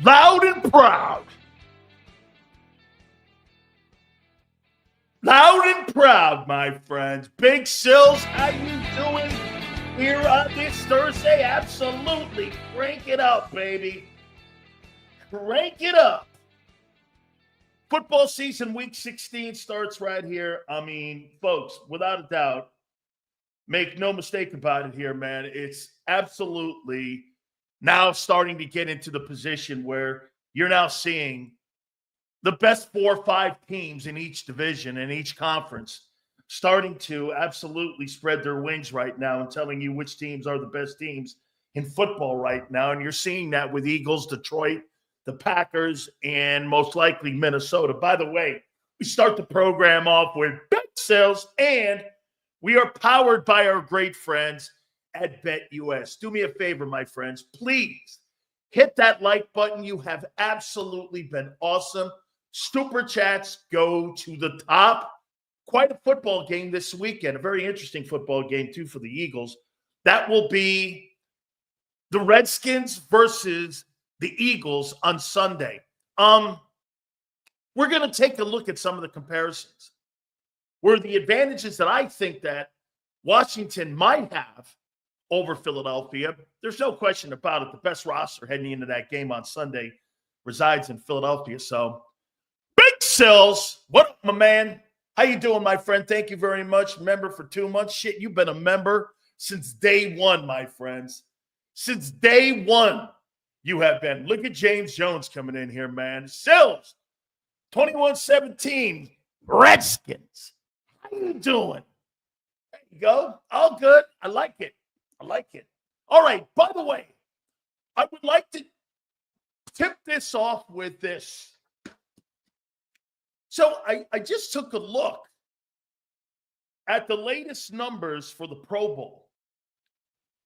Loud and proud. Loud and proud, my friends. Big Sills, how you doing here on this Thursday? Absolutely. Crank it up, baby. Crank it up. Football season, week 16 starts right here. I mean, folks, without a doubt, make no mistake about it here, man. It's absolutely now starting to get into the position where you're now seeing the best 4 or 5 teams in each division and each conference starting to absolutely spread their wings right now and telling you which teams are the best teams in football right now. And you're seeing that with Eagles, Detroit, the Packers, and most likely Minnesota. By the way, we start the program off with bet sales, and we are powered by our great friends at BetUS. Do me a favor, my friends. Please hit that like button. You have absolutely been awesome. Super chats go to the top. Quite a football game this weekend. A very interesting football game, too, for the Eagles. That will be the Redskins versus the Eagles on Sunday. We're going to take a look at some of the comparisons. Where the advantages that I think that Washington might have over Philadelphia, there's no question about it. The best roster heading into that game on Sunday resides in Philadelphia. So, Big Sills, what up, my man? How you doing, my friend? Thank you very much. Member for 2 months. Shit, you've been a member since day one, my friends. Since day one, you have been. Look at James Jones coming in here, man. Sills, 21-17, Redskins. How you doing? There you go. All good. I like it. I like it. All right. By the way, I would like to tip this off with this. So I just took a look at the latest numbers for the Pro Bowl.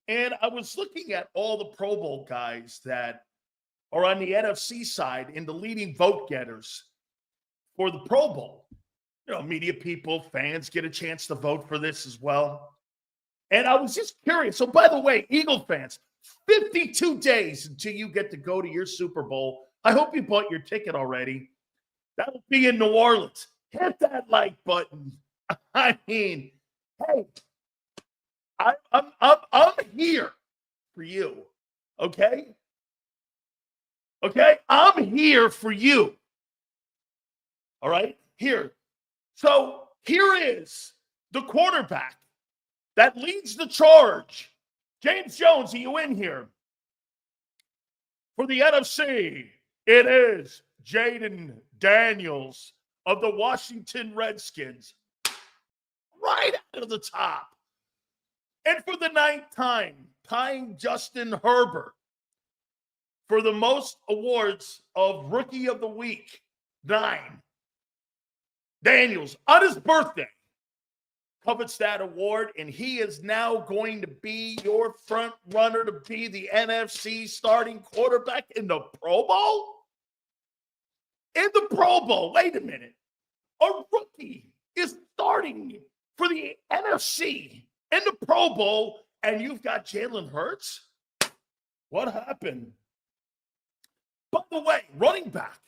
And I was looking at all the Pro Bowl guys that are on the NFC side in the leading vote getters for the Pro Bowl. You know, media people, fans get a chance to vote for this as well. And I was just curious. So, by the way, Eagle fans, 52 days until you get to go to your Super Bowl. I hope you bought your ticket already. That'll be in New Orleans. Hit that like button. I mean, hey, I'm here for you. Okay? Okay? I'm here for you. All right? Here. So here is the quarterback that leads the charge. James Jones, are you in here? For the NFC, it is Jaden Daniels of the Washington Redskins. Right out of the top. And for the 9th time, tying Justin Herbert for the most awards of Rookie of the Week, 9. Daniels, on his birthday, covets that award, and he is now going to be your front runner to be the NFC starting quarterback in the Pro Bowl? In the Pro Bowl, wait a minute. A rookie is starting for the NFC in the Pro Bowl, and you've got Jalen Hurts? What happened? By the way, running back,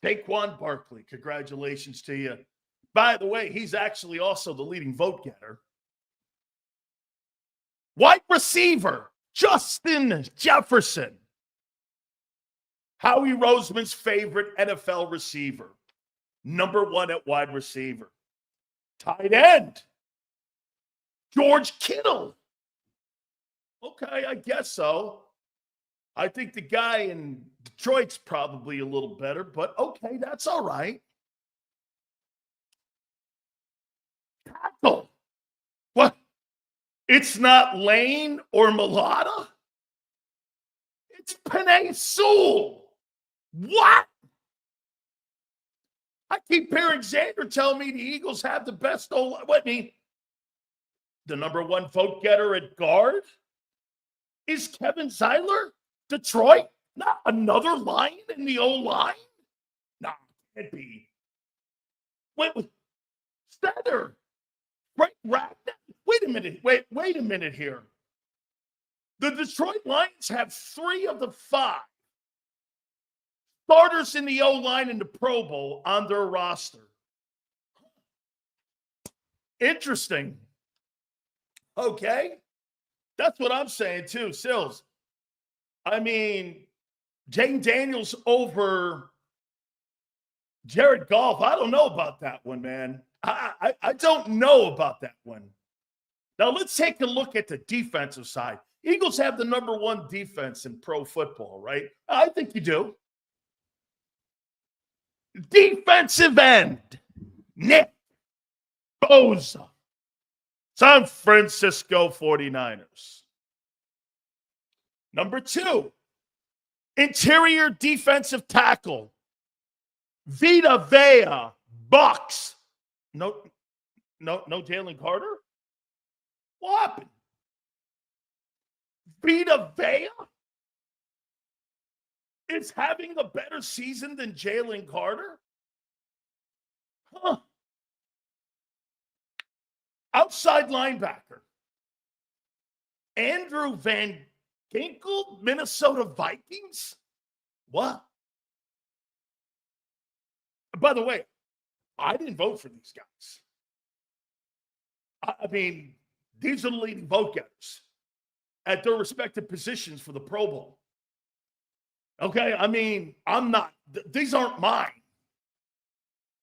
Saquon Barkley. Congratulations to you. By the way, he's actually also the leading vote getter. Wide receiver, Justin Jefferson. Howie Roseman's favorite NFL receiver. Number 1 at wide receiver. Tight end, George Kittle. Okay, I guess so. I think the guy in Detroit's probably a little better, but okay, that's all right. Tackle. What? It's not Lane or Mulata? It's Penei Sewell. What? I keep hearing Xander tell me the Eagles have the best the number 1 vote getter at guard is Kevin Zeiler, Detroit. Not another Lion in the O-line? No, it can't be. Wait, Xander, Frank Ragnar. Wait a minute here. The Detroit Lions have 3 of the 5 starters in the O-line in the Pro Bowl on their roster. Interesting. Okay. That's what I'm saying too, Sills. I mean, Jaden Daniels over Jared Goff. I don't know about that one, man. I don't know about that one. Now, let's take a look at the defensive side. Eagles have the number one defense in pro football, right? I think you do. Defensive end, Nick Bosa, San Francisco 49ers. Number two, interior defensive tackle, Vita Vea, Bucks. No Jalen Carter? What happened? Vita Vea is having a better season than Jalen Carter? Huh. Outside linebacker, Andrew Van Ginkel, Minnesota Vikings? What? By the way, I didn't vote for these guys. I mean, these are the leading vote getters at their respective positions for the Pro Bowl. Okay, I mean, I'm not, these aren't mine.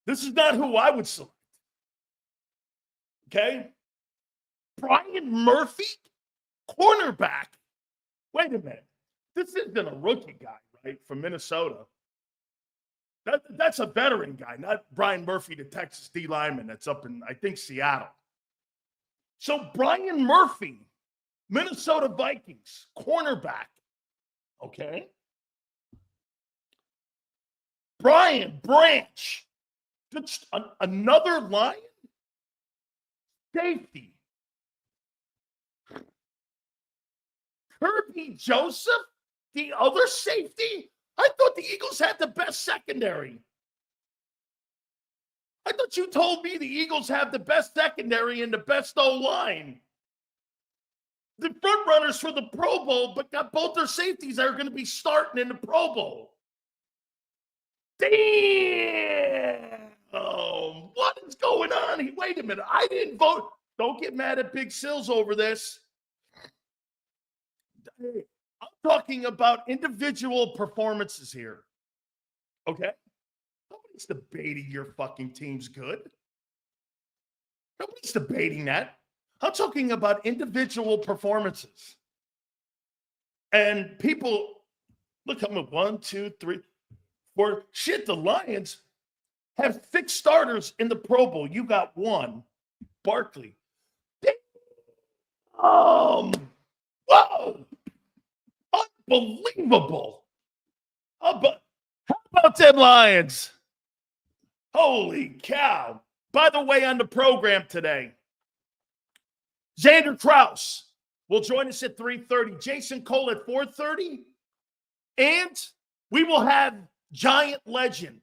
This is not who I would select. Okay? Brian Murphy, cornerback. Wait a minute. This isn't a rookie guy, right, from Minnesota. That's a veteran guy, not Brian Murphy, the Texas D lineman that's up in, I think, Seattle. So Brian Murphy, Minnesota Vikings, cornerback. Okay? Brian Branch, just another Lion, safety. Kirby Joseph, the other safety? I thought the Eagles had the best secondary. I thought you told me the Eagles have the best secondary and the best O-line. The front runners for the Pro Bowl, but got both their safeties that are going to be starting in the Pro Bowl. Damn! What is going on here? Wait a minute. I didn't vote. Don't get mad at Big Sills over this. I'm talking about individual performances here. Okay? Nobody's debating your fucking team's good. Nobody's debating that. I'm talking about individual performances. And people, look, I'm at 1, 2, 3, 4. Shit, the Lions have 6 starters in the Pro Bowl. You got 1, Barkley. Whoa! Unbelievable. How about them Lions? Holy cow. By the way, on the program today, Xander Kraus will join us at 3:30. Jason Cole at 4:30. And we will have Giant legend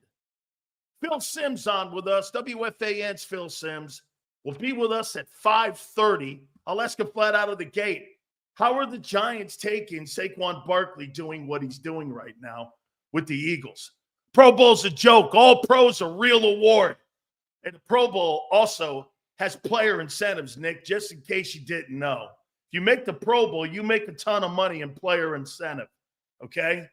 Phil Simms on with us. WFAN's Phil Simms will be with us at 5:30. I'll ask him flat out of the gate. How are the Giants taking Saquon Barkley doing what he's doing right now with the Eagles? Pro Bowl's a joke. All pros a real award. And the Pro Bowl also has player incentives, Nick, just in case you didn't know. If you make the Pro Bowl, you make a ton of money in player incentive, okay?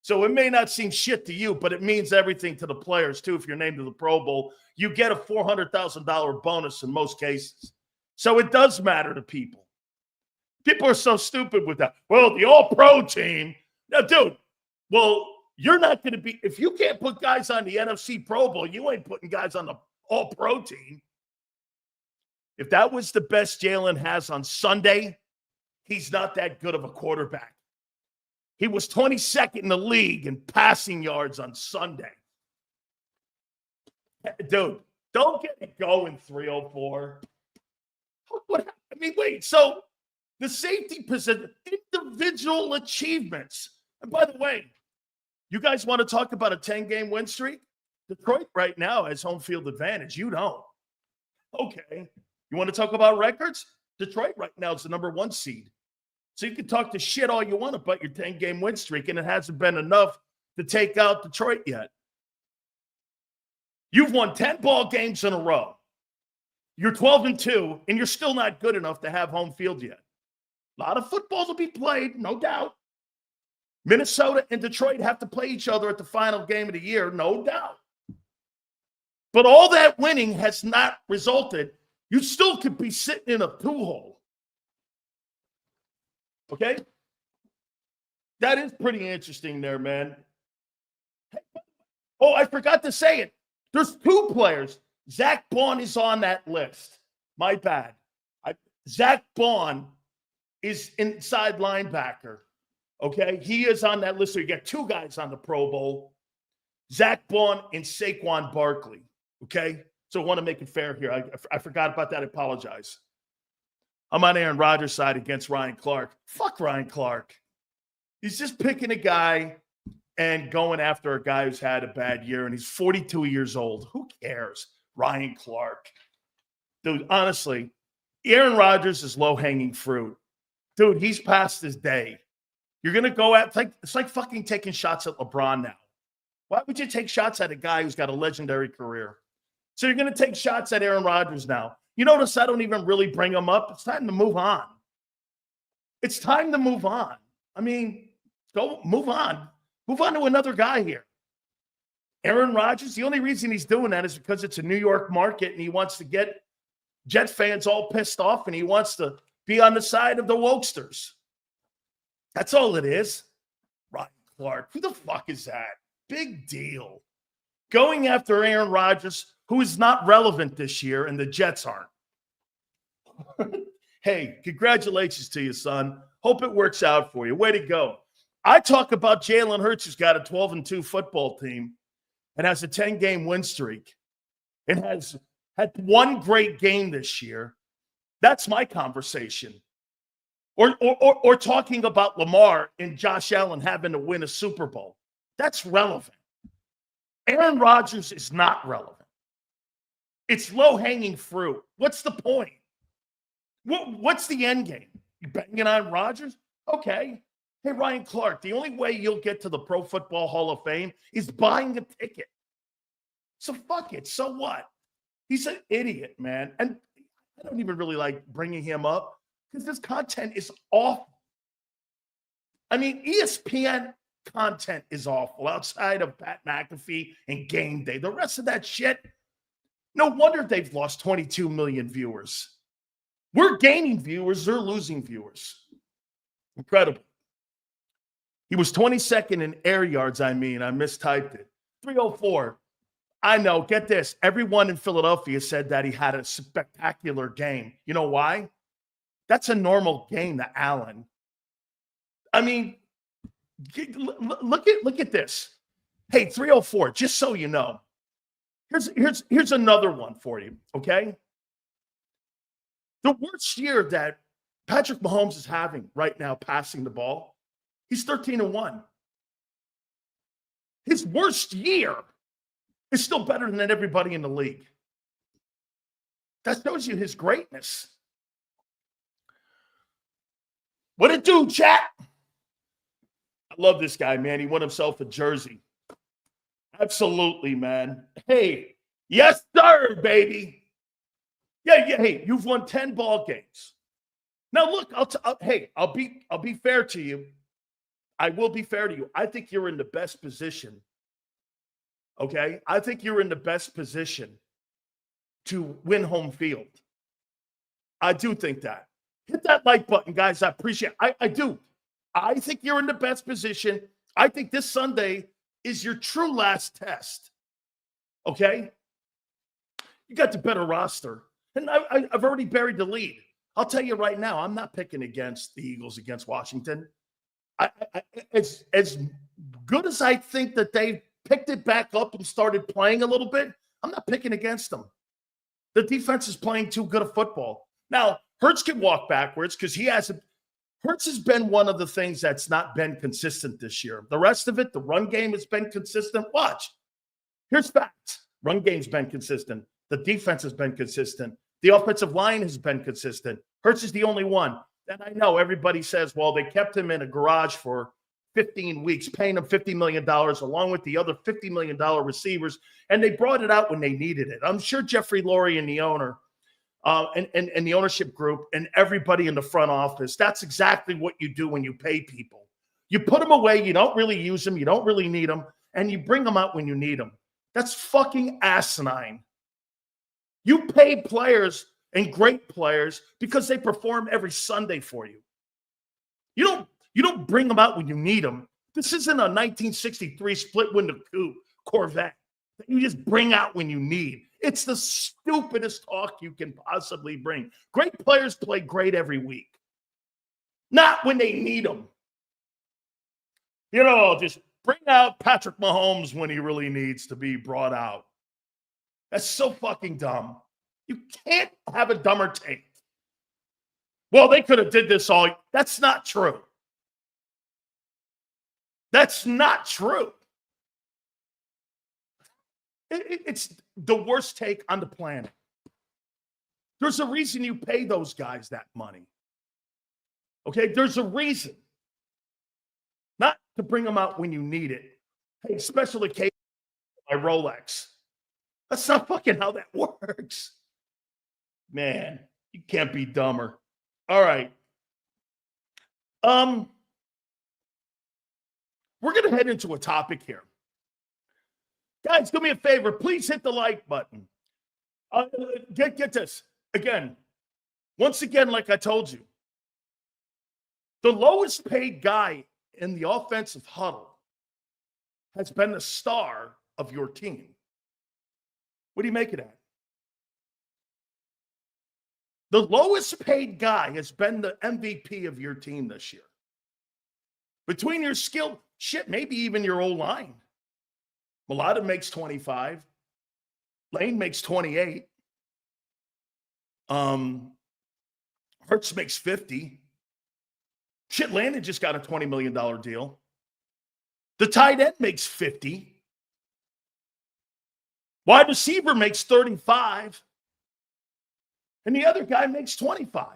So it may not seem shit to you, but it means everything to the players, too. If you're named to the Pro Bowl, you get a $400,000 bonus in most cases. So it does matter to people. People are so stupid with that. Well, the all-pro team. Now, dude, well, you're not going to be – if you can't put guys on the NFC Pro Bowl, you ain't putting guys on the all-pro team. If that was the best Jalen has on Sunday, he's not that good of a quarterback. He was 22nd in the league in passing yards on Sunday. Dude, don't get it going, 304. What? I mean, wait, so the safety position, individual achievements. And by the way, you guys want to talk about a 10-game win streak? Detroit right now has home field advantage. You don't. Okay. You want to talk about records? Detroit right now is the number 1 seed. So you can talk to shit all you want about your 10-game win streak, and it hasn't been enough to take out Detroit yet. You've won 10 ball games in a row. You're 12-2, and you're still not good enough to have home field yet. A lot of footballs will be played, no doubt. Minnesota and Detroit have to play each other at the final game of the year, no doubt. But all that winning has not resulted. You still could be sitting in a two-hole. Okay? That is pretty interesting there, man. Oh, I forgot to say it. There's two players. Zach Bond is on that list. My bad. Zach Bond is inside linebacker. Okay? He is on that list. So you got two guys on the Pro Bowl. Zach Bond and Saquon Barkley. Okay? So I want to make it fair here. I forgot about that. I apologize. I'm on Aaron Rodgers' side against Ryan Clark. Fuck Ryan Clark. He's just picking a guy and going after a guy who's had a bad year, and he's 42 years old. Who cares? Ryan Clark. Dude, honestly, Aaron Rodgers is low-hanging fruit. Dude, he's past his day. You're going to go at it's like fucking taking shots at LeBron now. Why would you take shots at a guy who's got a legendary career? So you're going to take shots at Aaron Rodgers now. You notice I don't even really bring him up. It's time to move on. It's time to move on. I mean, go move on. Move on to another guy here. Aaron Rodgers, the only reason he's doing that is because it's a New York market and he wants to get Jet fans all pissed off and he wants to be on the side of the wokesters. That's all it is. Ryan Clark. Who the fuck is that? Big deal. Going after Aaron Rodgers, who is not relevant this year, and the Jets aren't. Hey, congratulations to you, son. Hope it works out for you. Way to go. I talk about Jalen Hurts, who's got a 12-2 football team and has a 10-game win streak and has had one great game this year. That's my conversation. Or talking about Lamar and Josh Allen having to win a Super Bowl. That's relevant. Aaron Rodgers is not relevant. It's low-hanging fruit. What's the point? What's the end game? You banging on Rodgers? Okay. Hey, Ryan Clark, the only way you'll get to the Pro Football Hall of Fame is buying a ticket. So fuck it. So what? He's an idiot, man. And I don't even really like bringing him up because this content is awful. I mean, ESPN content is awful outside of Pat McAfee and Game Day. The rest of that shit, no wonder they've lost 22 million viewers. We're gaining viewers. They're losing viewers. Incredible. He was 22nd in air yards, I mistyped it. 304. I know, get this. Everyone in Philadelphia said that he had a spectacular game. You know why? That's a normal game to Allen. I mean, look at this. Hey, 304, just so you know. Here's another one for you, okay? The worst year that Patrick Mahomes is having right now passing the ball, he's 13-1. His worst year is still better than everybody in the league. That shows you his greatness. What it do, chat? I love this guy, man. He won himself a jersey. Absolutely, man. Hey, yes, sir, baby. Yeah. Hey, you've won 10 ball games. Now, look, I'll be fair to you. I will be fair to you. I think you're in the best position. Okay? I think you're in the best position to win home field. I do think that. Hit that like button, guys. I appreciate it. I do. I think you're in the best position. I think this Sunday is your true last test. Okay? You got the better roster. And I've already buried the lead. I'll tell you right now, I'm not picking against the Eagles against Washington. As good as I think that they picked it back up and started playing a little bit, I'm not picking against them. The defense is playing too good a football. Now, Hurts can walk backwards because Hurts has been one of the things that's not been consistent this year. The rest of it, the run game has been consistent. Watch. Here's facts. Run game's been consistent. The defense has been consistent. The offensive line has been consistent. Hurts is the only one. And I know everybody says, well, they kept him in a garage for 15 weeks, paying them $50 million along with the other $50 million receivers. And they brought it out when they needed it. I'm sure Jeffrey Lurie and the owner and the ownership group and everybody in the front office, that's exactly what you do when you pay people. You put them away. You don't really use them. You don't really need them. And you bring them out when you need them. That's fucking asinine. You pay players and great players because they perform every Sunday for you. You don't bring them out when you need them. This isn't a 1963 split window coupe Corvette that you just bring out when you need. It's the stupidest talk you can possibly bring. Great players play great every week, not when they need them. Just bring out Patrick Mahomes when he really needs to be brought out. That's so fucking dumb. You can't have a dumber take. Well, they could have did this all. That's not true. That's not true. It's the worst take on the planet. There's a reason you pay those guys that money. Okay? There's a reason. Not to bring them out when you need it. Hey, special occasion, my Rolex. That's not fucking how that works. Man, you can't be dumber. All right. We're going to head into a topic here. Guys, do me a favor. Please hit the like button. Get this. Once again, like I told you, the lowest paid guy in the offensive huddle has been the star of your team. What do you make of that? The lowest paid guy has been the MVP of your team this year. Between your skill, maybe even your O-line. Mulata makes 25. Lane makes 28. Hurts makes 50. Landon just got a $20 million deal. The tight end makes 50. Wide receiver makes 35. And the other guy makes 25.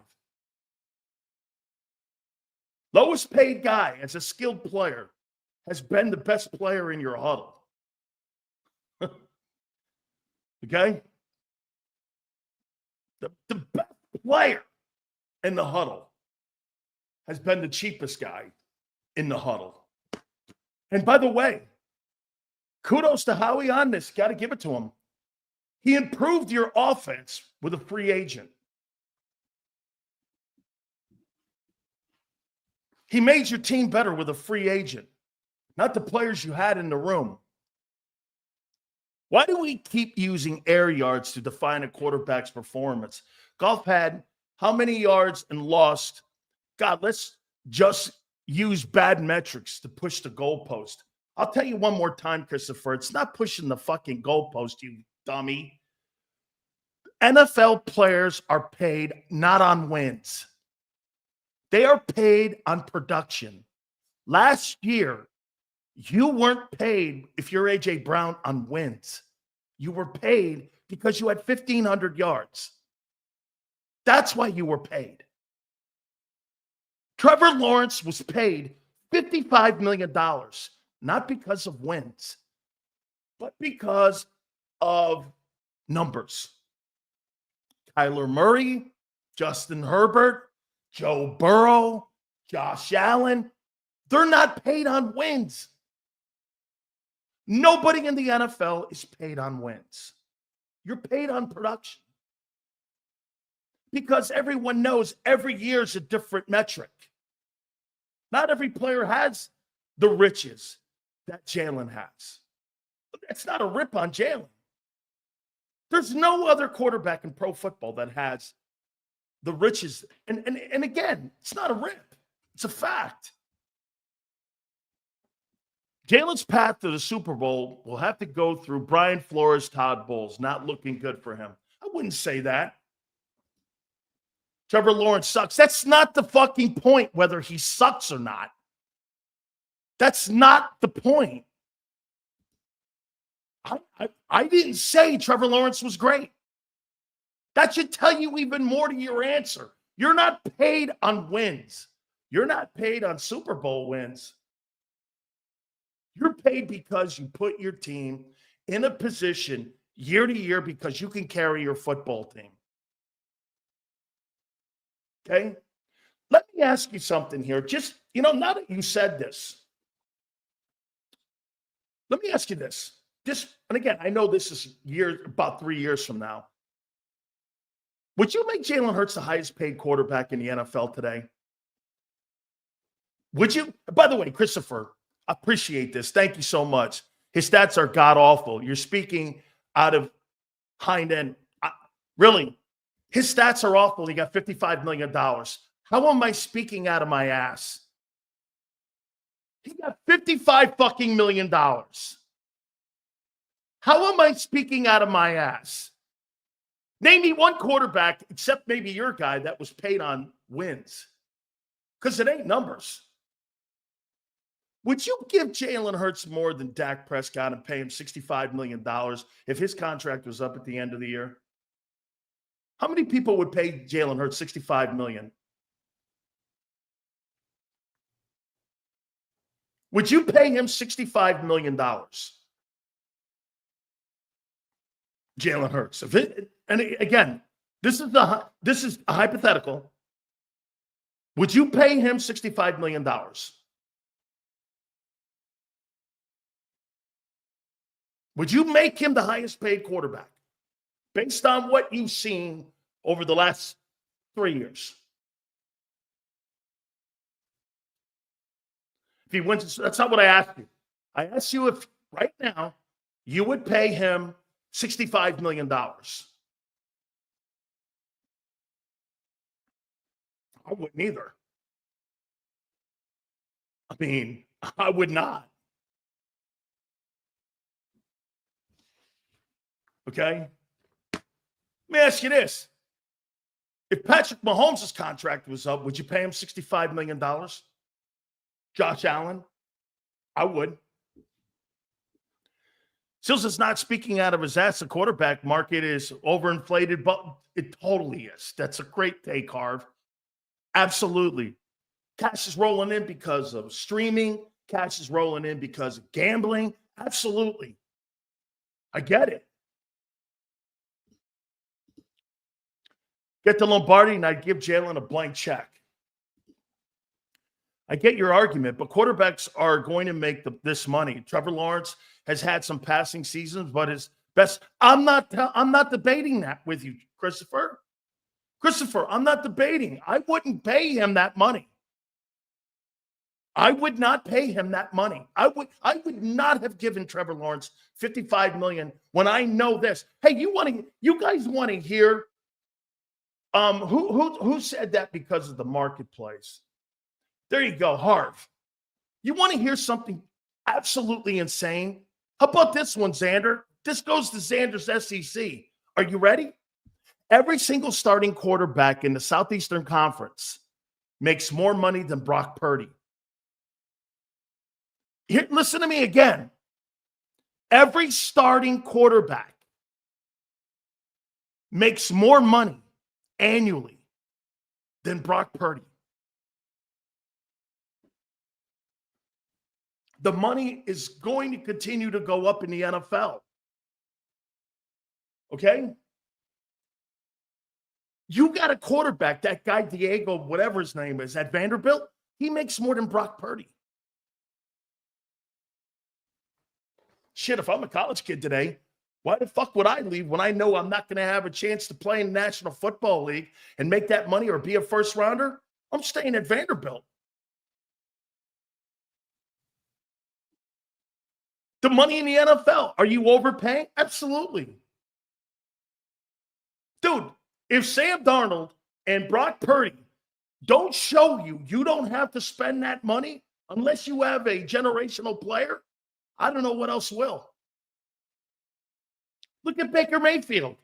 Lowest paid guy as a skilled player has been the best player in your huddle. Okay? The best player in the huddle has been the cheapest guy in the huddle. And by the way, kudos to Howie on this. Got to give it to him. He improved your offense with a free agent. He made your team better with a free agent, not the players you had in the room. Why do we keep using air yards to define a quarterback's performance? Golf had how many yards and lost? God, let's just use bad metrics to push the goalpost. I'll tell you one more time, Christopher, it's not pushing the fucking goalpost, you dummy. NFL players are paid not on wins. They are paid on production. Last year, you weren't paid, if you're A.J. Brown, on wins. You were paid because you had 1,500 yards. That's why you were paid. Trevor Lawrence was paid $55 million, not because of wins, but because of numbers. Kyler Murray, Justin Herbert, Joe Burrow, Josh Allen, they're not paid on wins. Nobody in the NFL is paid on wins. You're paid on production. Because everyone knows every year is a different metric. Not every player has the riches that Jalen has. That's not a rip on Jalen. There's no other quarterback in pro football that has the riches. And again, it's not a rip. It's a fact. Jalen's path to the Super Bowl will have to go through Brian Flores, Todd Bowles. Not looking good for him. I wouldn't say that. Trevor Lawrence sucks. That's not the fucking point, whether he sucks or not. That's not the point. I didn't say Trevor Lawrence was great. That should tell you even more to your answer. You're not paid on wins. You're not paid on Super Bowl wins. You're paid because you put your team in a position year to year because you can carry your football team. Okay? Let me ask you something here. Just, now that you said this, let me ask you this. And again, I know this is about 3 years from now. Would you make Jalen Hurts the highest paid quarterback in the NFL today? Would you? By the way, Christopher, I appreciate this. Thank you so much. His stats are god-awful. You're speaking out of hind end. Really, his stats are awful. He got $55 million. How am I speaking out of my ass? He got $55 fucking million. How am I speaking out of my ass? Name me one quarterback, except maybe your guy, that was paid on wins. Because it ain't numbers. Would you give Jalen Hurts more than Dak Prescott and pay him $65 million if his contract was up at the end of the year? How many people would pay Jalen Hurts $65 million? Would you pay him $65 million? Jalen Hurts. And again, this is a hypothetical. Would you pay him $65 million? Would you make him the highest paid quarterback based on what you've seen over the last 3 years? If he wins, that's not what I asked you. I asked you if right now you would pay him $65 million. I wouldn't either. I mean, I would not. Okay? Let me ask you this. If Patrick Mahomes' contract was up, would you pay him $65 million? Josh Allen? I would. Sills is not speaking out of his ass. The quarterback market is overinflated, but it totally is. That's a great take, Harv. Absolutely. Cash is rolling in because of streaming. Cash is rolling in because of gambling. Absolutely. I get it. Get to Lombardi, and I'd give Jalen a blank check. I get your argument, but quarterbacks are going to make this money. Trevor Lawrence has had some passing seasons, but his best. I'm not debating that with you, Christopher. Christopher, I'm not debating. I wouldn't pay him that money. I would not pay him that money. I would not have given Trevor Lawrence $55 million when I know this. Hey, you guys want to hear? Who said that because of the marketplace? There you go, Harv. You want to hear something absolutely insane? How about this one, Xander? This goes to Xander's SEC. Are you ready? Every single starting quarterback in the Southeastern Conference makes more money than Brock Purdy. Here, listen to me again. Every starting quarterback makes more money annually than Brock Purdy. The money is going to continue to go up in the NFL. Okay? You got a quarterback, that guy Diego, whatever his name is, at Vanderbilt, he makes more than Brock Purdy. Shit, if I'm a college kid today, why the fuck would I leave when I know I'm not going to have a chance to play in the National Football League and make that money or be a first rounder? I'm staying at Vanderbilt. The money in the NFL, are you overpaying? Absolutely. Dude, if Sam Darnold and Brock Purdy don't show you don't have to spend that money unless you have a generational player, I don't know what else will. Look at Baker Mayfield.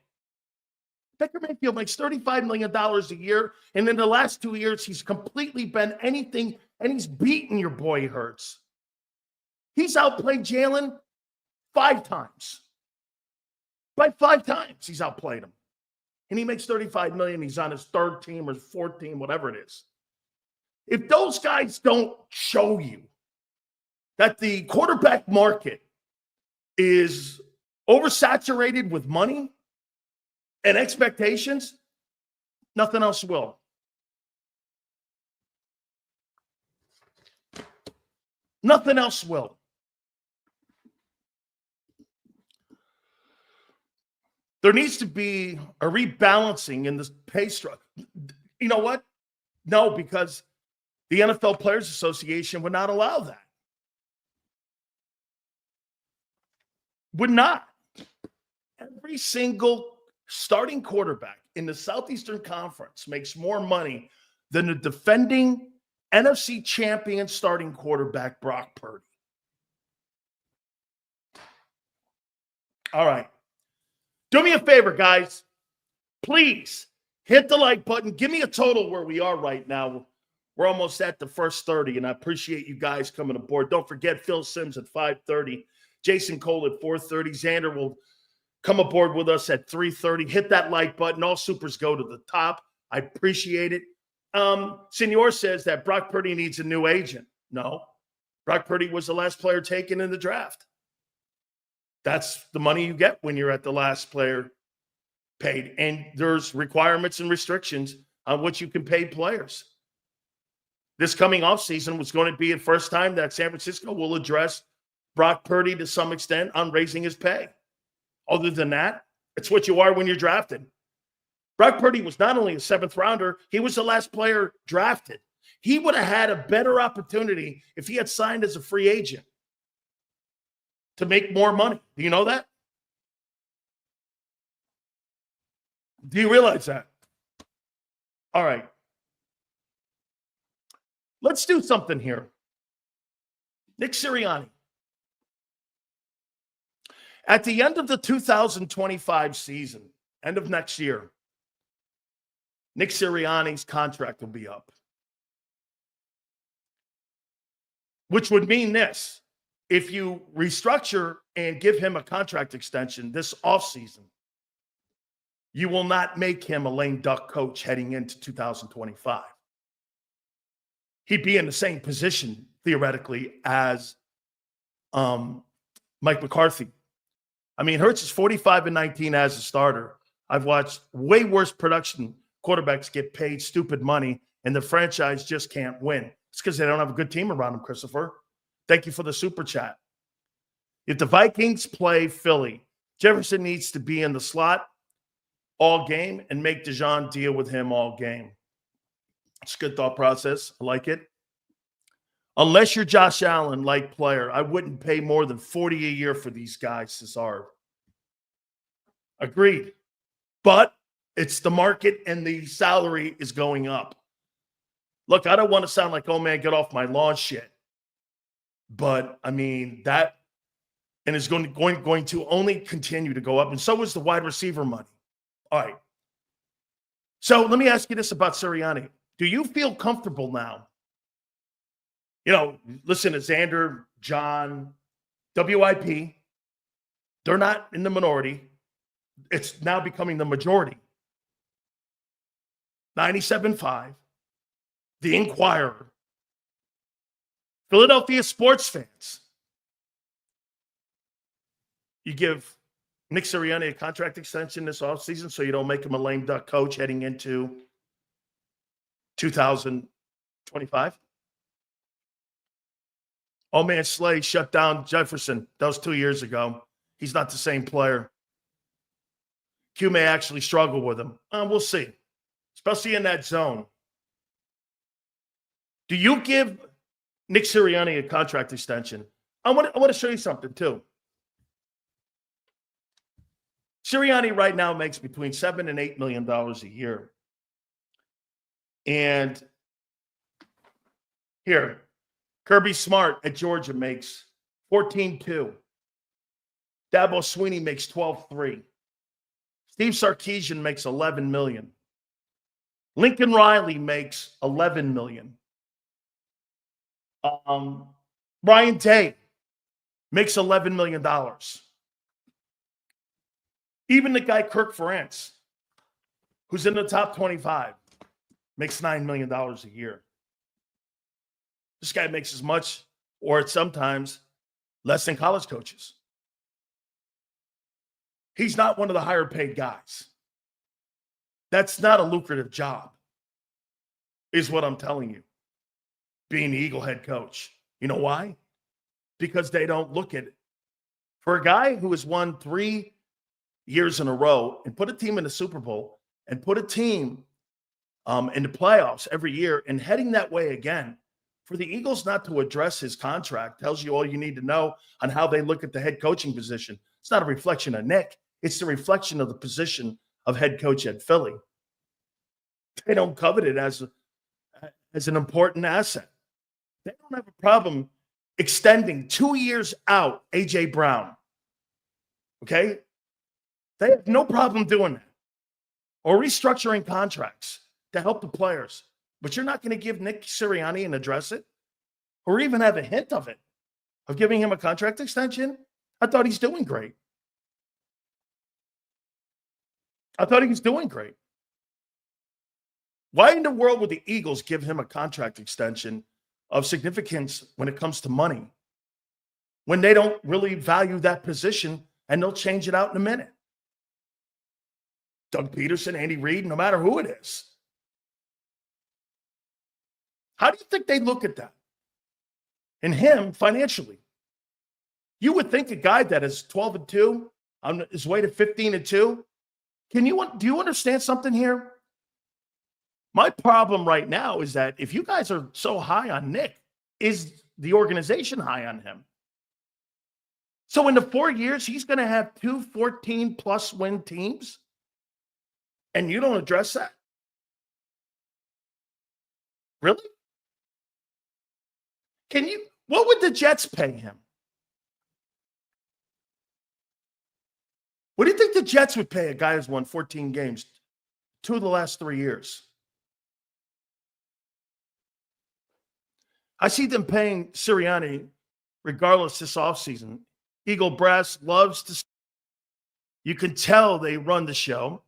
Baker Mayfield makes $35 million a year, and in the last 2 years, he's completely been anything, and he's beaten your boy Hurts. He's outplayed Jalen 5 times. By 5 times, he's outplayed him. And he makes $35 million. He's on his 3rd team or 4th team, whatever it is. If those guys don't show you that the quarterback market is oversaturated with money and expectations, nothing else will. Nothing else will. There needs to be a rebalancing in this pay structure. You know what? No, because the NFL Players Association would not allow that. Would not. Every single starting quarterback in the Southeastern Conference makes more money than the defending NFC champion starting quarterback, Brock Purdy. All right. Do me a favor, guys. Please hit the like button. Give me a total where we are right now. We're almost at the first 30, and I appreciate you guys coming aboard. Don't forget Phil Sims at 5:30, Jason Cole at 4:30. Xander will come aboard with us at 3:30. Hit that like button. All supers go to the top. I appreciate it. Senor says that Brock Purdy needs a new agent. No. Brock Purdy was the last player taken in the draft. That's the money you get when you're at the last player paid. And there's requirements and restrictions on what you can pay players. This coming offseason was going to be the first time that San Francisco will address Brock Purdy to some extent on raising his pay. Other than that, it's what you are when you're drafted. Brock Purdy was not only a 7th rounder, he was the last player drafted. He would have had a better opportunity if he had signed as a free agent to make more money. Do you know that? Do you realize that? All right. Let's do something here. Nick Sirianni. At the end of the 2025 season, end of next year, Nick Sirianni's contract will be up. Which would mean this. If you restructure and give him a contract extension this offseason, you will not make him a lame duck coach heading into 2025. He'd be in the same position, theoretically, as Mike McCarthy. I mean, Hurts is 45-19 as a starter. I've watched way worse production quarterbacks get paid stupid money, and the franchise just can't win. It's because they don't have a good team around them, Christopher. Thank you for the super chat. If the Vikings play Philly, Jefferson needs to be in the slot all game and make Dijon deal with him all game. It's a good thought process. I like it. Unless you're Josh Allen-like player, I wouldn't pay more than $40 a year for these guys, Cesar. Agreed. But it's the market and the salary is going up. Look, I don't want to sound like, oh, man, get off my lawn shit. But, I mean, that and is going to only continue to go up. And so is the wide receiver money. All right. So let me ask you this about Sirianni. Do you feel comfortable now? You know, listen to Xander, John, WIP. They're not in the minority. It's now becoming the majority. 97.5. The Inquirer. Philadelphia sports fans. You give Nick Sirianni a contract extension this offseason so you don't make him a lame duck coach heading into 2025. Oh, man, Slay shut down Jefferson. That was 2 years ago. He's not the same player. Q may actually struggle with him. We'll see, especially in that zone. Do you give Nick Sirianni a contract extension? I want to show you something, too. Sirianni right now makes between $7 and $8 million a year. And here, Kirby Smart at Georgia makes $14.2. Dabo Swinney makes $12.3. Steve Sarkisian makes $11 million. Lincoln Riley makes $11 million. Ryan Day makes $11 million. Even the guy Kirk Ferentz, who's in the top 25, makes $9 million a year. This guy makes as much or it's sometimes less than college coaches. He's not one of the higher paid guys. That's not a lucrative job, is what I'm telling you, being the Eagle head coach. You know why? Because they don't look at it. For a guy who has won 3 years in a row and put a team in the Super Bowl and put a team in the playoffs every year and heading that way again, for the Eagles not to address his contract tells you all you need to know on how they look at the head coaching position. It's not a reflection of Nick. It's the reflection of the position of head coach at Philly. They don't covet it as an important asset. They don't have a problem extending 2 years out A.J. Brown. Okay? They have no problem doing that. Or restructuring contracts to help the players. But you're not going to give Nick Sirianni and address it? Or even have a hint of it? Of giving him a contract extension? I thought he's doing great. I thought he was doing great. Why in the world would the Eagles give him a contract extension of significance when it comes to money, when they don't really value that position and they'll change it out in a minute? Doug Peterson, Andy Reid, no matter who it is. How do you think they look at that? And him financially. You would think a guy that is 12-2 on his way to 15-2. Do you understand something here? My problem right now is that if you guys are so high on Nick, is the organization high on him? So in the 4 years, he's going to have 2 14-plus win teams, and you don't address that? Really? What would the Jets pay him? What do you think the Jets would pay a guy who's won 14 games, 2 of the last 3 years? I see them paying Sirianni regardless this offseason. Eagle Brass loves to. You can tell they run the show.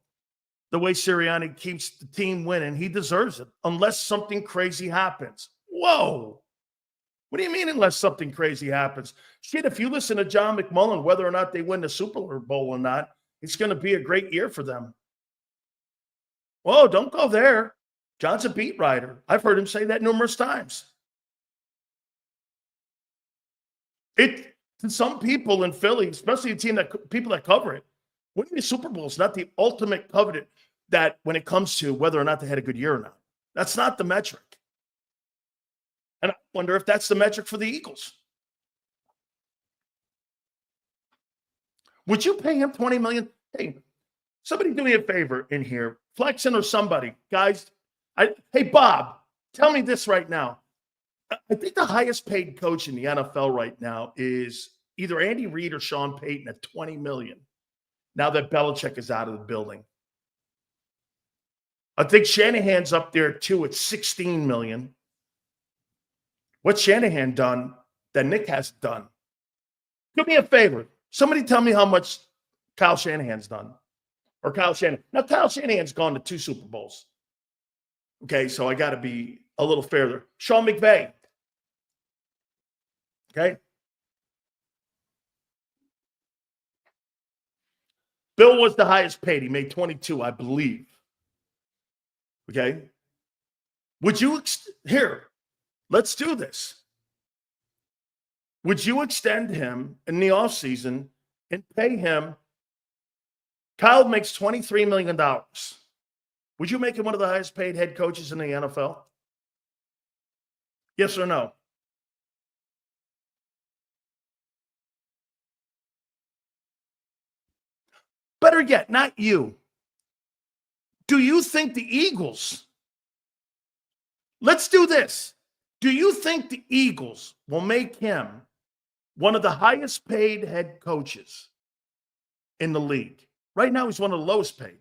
The way Sirianni keeps the team winning, he deserves it, unless something crazy happens. Whoa. What do you mean unless something crazy happens? Shit, if you listen to John McMullen, whether or not they win the Super Bowl or not, it's going to be a great year for them. Whoa, don't go there. John's a beat writer. I've heard him say that numerous times. To some people in Philly, especially people that cover it, winning the Super Bowl is not the ultimate coveted that when it comes to whether or not they had a good year or not. That's not the metric. And I wonder if that's the metric for the Eagles. Would you pay him $20 million? Hey, somebody do me a favor in here. Flexen or somebody. Guys, hey, Bob, tell me this right now. I think the highest paid coach in the NFL right now is either Andy Reid or Sean Payton at $20 million. Now that Belichick is out of the building. I think Shanahan's up there too at $16 million. What's Shanahan done that Nick hasn't done? Do me a favor. Somebody tell me how much Kyle Shanahan's done. Or Kyle Shanahan. Now, Kyle Shanahan's gone to 2 Super Bowls. Okay, so I got to be a little fair there. Sean McVay. Okay. Bill was the highest paid. He made 22, I believe. Okay. Would you, here, let's do this. Would you extend him in the offseason and pay him? Kyle makes $23 million. Would you make him one of the highest paid head coaches in the NFL? Yes or no? Better yet, not you. Do you think the Eagles, let's do this. Do you think the Eagles will make him one of the highest paid head coaches in the league? Right now, he's one of the lowest paid.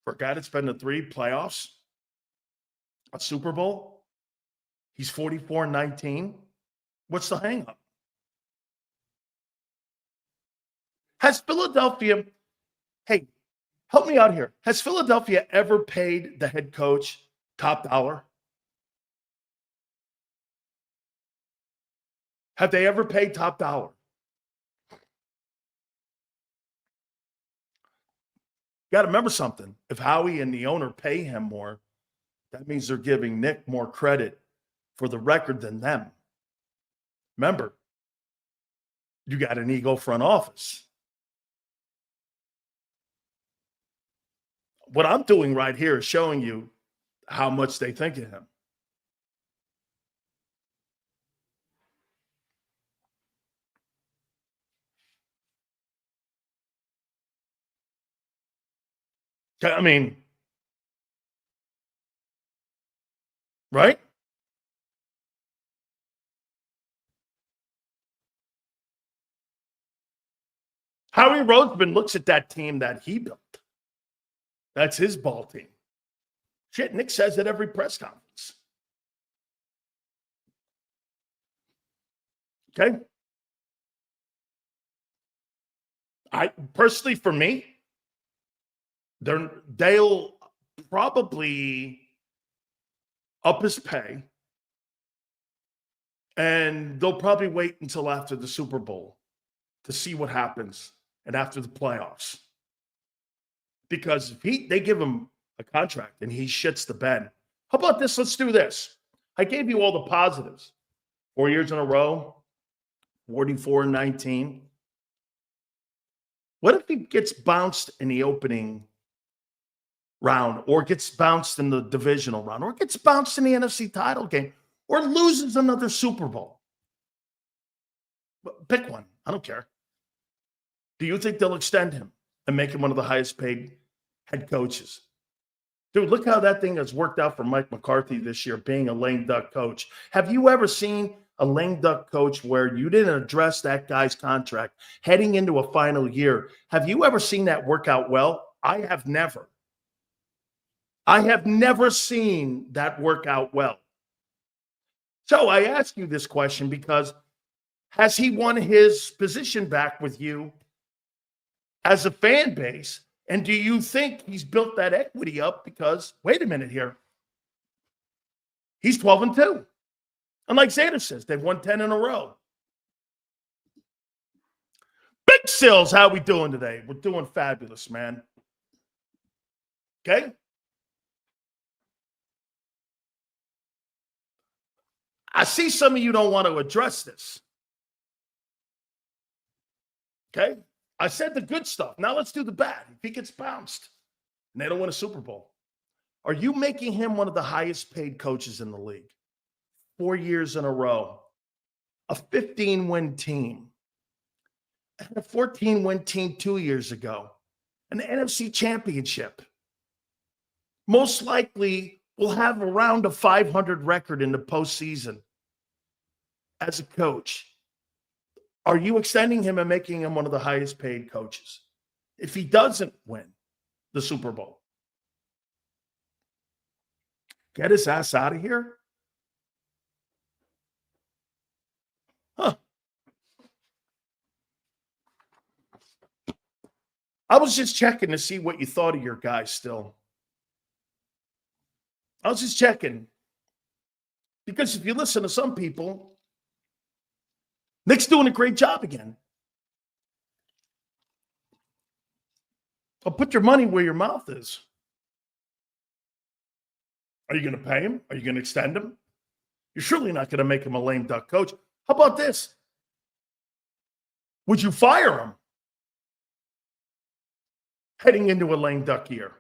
For a guy that's been to 3 playoffs, a Super Bowl, he's 44-19. What's the hang-up? Has Philadelphia, hey, help me out here. Has Philadelphia ever paid the head coach top dollar? Have they ever paid top dollar? Got to remember something. If Howie and the owner pay him more, that means they're giving Nick more credit for the record than them. Remember, you got an ego front office. What I'm doing right here is showing you how much they think of him. I mean, right? Howie Roseman looks at that team that he built. That's his ball team. Shit, Nick says at every press conference. Okay? I personally, for me, they'll probably up his pay, and they'll probably wait until after the Super Bowl to see what happens and after the playoffs. Because if they give him a contract and he shits the bed, how about this? Let's do this. I gave you all the positives. 4 years in a row, 44-19. What if he gets bounced in the opening round, or gets bounced in the divisional round, or gets bounced in the NFC title game, or loses another Super Bowl? Pick one. I don't care. Do you think they'll extend him and make him one of the highest paid head coaches? Dude, look how that thing has worked out for Mike McCarthy this year, being a lame duck coach. Have you ever seen a lame duck coach where you didn't address that guy's contract heading into a final year? Have you ever seen that work out well? I have never. I have never seen that work out well. So I ask you this question because has he won his position back with you as a fan base? And do you think he's built that equity up because, wait a minute here, he's 12-2. And like Xander says, they've won 10 in a row. Big Sills, how we doing today? We're doing fabulous, man. Okay? I see some of you don't want to address this. Okay? I said the good stuff. Now let's do the bad. If he gets bounced and they don't win a Super Bowl, are you making him one of the highest paid coaches in the league? 4 years in a row. A 15-win team. A 14-win team 2 years ago. An NFC championship. Most likely will have around a 500 record in the postseason as a coach. Are you extending him and making him one of the highest paid coaches? If he doesn't win the Super Bowl, get his ass out of here? Huh. I was just checking to see what you thought of your guy still. I was just checking. Because if you listen to some people, Nick's doing a great job again. I'll put your money where your mouth is. Are you going to pay him? Are you going to extend him? You're surely not going to make him a lame duck coach. How about this? Would you fire him heading into a lame duck year?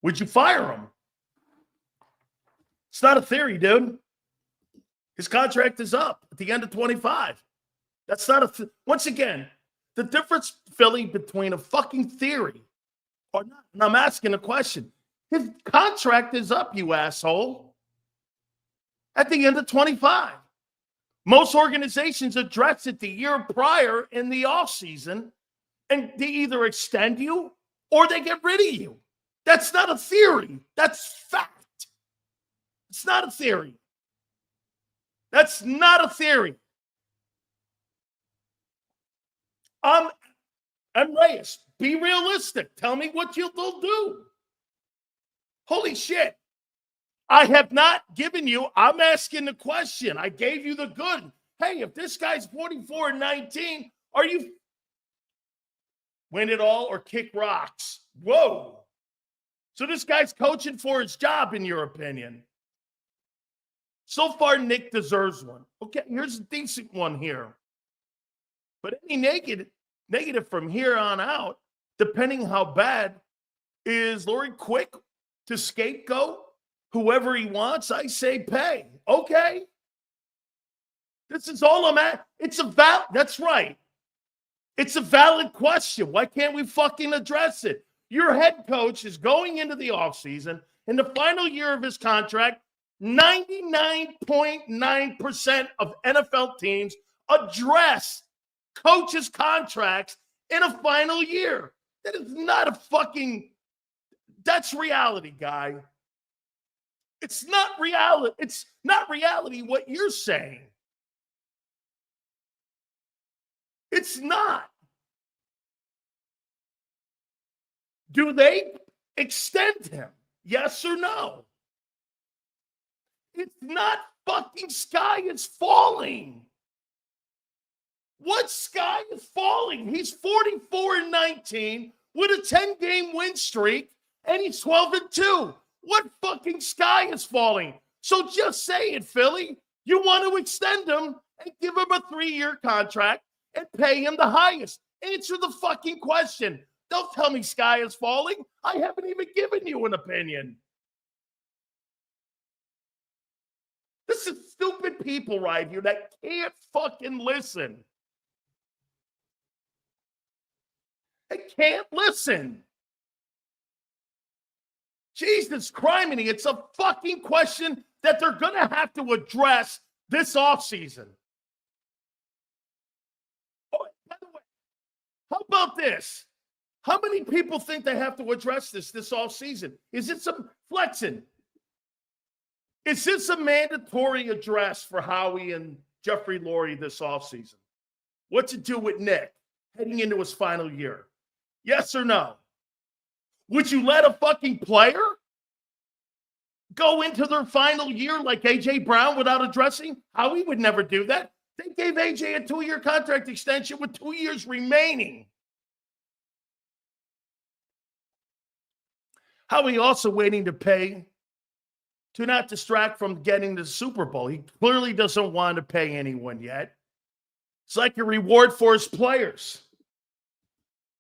Would you fire him? It's not a theory, dude. His contract is up at the end of 25. That's not once again, the difference, Philly, between a fucking theory or not. And I'm asking a question. His contract is up, you asshole, at the end of 25. Most organizations address it the year prior in the offseason, and they either extend you or they get rid of you. That's not a theory. That's fact. It's not a theory. That's not a theory. I'm Reyes. Be realistic. Tell me what you'll do. Holy shit. I have not given you, I'm asking the question. I gave you the good. Hey, if this guy's 44-19, are you win it all or kick rocks? Whoa. So this guy's coaching for his job, in your opinion. So far, Nick deserves one. Okay, here's a decent one here. But any negative from here on out, depending how bad, is Lori quick to scapegoat whoever he wants? I say pay. Okay. This is all I'm at. That's right. It's a valid question. Why can't we fucking address it? Your head coach is going into the offseason in the final year of his contract. 99.9% of NFL teams address coaches' contracts in a final year. That is not that's reality, guy. It's not reality. It's not reality what you're saying. It's not. Do they extend him? Yes or no? It's not fucking sky is falling. What sky is falling? He's 44-19 with a 10-game win streak, and he's 12-2. What fucking sky is falling? So just say it, Philly. You want to extend him and give him a 3-year contract and pay him the highest. Answer the fucking question. Don't tell me sky is falling. I haven't even given you an opinion. This is stupid people right here that can't fucking listen. They can't listen. Jesus criminy, it's a fucking question that they're going to have to address this offseason. Oh, by the way, how about this? How many people think they have to address this offseason? Is it some flexing? Is this a mandatory address for Howie and Jeffrey Lurie this offseason? What's it do with Nick heading into his final year? Yes or no? Would you let a fucking player go into their final year like A.J. Brown without addressing? Howie would never do that. They gave A.J. a 2-year contract extension with 2 years remaining. Howie also waiting to pay to not distract from getting the Super Bowl. He clearly doesn't want to pay anyone yet. It's like a reward for his players.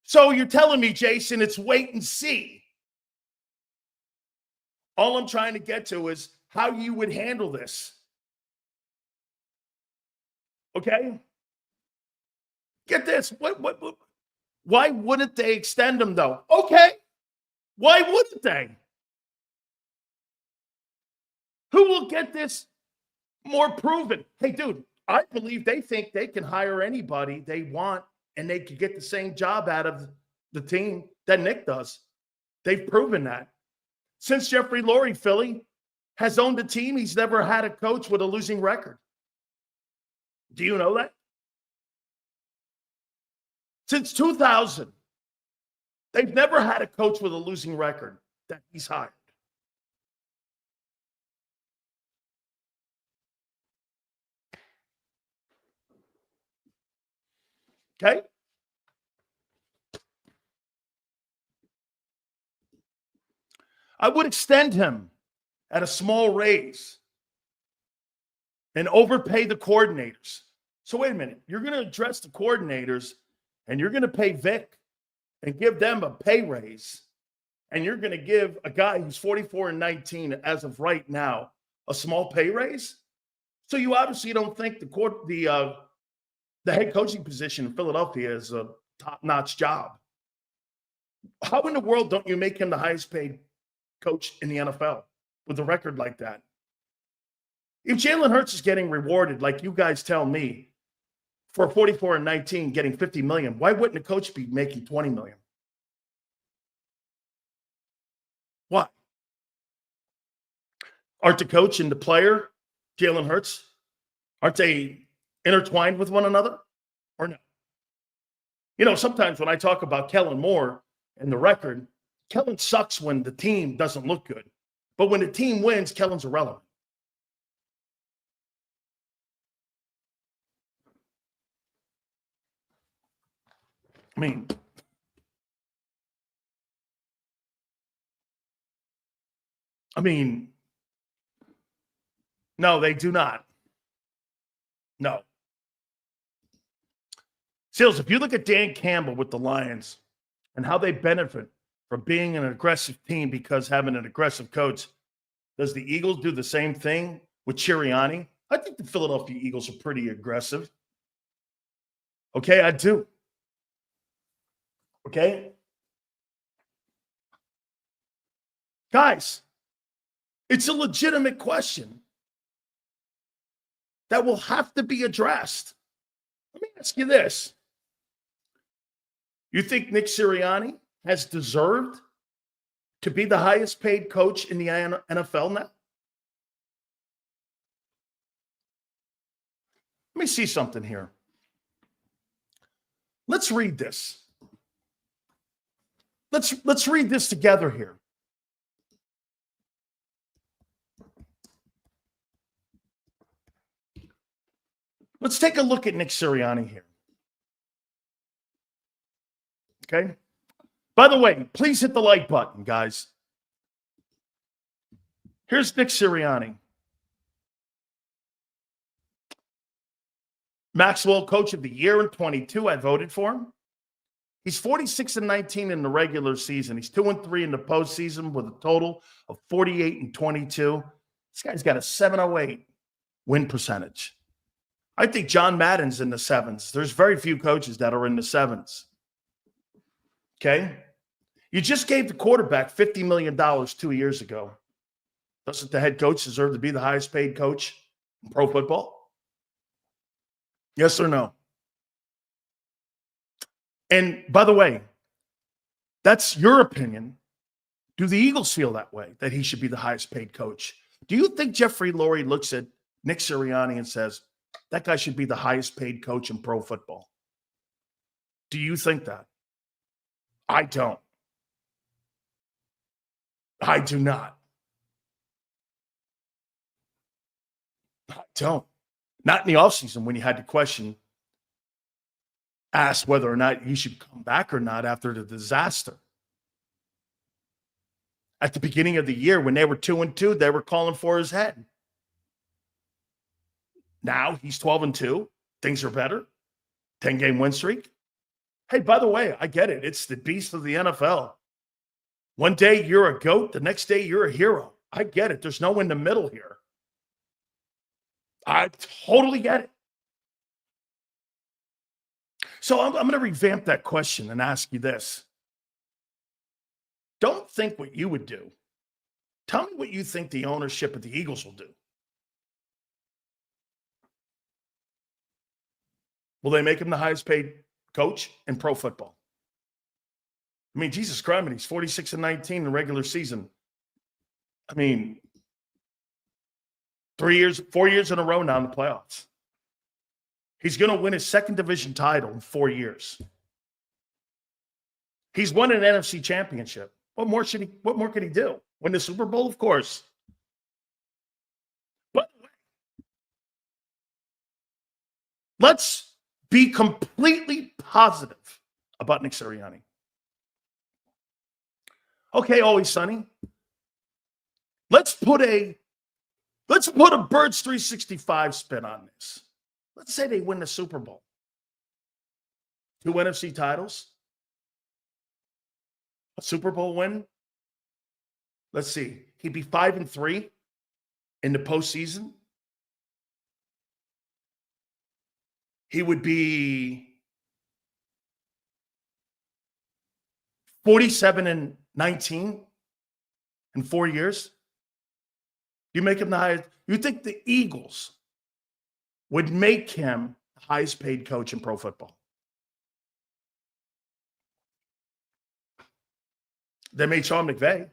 So you're telling me, Jason, it's wait and see. All I'm trying to get to is how you would handle this. Okay? Get this. Why wouldn't they extend him, though? Okay. Why wouldn't they? Who will get this more proven? Hey, dude, I believe they think they can hire anybody they want and they could get the same job out of the team that Nick does. They've proven that. Since Jeffrey Lurie, Philly, has owned the team, he's never had a coach with a losing record. Do you know that? Since 2000, they've never had a coach with a losing record that he's hired. Okay? I would extend him at a small raise and overpay the coordinators. So wait a minute. You're going to address the coordinators and you're going to pay Vic and give them a pay raise. And you're going to give a guy who's 44-19 as of right now a small pay raise. So you obviously don't think the head coaching position in Philadelphia is a top-notch job. How in the world don't you make him the highest paid coach in the NFL with a record like that? If Jalen Hurts is getting rewarded, like you guys tell me, for 44-19 getting $50 million, why wouldn't a coach be making $20 million? Why? Aren't the coach and the player, Jalen Hurts, aren't they intertwined with one another or no? You know, sometimes when I talk about Kellen Moore and the record, Kellen sucks when the team doesn't look good. But when the team wins, Kellen's irrelevant. I mean, no, they do not. No. Seals, if you look at Dan Campbell with the Lions and how they benefit from being an aggressive team because having an aggressive coach, does the Eagles do the same thing with Sirianni? I think the Philadelphia Eagles are pretty aggressive. Okay, I do. Okay? Guys, it's a legitimate question that will have to be addressed. Let me ask you this. You think Nick Sirianni has deserved to be the highest paid coach in the NFL now? Let me see something here. Let's read this. Let's read this together here. Let's take a look at Nick Sirianni here. Okay? By the way, please hit the like button, guys. Here's Nick Sirianni. Maxwell Coach of the Year in 22. I voted for him. He's 46-19 in the regular season. He's 2-3 in the postseason with a total of 48-22. This guy's got a 708 win percentage. I think John Madden's in the sevens. There's very few coaches that are in the sevens. Okay? You just gave the quarterback $50 million 2 years ago. Doesn't the head coach deserve to be the highest paid coach in pro football? Yes or no? And by the way, that's your opinion. Do the Eagles feel that way, that he should be the highest paid coach? Do you think Jeffrey Lurie looks at Nick Sirianni and says, that guy should be the highest paid coach in pro football? Do you think that? I don't. I do not. I don't. Not in the offseason when you had to ask whether or not he should come back or not after the disaster. At the beginning of the year, when they were 2-2, they were calling for his head. Now he's 12-2. Things are better. 10-game win streak. Hey, by the way, I get it. It's the beast of the NFL. One day you're a GOAT. The next day you're a hero. I get it. There's no in the middle here. I totally get it. So I'm going to revamp that question and ask you this. Don't think what you would do. Tell me what you think the ownership of the Eagles will do. Will they make him the highest paid coach in pro football? I mean, Jesus Christ, he's 46-19 in the regular season. I mean, 4 years in a row now in the playoffs. He's going to win his second division title in 4 years. He's won an NFC championship. What more could he do? Win the Super Bowl, of course. But let's be completely positive about Nick Sirianni. Okay, Always Sunny. Let's put a Birds 365 spin on this. Let's say they win the Super Bowl. 2 NFC titles. A Super Bowl win. Let's see. He'd be 5-3 in the postseason. He would be 47-19 in 4 years. You make him the highest. You think the Eagles would make him the highest paid coach in pro football? They made Sean McVay.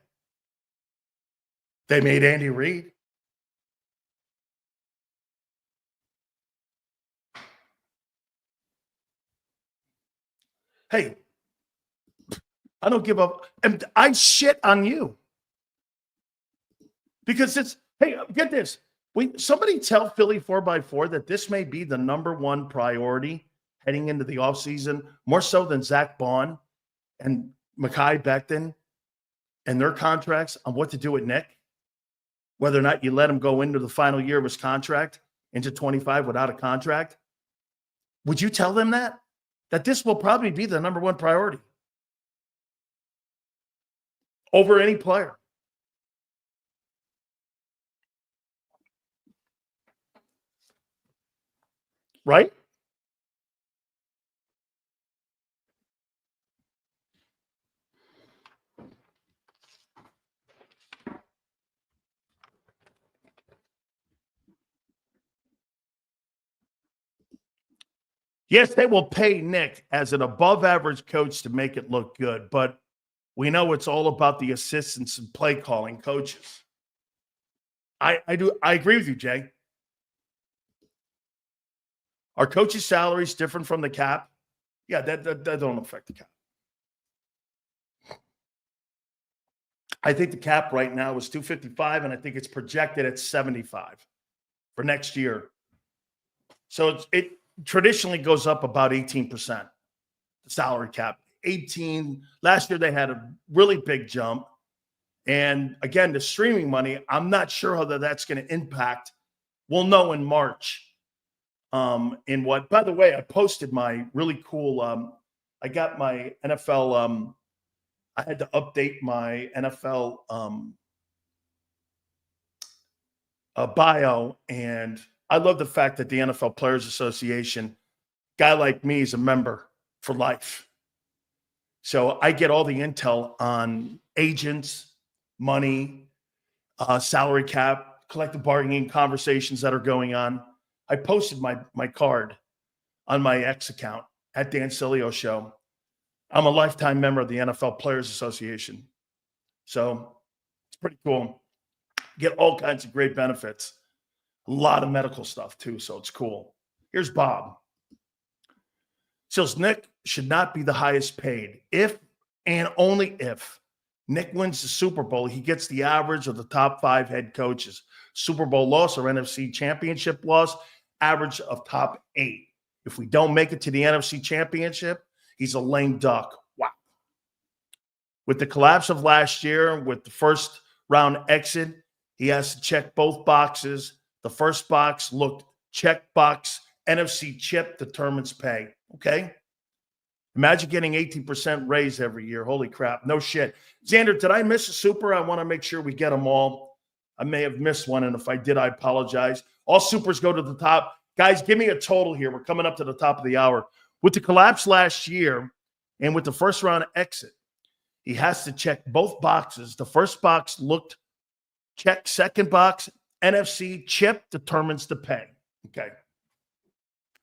They made Andy Reid. Hey, I don't give up. And I shit on you. Because hey, get this. Somebody tell Philly 4x4 that this may be the number one priority heading into the offseason, more so than Zach Bond and Mekhi Becton and their contracts on what to do with Nick, whether or not you let him go into the final year of his contract, into 25 without a contract. Would you tell them that? That this will probably be the number one priority over any player. Right? Yes, they will pay Nick as an above-average coach to make it look good, but we know it's all about the assistants and play calling coaches. I agree with you, Jay. Are coaches' salaries different from the cap? Yeah, that don't affect the cap. I think the cap right now is 255, and I think it's projected at 75 for next year. So it traditionally goes up about 18%, the salary cap. 18. Last year they had a really big jump. And again, the streaming money, I'm not sure how that's going to impact. We'll know in March. In what, by the way, I posted my really cool, I got my NFL, I had to update my NFL bio, and I love the fact that the NFL Players Association, guy like me, is a member for life. So I get all the intel on agents, money, salary cap, collective bargaining conversations that are going on. I posted my card on my X account at Dan Sileo Show. I'm a lifetime member of the NFL Players Association. So it's pretty cool. Get all kinds of great benefits. A lot of medical stuff too, so it's cool. Here's Bob. Says Nick should not be the highest paid if and only if Nick wins the Super Bowl, he gets the average of the top 5 head coaches. Super Bowl loss or NFC championship loss, average of top 8. If we don't make it to the NFC championship, he's a lame duck. Wow. With the collapse of last year, with the first round exit, he has to check both boxes. The first box looked check box. NFC chip determines pay. Okay. Imagine getting 18% raise every year. Holy crap. No shit. Xander, did I miss a super? I want to make sure we get them all. I may have missed one, and if I did, I apologize. All supers go to the top. Guys, give me a total here. We're coming up to the top of the hour. With the collapse last year and with the first round exit, he has to check both boxes. The first box looked check. Second box, NFC chip determines the pay. Okay.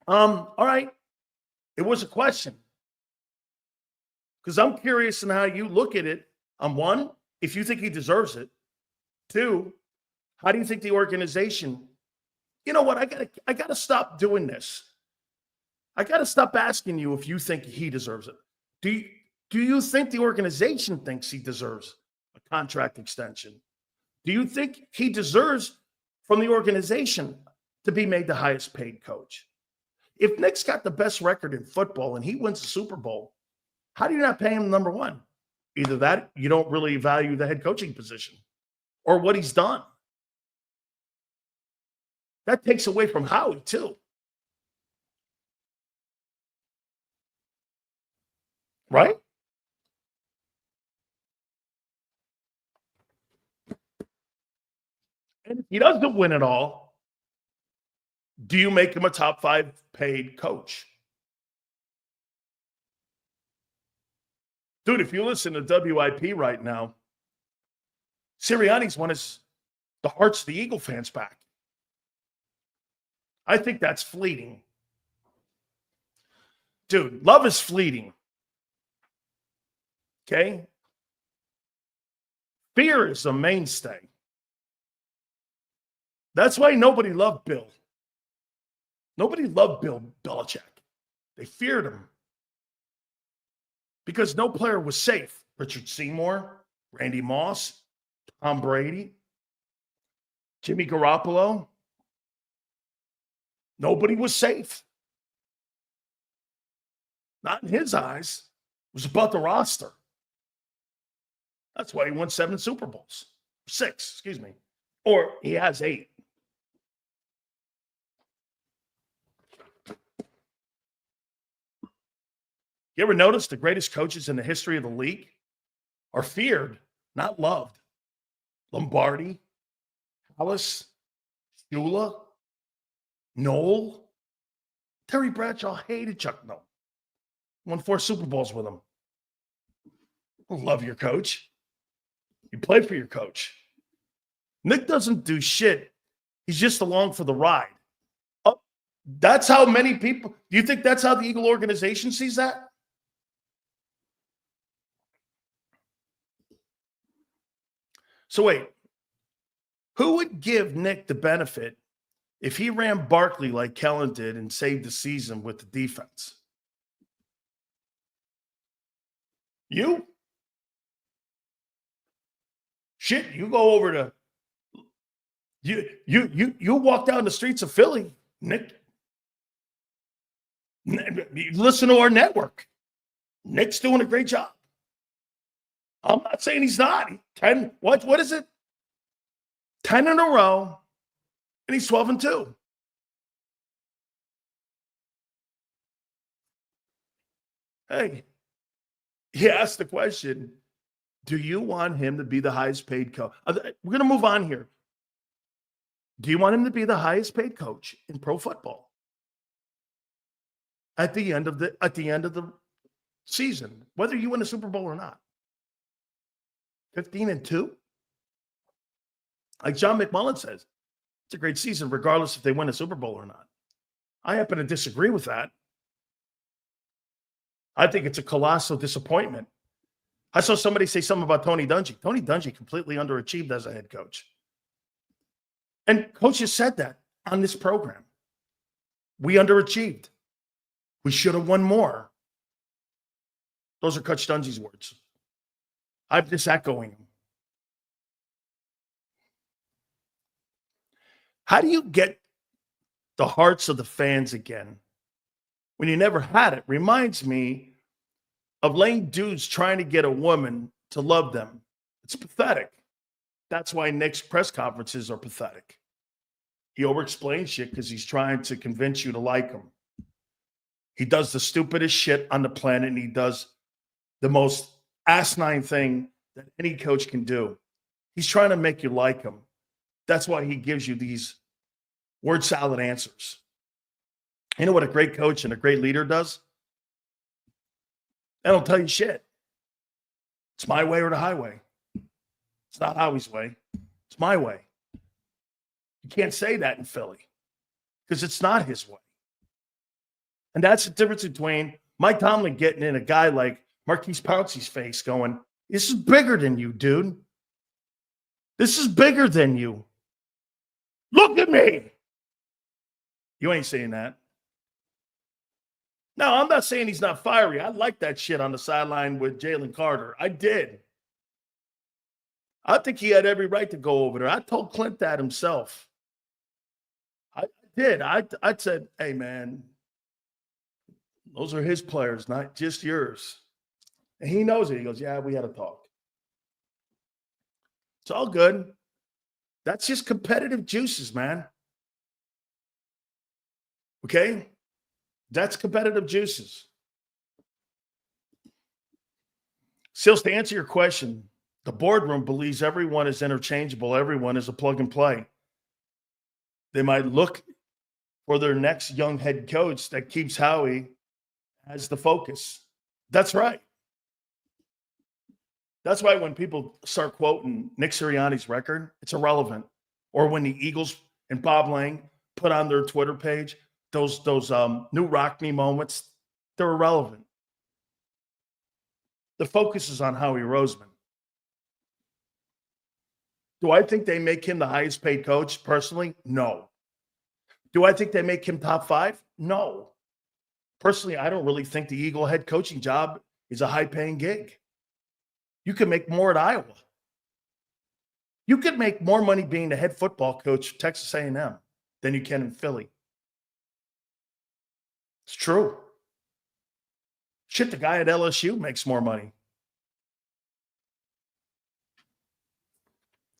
All right. It was a question. Because I'm curious in how you look at it. One, if you think he deserves it. 2, how do you think the organization? You know what? I gotta stop doing this. I gotta stop asking you if you think he deserves it. Do you think the organization thinks he deserves a contract extension? Do you think he deserves from the organization to be made the highest paid coach? If Nick's got the best record in football and he wins the Super Bowl, how do you not pay him number one? Either that, you don't really value the head coaching position or what he's done. That takes away from Howie, too. Right? And if he doesn't win it all, do you make him a top 5 paid coach? Dude, if you listen to WIP right now, Sirianni's won the hearts of the Eagle fans back. I think that's fleeting. Dude, love is fleeting. Okay? Fear is a mainstay. That's why nobody loved Bill. Nobody loved Bill Belichick. They feared him. Because no player was safe. Richard Seymour, Randy Moss, Tom Brady. Jimmy Garoppolo, nobody was safe. Not in his eyes. It was about the roster. That's why he won 7 Super Bowls. 6, excuse me. Or he has 8. You ever notice the greatest coaches in the history of the league are feared, not loved? Lombardi, Alice, Shula, Noel, Terry Bradshaw hated Chuck Noll. Won 4 Super Bowls with him. Love your coach. You play for your coach. Nick doesn't do shit. He's just along for the ride. Oh, that's how many people. Do you think that's how the Eagle organization sees that? So wait, who would give Nick the benefit if he ran Barkley like Kellen did and saved the season with the defense? You? Shit, you go over to you walk down the streets of Philly, Nick. Listen to our network. Nick's doing a great job. I'm not saying he's not. 10, what is it? 10 in a row, and he's 12-2. Hey, he asked the question, do you want him to be the highest paid coach? We're going to move on here. Do you want him to be the highest paid coach in pro football at the end of the season, whether you win a Super Bowl or not? 15-2? Like John McMullen says, it's a great season regardless if they win a Super Bowl or not. I happen to disagree with that. I think it's a colossal disappointment. I saw somebody say something about Tony Dungy. Tony Dungy completely underachieved as a head coach. And coaches said that on this program. We underachieved. We should have won more. Those are Coach Dungy's words. I'm just echoing them. How do you get the hearts of the fans again when you never had it? Reminds me of lame dudes trying to get a woman to love them. It's pathetic. That's why Nick's press conferences are pathetic. He over-explains shit because he's trying to convince you to like him. He does the stupidest shit on the planet, and he does the most asinine thing that any coach can do. He's trying to make you like him. That's why he gives you these word salad answers. You know what a great coach and a great leader does? They don't tell you shit. It's my way or the highway. It's not Howie's way. It's my way. You can't say that in Philly because it's not his way. And that's the difference between Mike Tomlin getting in a guy like Marquise Pouncey's face going, this is bigger than you, dude. This is bigger than you. Look at me. You ain't saying that. No, I'm not saying he's not fiery. I like that shit on the sideline with Jalen Carter. I did. I think he had every right to go over there. I told Clint that himself. I did. I said, hey, man, those are his players, not just yours. And he knows it. He goes, yeah, we had a talk. It's all good. That's just competitive juices, man. Okay? That's competitive juices. Sills, to answer your question, the boardroom believes everyone is interchangeable. Everyone is a plug and play. They might look for their next young head coach that keeps Howie as the focus. That's right. That's why when people start quoting Nick Sirianni's record, it's irrelevant. Or when the Eagles and Bob Lang put on their Twitter page those new rock me moments, they're irrelevant. The focus is on Howie Roseman. Do I think they make him the highest paid coach personally? No. Do I think they make him top 5? No. Personally, I don't really think the Eagle head coaching job is a high-paying gig. You can make more at Iowa. You could make more money being the head football coach of Texas A&M than you can in Philly. It's true. Shit, the guy at LSU makes more money.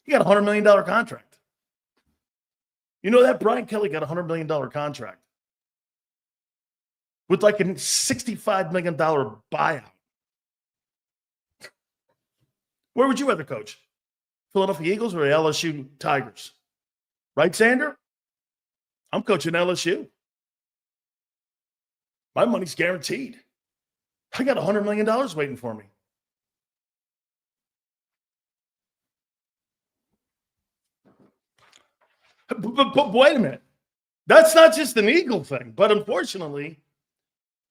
He got a $100 million contract. You know that? Brian Kelly got a $100 million contract with like a $65 million buyout. Where would you rather coach? Philadelphia Eagles or the LSU Tigers? Right, Xander? I'm coaching LSU. My money's guaranteed. I got $100 million waiting for me. But wait a minute. That's not just an Eagle thing. But unfortunately,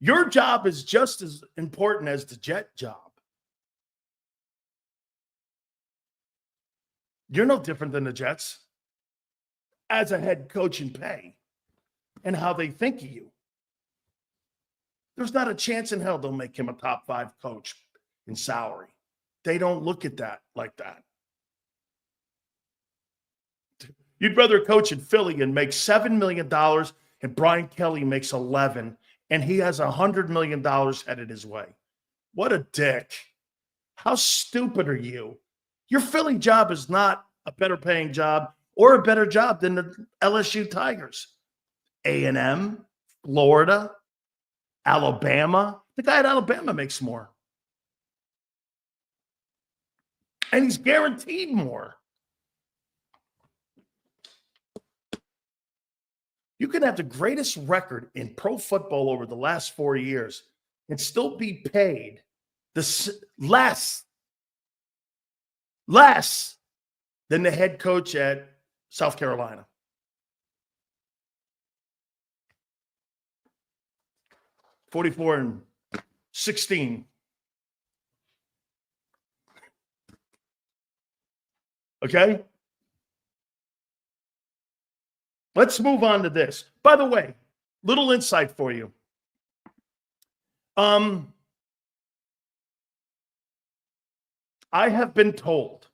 your job is just as important as the Jet job. You're no different than the Jets as a head coach in pay and how they think of you. There's not a chance in hell they'll make him a top 5 coach in salary. They don't look at that like that. You'd rather coach in Philly and make $7 million and Brian Kelly makes 11 and he has $100 million headed his way. What a dick. How stupid are you? Your Philly job is not a better paying job or a better job than the LSU Tigers. A&M, Florida, Alabama. The guy at Alabama makes more. And he's guaranteed more. You can have the greatest record in pro football over the last 4 years and still be paid less than the head coach at South Carolina. $44-16. Okay? Let's move on to this. By the way, little insight for you. I have been told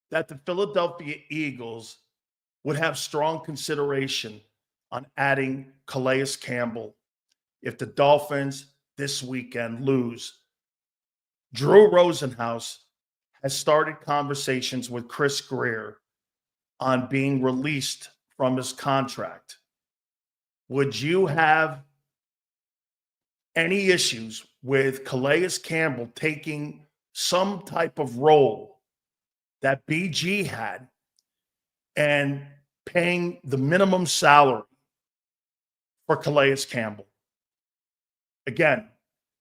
that the Philadelphia Eagles would have strong consideration on adding Calais Campbell if the Dolphins this weekend lose. Drew Rosenhaus has started conversations with Chris Greer on being released from his contract. Would you have any issues with Calais Campbell taking some type of role that BG had and paying the minimum salary for Calais Campbell? Again,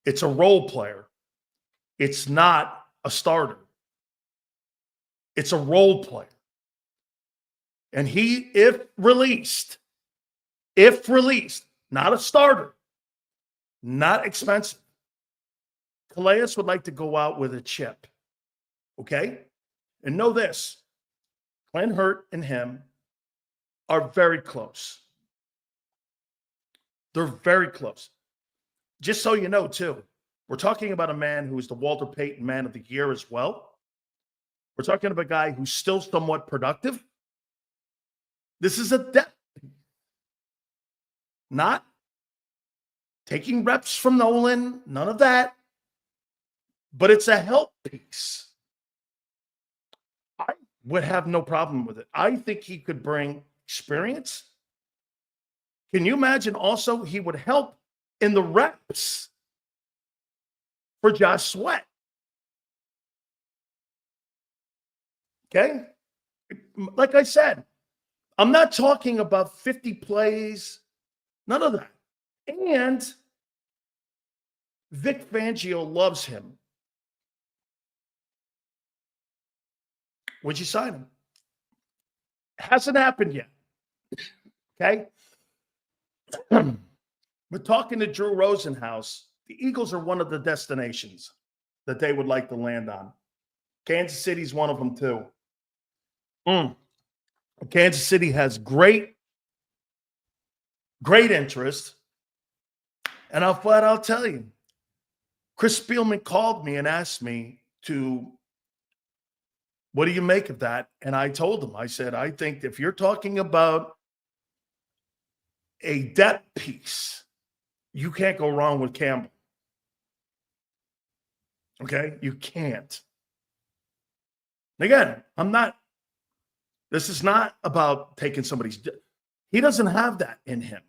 it's a role player. It's not a starter. It's a role player. And he, if released, not a starter, not expensive, Calais would like to go out with a chip. Okay? And know this, Glenn Hurt and him are very close. They're very close. Just so you know, too, we're talking about a man who is the Walter Payton Man of the Year as well. We're talking about a guy who's still somewhat productive. This is a depth. Not taking reps from Nolan, none of that. But it's a help piece. I would have no problem with it. I think he could bring experience. Can you imagine also he would help in the reps for Josh Sweat? Okay? Like I said, I'm not talking about 50 plays, none of that. And Vic Fangio loves him. Would you sign him? Hasn't happened yet. Okay? We're talking to Drew Rosenhaus. The Eagles are one of the destinations that they would like to land on. Kansas City's one of them too. Kansas City has great interest. And I'll tell you, Chris Spielman called me and asked me to What do you make of that? And I told him, I said, I think if you're talking about a depth piece, you can't go wrong with Campbell. Okay? You can't. Again, this is not about taking somebody's, he doesn't have that in him.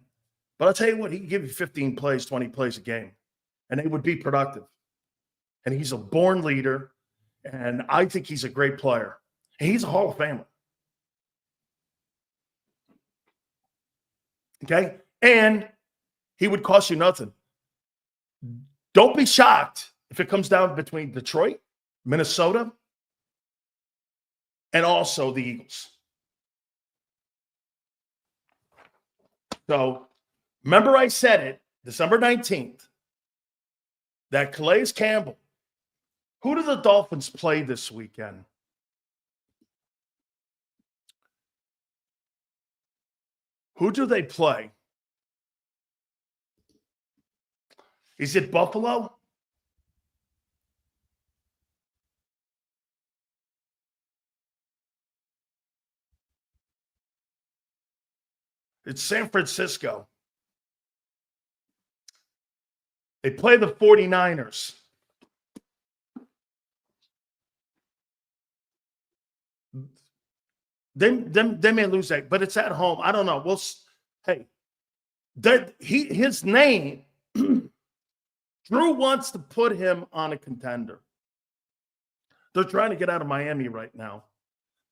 But I'll tell you what, he can give you 15 plays, 20 plays a game, and they would be productive. And he's a born leader, and I think he's a great player. And he's a Hall of Famer. Okay? And he would cost you nothing. Don't be shocked if it comes down between Detroit, Minnesota, and also the Eagles. So, remember I said it, December 19th, that Calais Campbell, who do the Dolphins play this weekend? Who do they play? Is it Buffalo? It's San Francisco. They play the 49ers. They may lose that, but it's at home. I don't know. His name, Drew wants to put him on a contender. They're trying to get out of Miami right now.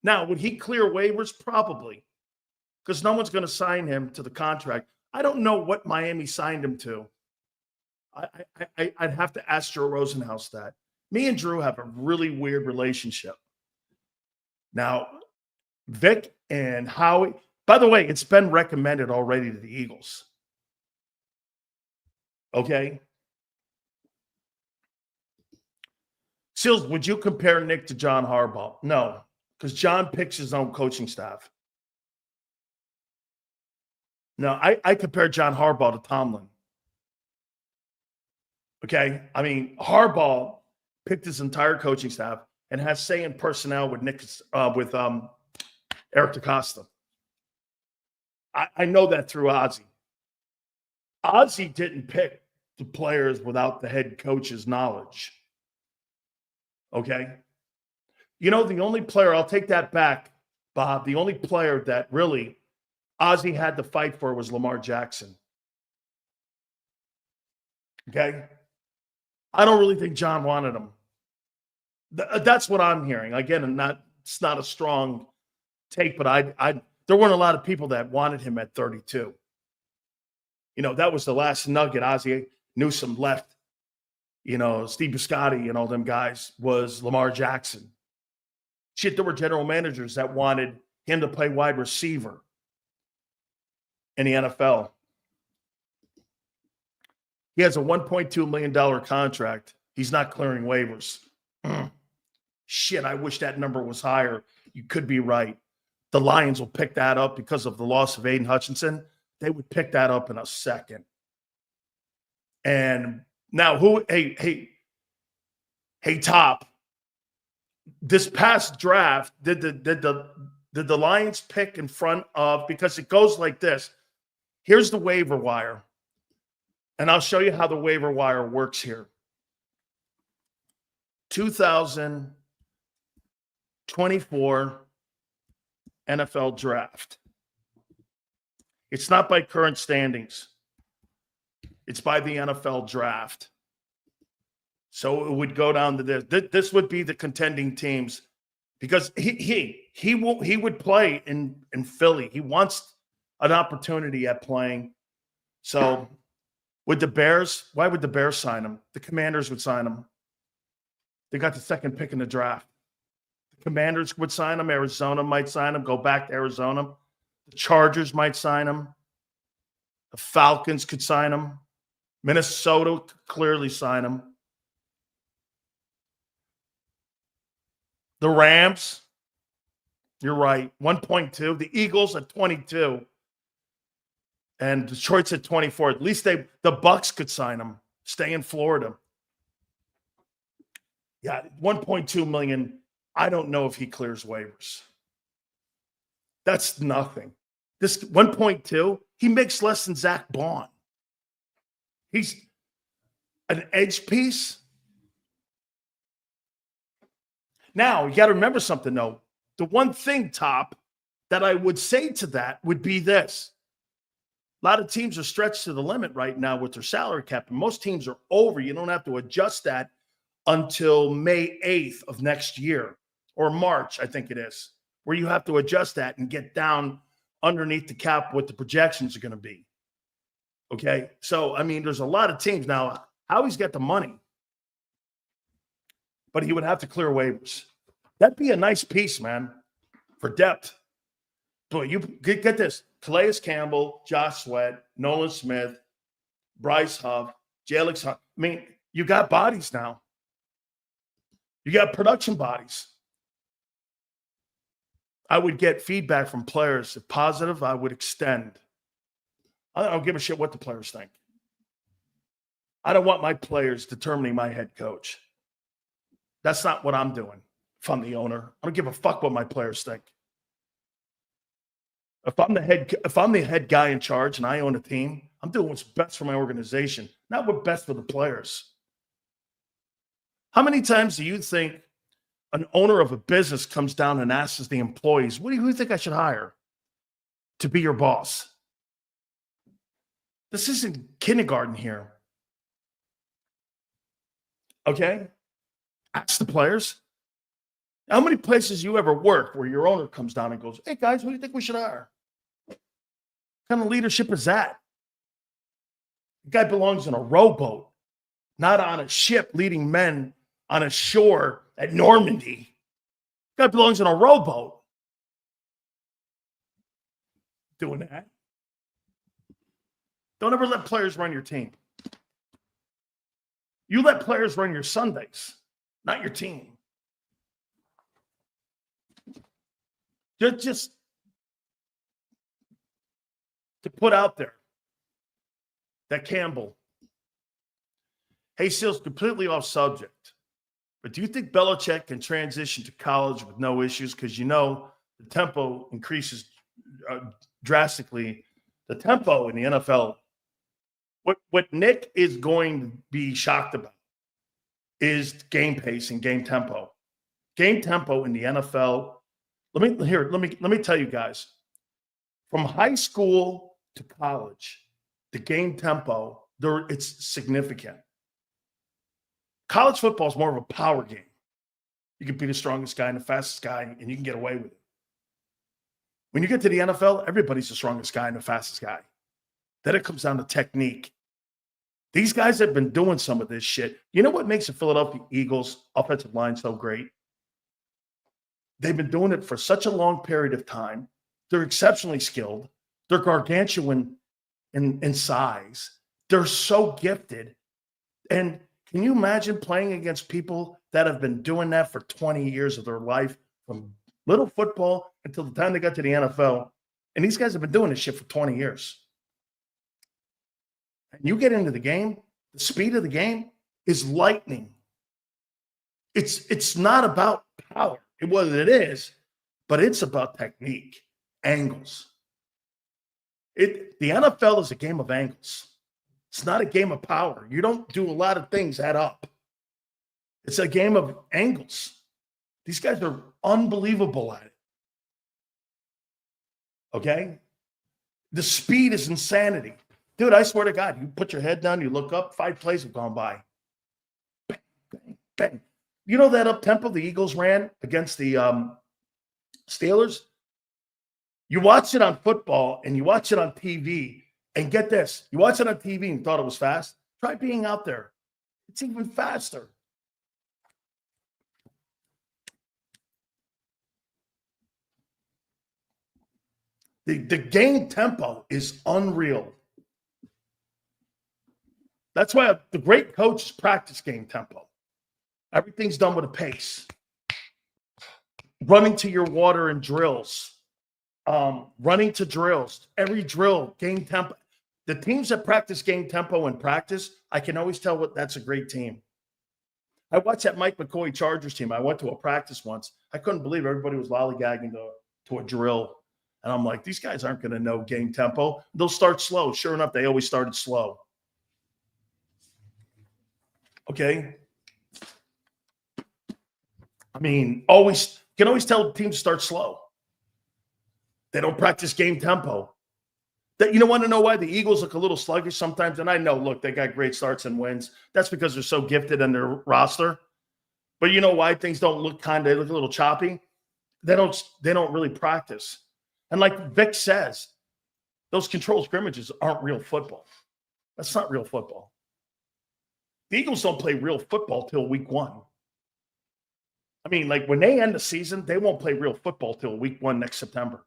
Now, would he clear waivers? Probably, because no one's going to sign him to the contract. I don't know what Miami signed him to. I'd have to ask Joe Rosenhaus that. Me and Drew have a really weird relationship. Now, Vic and Howie, by the way, it's been recommended already to the Eagles. Okay? Seals, would you compare Nick to John Harbaugh? No, because John picks his own coaching staff. No, I compare John Harbaugh to Tomlin. Okay? I mean, Harbaugh picked his entire coaching staff and has say in personnel with Eric DeCosta. I know that through Ozzie. Ozzie didn't pick the players without the head coach's knowledge. Okay? You know, the only player, I'll take that back, Bob, the only player that really Ozzie had to fight for was Lamar Jackson. Okay? I don't really think John wanted him. That's what I'm hearing. Again, it's not a strong take, but there weren't a lot of people that wanted him at 32. You know, that was the last nugget. Ozzie Newsome left. You know, Steve Biscotti and all them guys was Lamar Jackson. Shit, there were general managers that wanted him to play wide receiver in the NFL. He has a $1.2 million contract. He's not clearing waivers. Shit, I wish that number was higher. You could be right. The Lions will pick that up because of the loss of Aiden Hutchinson. They would pick that up in a second. And now hey, Top, this past draft, did the Lions pick in front of, because it goes like this. Here's the waiver wire. And I'll show you how the waiver wire works here. 2024 NFL draft. It's not by current standings. It's by the NFL draft. So it would go down to this. This would be the contending teams, because he would play in Philly. He wants an opportunity at playing. So with the Bears, why would the Bears sign him? The Commanders would sign him. They got the second pick in the draft. The Commanders would sign him. Arizona might sign him. Go back to Arizona. The Chargers might sign him. The Falcons could sign him. Minnesota could clearly sign him. The Rams, you're right, 1.2. The Eagles at 22. And Detroit's at 24. At least the Bucs could sign him. Stay in Florida. Yeah, 1.2 million. I don't know if he clears waivers. That's nothing. This 1.2, he makes less than Zach Bond. He's an edge piece. Now, you got to remember something, though. The one thing, Top, that I would say to that would be this. A lot of teams are stretched to the limit right now with their salary cap, and most teams are over. You don't have to adjust that until May 8th of next year, or March, I think it is, where you have to adjust that and get down underneath the cap what the projections are going to be. Okay? So, I mean, there's a lot of teams. Now, Howie's got the money, but he would have to clear waivers. That'd be a nice piece, man, for depth. Boy, you get this. Calais Campbell, Josh Sweat, Nolan Smith, Bryce Huff, Jalen Hurts. I mean, you got bodies now. You got production bodies. I would get feedback from players. If positive, I would extend. I don't give a shit what the players think. I don't want my players determining my head coach. That's not what I'm doing if I'm the owner. I don't give a fuck what my players think. If I'm the head guy in charge and I own a team, I'm doing what's best for my organization, not what's best for the players. How many times do you think an owner of a business comes down and asks the employees, who do you think I should hire to be your boss? This isn't kindergarten here. Okay? Ask the players. How many places you ever worked where your owner comes down and goes, hey, guys, what do you think we should hire? What kind of leadership is that? The guy belongs in a rowboat, not on a ship leading men on a shore at Normandy. The guy belongs in a rowboat. Doing that. Don't ever let players run your team. You let players run your Sundays, not your team. Just to put out there that Campbell, hey, Seals, completely off subject, but do you think Belichick can transition to college with no issues? Because you know the tempo increases drastically. The tempo in the NFL, what Nick is going to be shocked about is game pace and game tempo. Game tempo in the NFL. Let me tell you guys, from high school to college, the game tempo, it's significant. College football is more of a power game. You can be the strongest guy and the fastest guy, and you can get away with it. When you get to the NFL, everybody's the strongest guy and the fastest guy. Then it comes down to technique. These guys have been doing some of this shit. You know what makes the Philadelphia Eagles offensive line so great? They've been doing it for such a long period of time. They're exceptionally skilled. They're gargantuan in size. They're so gifted. And can you imagine playing against people that have been doing that for 20 years of their life, from little football until the time they got to the NFL? And these guys have been doing this shit for 20 years. And you get into the game, the speed of the game is lightning. It's not about power. It is, but it's about technique, angles. The NFL is a game of angles. It's not a game of power. You don't do a lot of things add up. It's a game of angles. These guys are unbelievable at it. Okay? The speed is insanity. Dude, I swear to God, you put your head down, you look up, 5 plays have gone by. Bang, bang, bang. You know that up-tempo the Eagles ran against the Steelers? You watch it on football and you watch it on TV, and get this, you watch it on TV and thought it was fast. Try being out there. It's even faster. The game tempo is unreal. That's why the great coaches practice game tempo. Everything's done with a pace. Running to your water and drills. Running to drills. Every drill, game tempo. The teams that practice game tempo in practice, I can always tell that's a great team. I watched that Mike McCoy Chargers team. I went to a practice once. I couldn't believe everybody was lollygagging to a drill. And I'm like, these guys aren't going to know game tempo. They'll start slow. Sure enough, they always started slow. Okay? I mean, you can always tell teams to start slow. They don't practice game tempo. You don't want to know why the Eagles look a little sluggish sometimes? And I know, look, they got great starts and wins. That's because they're so gifted in their roster. But you know why things don't look they look a little choppy? They don't really practice. And like Vic says, those controlled scrimmages aren't real football. That's not real football. The Eagles don't play real football till week 1. I mean, like when they end the season, they won't play real football till week 1 next September.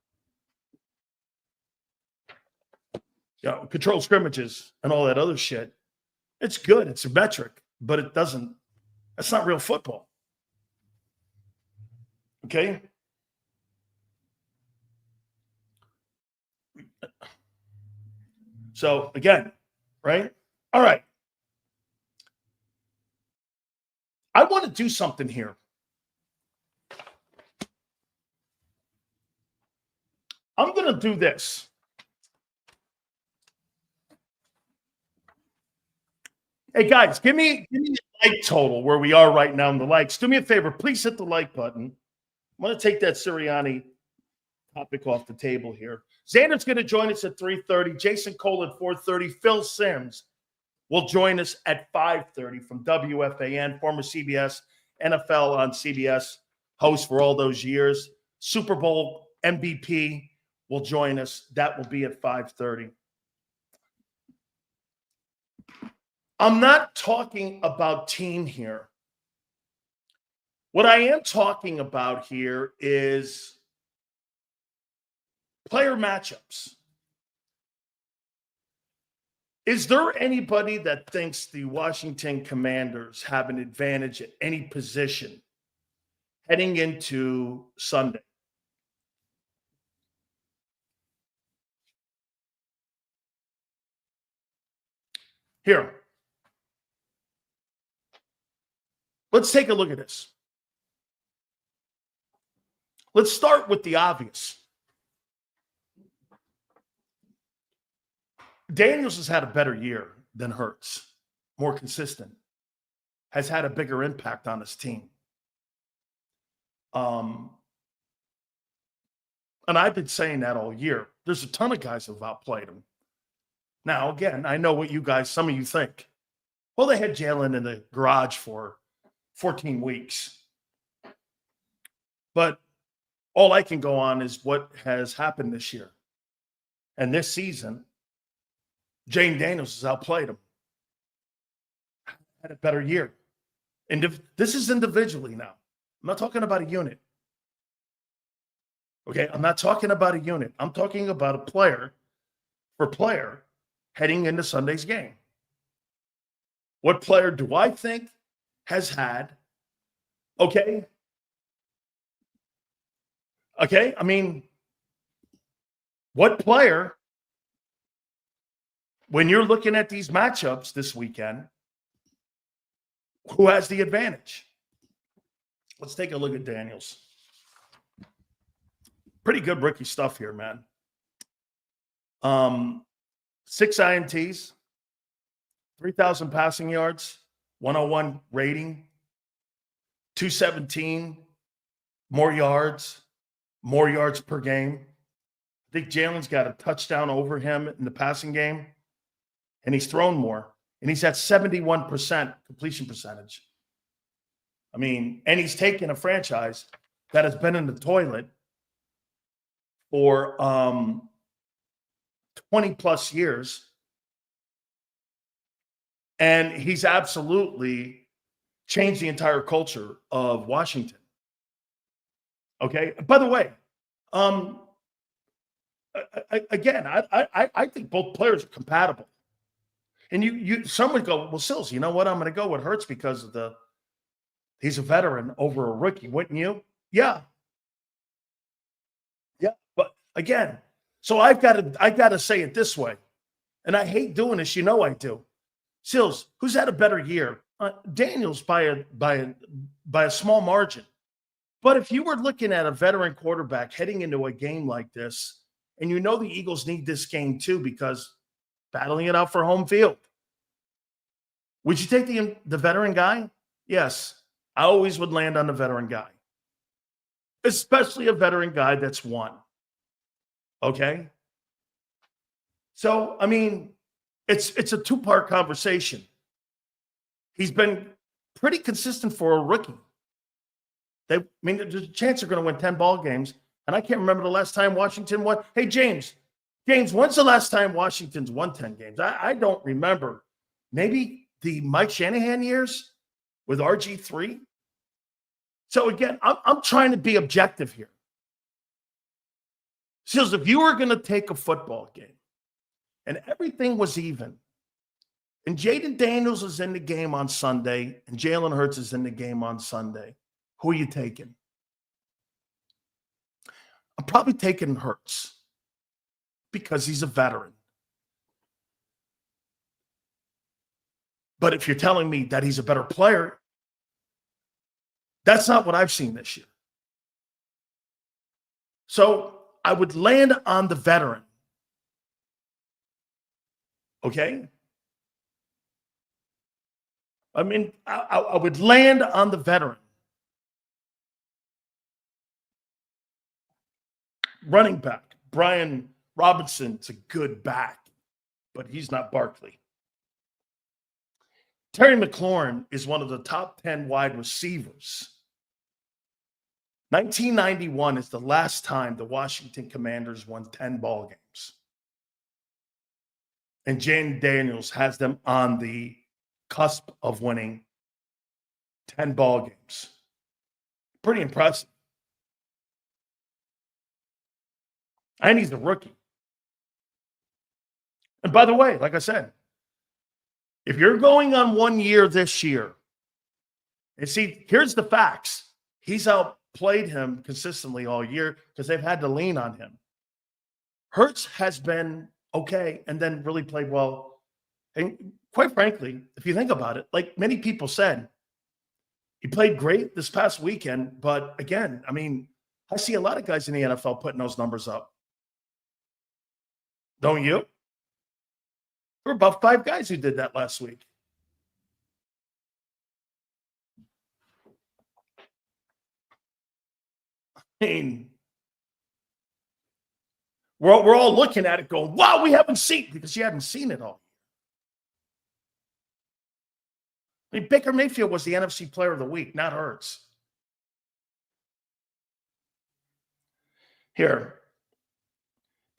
Controlled scrimmages and all that other shit. It's good. It's a metric, but that's not real football. Okay? So, again, right? All right. I want to do something here. I'm going to do this. Hey, guys, give me a like total where we are right now in the likes. Do me a favor. Please hit the like button. I'm going to take that Sirianni topic off the table here. Xander's going to join us at 3:30. Jason Cole at 4:30. Phil Simms will join us at 5:30 from WFAN, former CBS, NFL on CBS host for all those years. Super Bowl MVP will join us. That will be at 5:30. I'm not talking about team here. What I am talking about here is player matchups. Is there anybody that thinks the Washington Commanders have an advantage at any position heading into Sunday? Here. Let's take a look at this. Let's start with the obvious. Daniels has had a better year than Hurts, more consistent, has had a bigger impact on his team. And I've been saying that all year. There's a ton of guys who have outplayed him. Now, again, I know what some of you think. Well, they had Jalen in the garage for 14 weeks. But all I can go on is what has happened this year. And this season, Jaden Daniels has outplayed him. Had a better year. And this is individually now. I'm not talking about a unit. Okay, I'm not talking about a unit. I'm talking about a player for player heading into Sunday's game. What player do I think has had, okay, I mean, what player, when you're looking at these matchups this weekend, who has the advantage? Let's take a look at Daniels. Pretty good rookie stuff here, man. 6 INTs, 3,000 passing yards, 101 rating, 217 more yards per game. I think Jalen's got a touchdown over him in the passing game, and he's thrown more, and he's at 71% completion percentage. I mean, and he's taken a franchise that has been in the toilet for 20 plus years. And he's absolutely changed the entire culture of Washington. Okay. By the way, I think both players are compatible. And some would go, well, Sills, you know what? I'm going to go with Hurts because of he's a veteran over a rookie, wouldn't you? Yeah. Yeah. But again, so I got to say it this way. And I hate doing this. You know I do. Sills, who's had a better year, Daniels by a small margin. But if you were looking at a veteran quarterback heading into a game like this, and you know the Eagles need this game too because battling it out for home field, would you take the veteran guy? Yes, I always would land on the veteran guy, especially a veteran guy that's won. Okay? So, I mean, it's a two-part conversation. He's been pretty consistent for a rookie. There's a chance they're going to win 10 ball games, and I can't remember the last time Washington won. Hey, James, when's the last time Washington's won 10 games? I don't remember. Maybe the Mike Shanahan years with RG3? So, again, I'm trying to be objective here. So, if you were going to take a football game and everything was even, and Jaden Daniels is in the game on Sunday, and Jalen Hurts is in the game on Sunday, who are you taking? I'm probably taking Hurts because he's a veteran. But if you're telling me that he's a better player, that's not what I've seen this year. So I would land on the veteran. Okay? I mean, I would land on the veteran. Running back, Brian Robinson's a good back, but he's not Barkley. Terry McLaurin is one of the top 10 wide receivers. 1991 is the last time the Washington Commanders won 10 ball games. And Jaden Daniels has them on the cusp of winning 10 ball games. Pretty impressive. And he's a rookie. And by the way, like I said, if you're going on 1 year this year, and see, here's the facts. He's outplayed him consistently all year because they've had to lean on him. Hurts has been okay and then really played well. And quite frankly, if you think about it, like many people said, he played great this past weekend. But again, I mean, I see a lot of guys in the NFL putting those numbers up. Don't you? There were about 5 guys who did that last week. I mean, we're all looking at it going, wow, we haven't seen it, because you haven't seen it all. I mean, Baker Mayfield was the NFC Player of the Week, not Hurts. Here.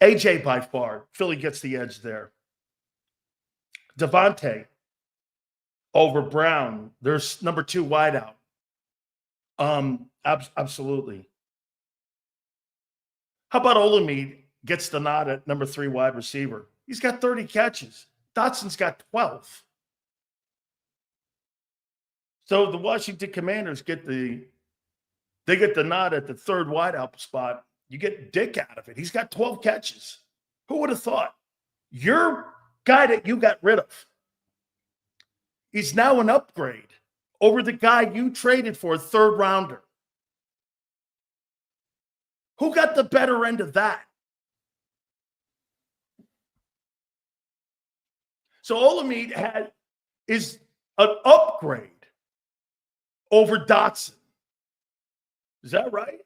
AJ by far. Philly gets the edge there. Devontae over Brown. There's number 2 wideout. Absolutely. How about Olamide gets the nod at number 3 wide receiver? He's got 30 catches. Dotson's got 12. So the Washington Commanders get the nod at the 3rd wideout spot. You get Dick out of it. He's got 12 catches. Who would have thought? Your guy that you got rid of is now an upgrade over the guy you traded for a 3rd rounder. Who got the better end of that? So Olamide is an upgrade over Dotson. Is that right?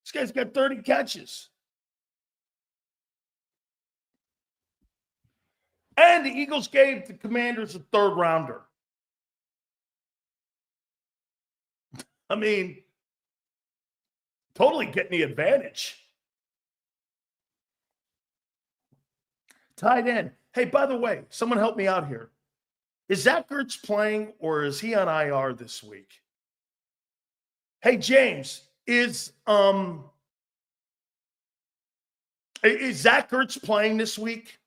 This guy's got 30 catches. And the Eagles gave the Commanders a 3rd rounder. I mean, totally getting the advantage. Tight end. Hey, by the way, someone help me out here. Is Zach Ertz playing or is he on IR this week? Hey, James, is Zach Ertz playing this week?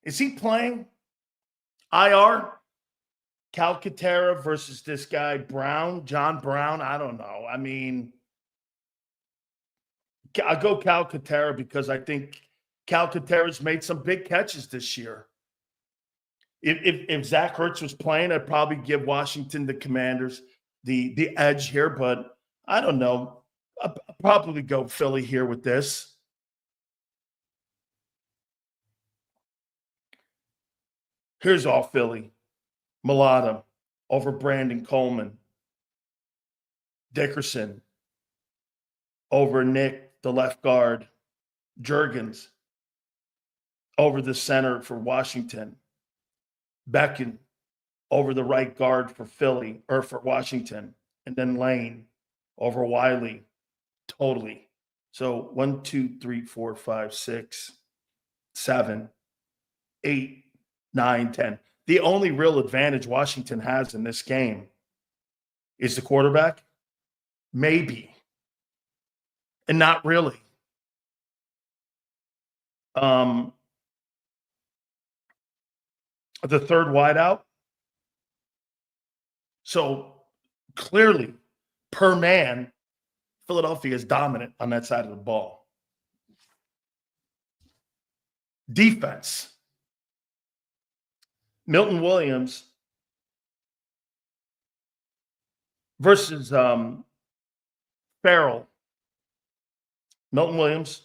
Is he playing? IR? Calcaterra versus this guy, Brown, John Brown? I don't know. I mean, I'll go Calcaterra because I think Calcaterra's made some big catches this year. If Zach Ertz was playing, I'd probably give Washington, the Commanders, the edge here, but I don't know. I'll probably go Philly here with this. Here's all Philly. Mulata over Brandon Coleman. Dickerson over Nick, the left guard. Juergens over the center for Washington. Beckin over the right guard for Philly or for Washington. And then Lane over Wiley. Totally. So 1, 2, 3, 4, 5, 6, 7, 8, 9, 10. The only real advantage Washington has in this game is the quarterback. Maybe. And not really. The third wideout. So clearly, per man, Philadelphia is dominant on that side of the ball. Defense. Milton Williams versus Farrell. Milton Williams.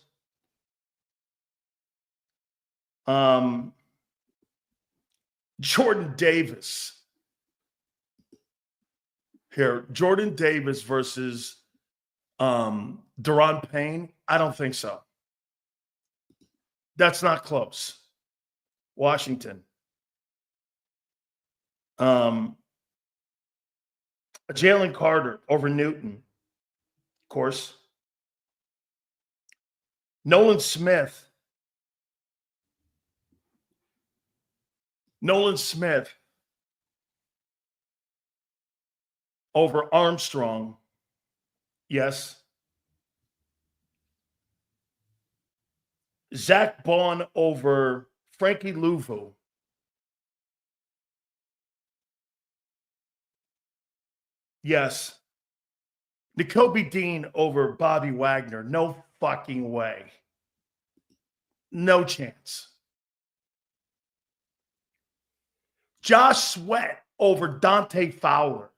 Jordan Davis. Here, Jordan Davis versus Daron Payne. I don't think so. That's not close. Washington. Jalen Carter over Newton, of course. Nolan Smith. Over Armstrong. Yes. Zach Bond over Frankie Louvu. Yes. Nakobe Dean over Bobby Wagner. No fucking way. No chance. Josh Sweat over Dante Fowler.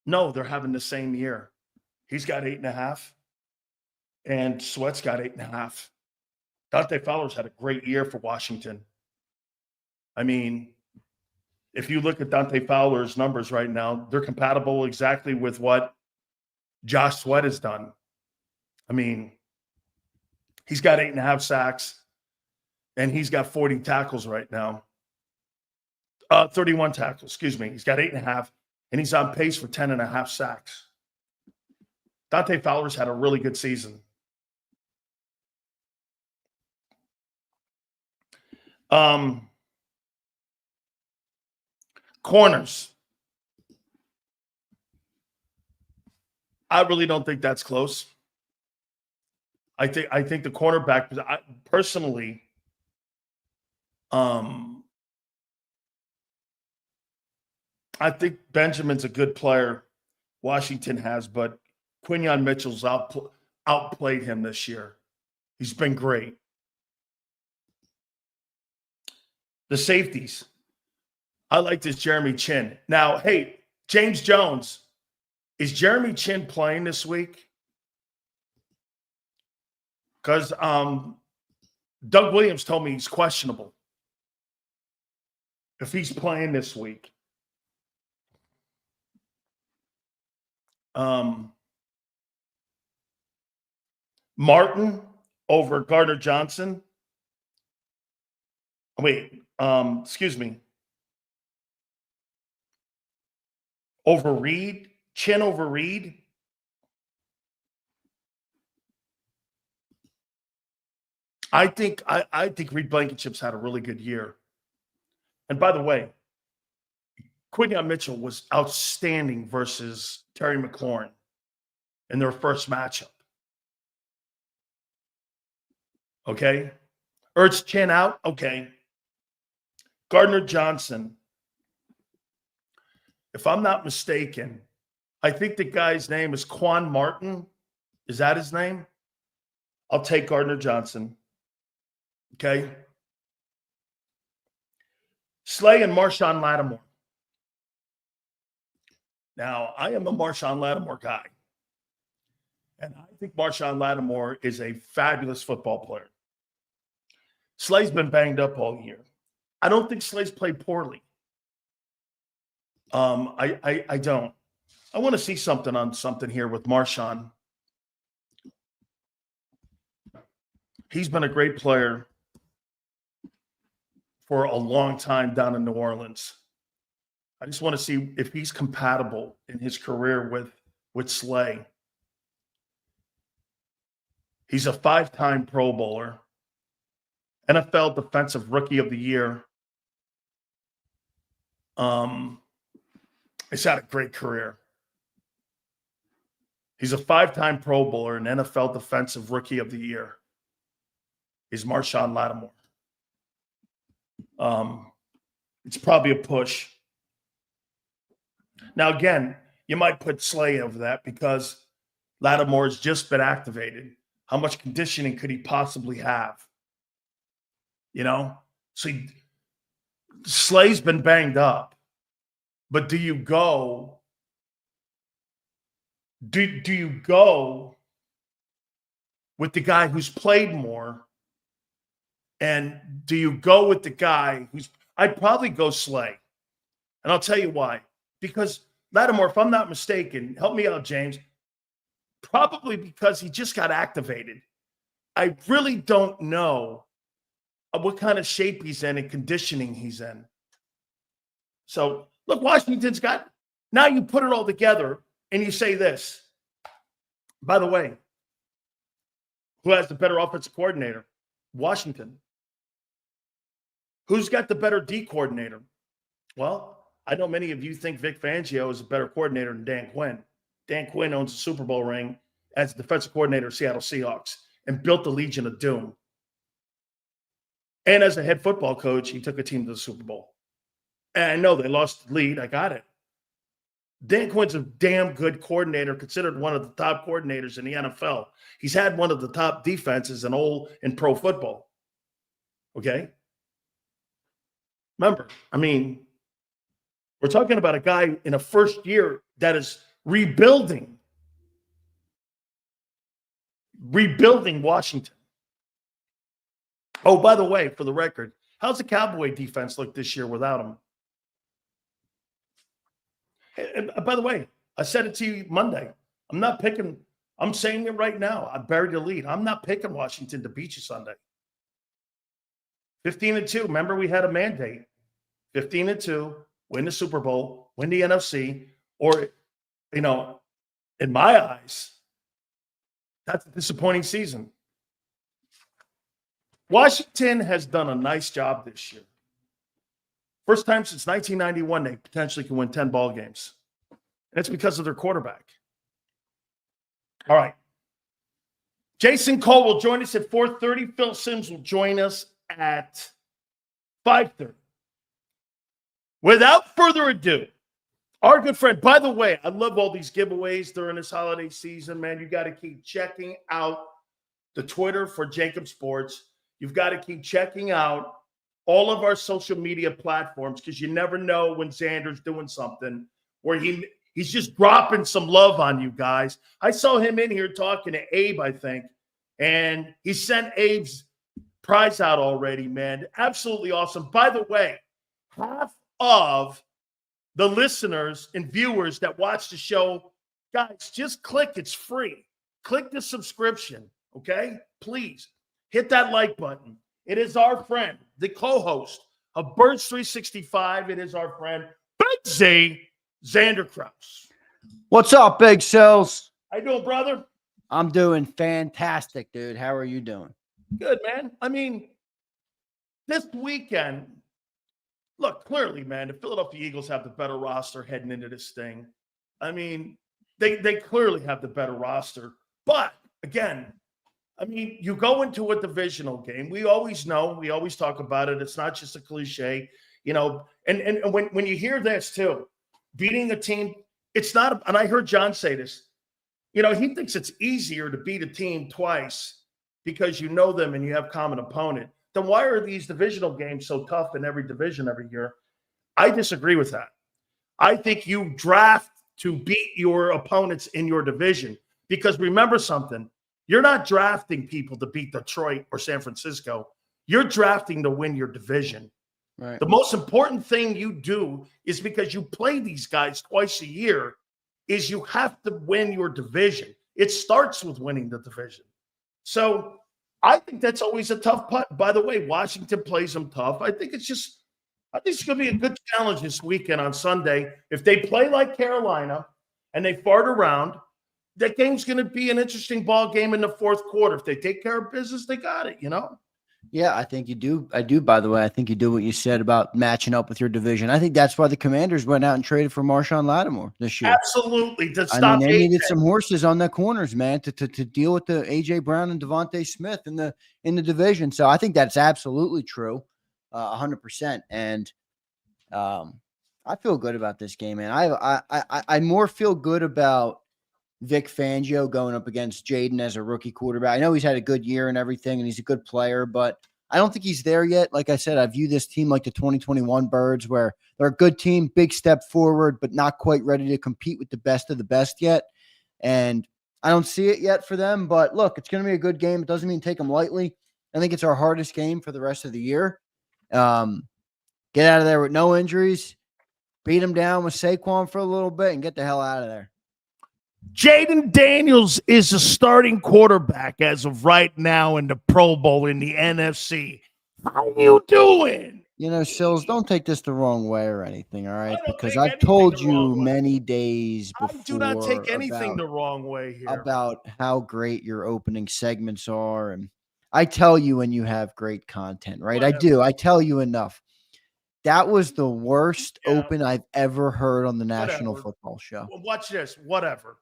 No, they're having the same year. He's got 8.5, and Sweat's got 8.5. Dante Fowler's had a great year for Washington. I mean, if you look at Dante Fowler's numbers right now, they're compatible exactly with what Josh Sweat has done. I mean, he's got 8.5 sacks, and he's got 40 tackles right now. 31 tackles, excuse me. He's got 8.5, and he's on pace for 10.5 sacks. Dante Fowler's had a really good season. Corners. I really don't think that's close. I think the cornerback, personally, I think Benjamin's a good player. Washington has, but Quinyon Mitchell's outplayed him this year. He's been great. The safeties. I like this Jeremy Chin. Now, hey, James Jones. Is Jeremy Chin playing this week? Because Doug Williams told me he's questionable. If he's playing this week. Martin over Gardner Johnson. Wait, excuse me. Over Reed. Chin over Reed. I think Reed Blankenship's had a really good year. And by the way, Quinyon Mitchell was outstanding versus Terry McLaurin in their first matchup. Okay? Ertz Chin out? Okay. Gardner Johnson. If I'm not mistaken, I think the guy's name is Quan Martin. Is that his name? I'll take Gardner Johnson. Okay? Slay and Marshawn Lattimore. Now, I am a Marshawn Lattimore guy. And I think Marshawn Lattimore is a fabulous football player. Slay's been banged up all year. I don't think Slay's played poorly. I don't. I want to see something here with Marshawn. He's been a great player for a long time down in New Orleans. I just want to see if he's compatible in his career with Slay. He's a 5-time Pro Bowler, NFL Defensive Rookie of the Year. He's had a great career. He's a 5-time Pro Bowler and NFL Defensive Rookie of the Year. He's Marshawn Lattimore. It's probably a push. Now, again, you might put Slay over that because Lattimore's just been activated. How much conditioning could he possibly have? You know? So Slay's been banged up. But do you go with the guy who's played more? And do you go with the guy who's – I'd probably go Slay. And I'll tell you why. Because Lattimore, if I'm not mistaken, help me out, James, probably because he just got activated. I really don't know what kind of shape he's in and conditioning he's in. So, look, Washington's got – now you put it all together and you say this. By the way, who has the better offensive coordinator? Washington. Who's got the better D coordinator? Well, I know many of you think Vic Fangio is a better coordinator than Dan Quinn. Dan Quinn owns a Super Bowl ring as defensive coordinator of Seattle Seahawks and built the Legion of Doom. And as a head football coach, he took a team to the Super Bowl. And I know they lost the lead. I got it. Dan Quinn's a damn good coordinator, considered one of the top coordinators in the NFL. He's had one of the top defenses in pro football. Okay? Remember, I mean, we're talking about a guy in a first year that is rebuilding Washington. Oh, by the way, for the record, how's the Cowboy defense look this year without him? And by the way, I said it to you Monday. I'm not picking. I'm saying it right now. I buried the lead. I'm not picking Washington to beat you Sunday. 15-2. Remember, we had a mandate. 15-2. Win the Super Bowl. Win the NFC. Or, you know, in my eyes, that's a disappointing season. Washington has done a nice job this year. First time since 1991 they potentially can win 10 ball games. And it's because of their quarterback. All right. Jason Cole will join us at 4:30. Phil Simms will join us at 5:30. Without further ado, our good friend, by the way, I love all these giveaways during this holiday season, man. You got to keep checking out the Twitter for JAKIB Sports. You've got to keep checking out all of our social media platforms because you never know when Xander's doing something where he's just dropping some love on you guys. I saw him in here talking to Abe, I think, and he sent Abe's prize out already, man. Absolutely awesome. By the way, half of the listeners and viewers that watch the show, guys, just click. It's free. Click the subscription, okay? Please hit that like button. It is our friend, the co-host of Birds 365. It is our friend, Big Z, Xander Kraus. What's up, Big Sills? How you doing, brother? I'm doing fantastic, dude. How are you doing? Good, man. I mean, this weekend, look, clearly, man, the Philadelphia Eagles have the better roster heading into this thing. I mean, they clearly have the better roster. But, again, I mean, you go into a divisional game. We always know. We always talk about it. It's not just a cliche, you know. And when you hear this, too, beating a team, it's not – and I heard John say this. You know, he thinks it's easier to beat a team twice because you know them and you have common opponent. then why are these divisional games so tough in every division every year? I disagree with that. I think you draft to beat your opponents in your division, because remember something, you're not drafting people to beat Detroit or San Francisco. You're drafting to win your division. Right. The most important thing you do is, because you play these guys twice a year, is you have to win your division. It starts with winning the division. So I think that's always a tough putt. By the way, Washington plays them tough. I think it's going to be a good challenge this weekend on Sunday. If they play like Carolina and they fart around, that game's going to be an interesting ball game in the fourth quarter. If they take care of business, they got it, Yeah, I think you do. I do, by the way. I think you do what you said about matching up with your division. I think that's why the Commanders went out and traded for Marshawn Lattimore this year. Absolutely. They needed some horses on the corners, man, to deal with the A.J. Brown and Devontae Smith in the division. So I think that's absolutely true, 100%. And I feel good about this game, man. I more feel good about Vic Fangio going up against Jaden as a rookie quarterback. I know he's had a good year and everything, and he's a good player, but I don't think he's there yet. Like I said, I view this team like the 2021 Birds, where they're a good team, big step forward, but not quite ready to compete with the best of the best yet. And I don't see it yet for them, but look, it's going to be a good game. It doesn't mean take them lightly. I think it's our hardest game for the rest of the year. Get out of there with no injuries, beat them down with Saquon for a little bit, and get the hell out of there. Jaden Daniels is a starting quarterback as of right now in the Pro Bowl in the NFC. How you doing? Sills, don't take this the wrong way or anything, all right? Because I've told you many days before. I do not take anything the wrong way here. About how great your opening segments are. And I tell you when you have great content, right? Whatever. I do. I tell you enough. That was the worst open I've ever heard on the National Football Show. Well, watch this. Whatever.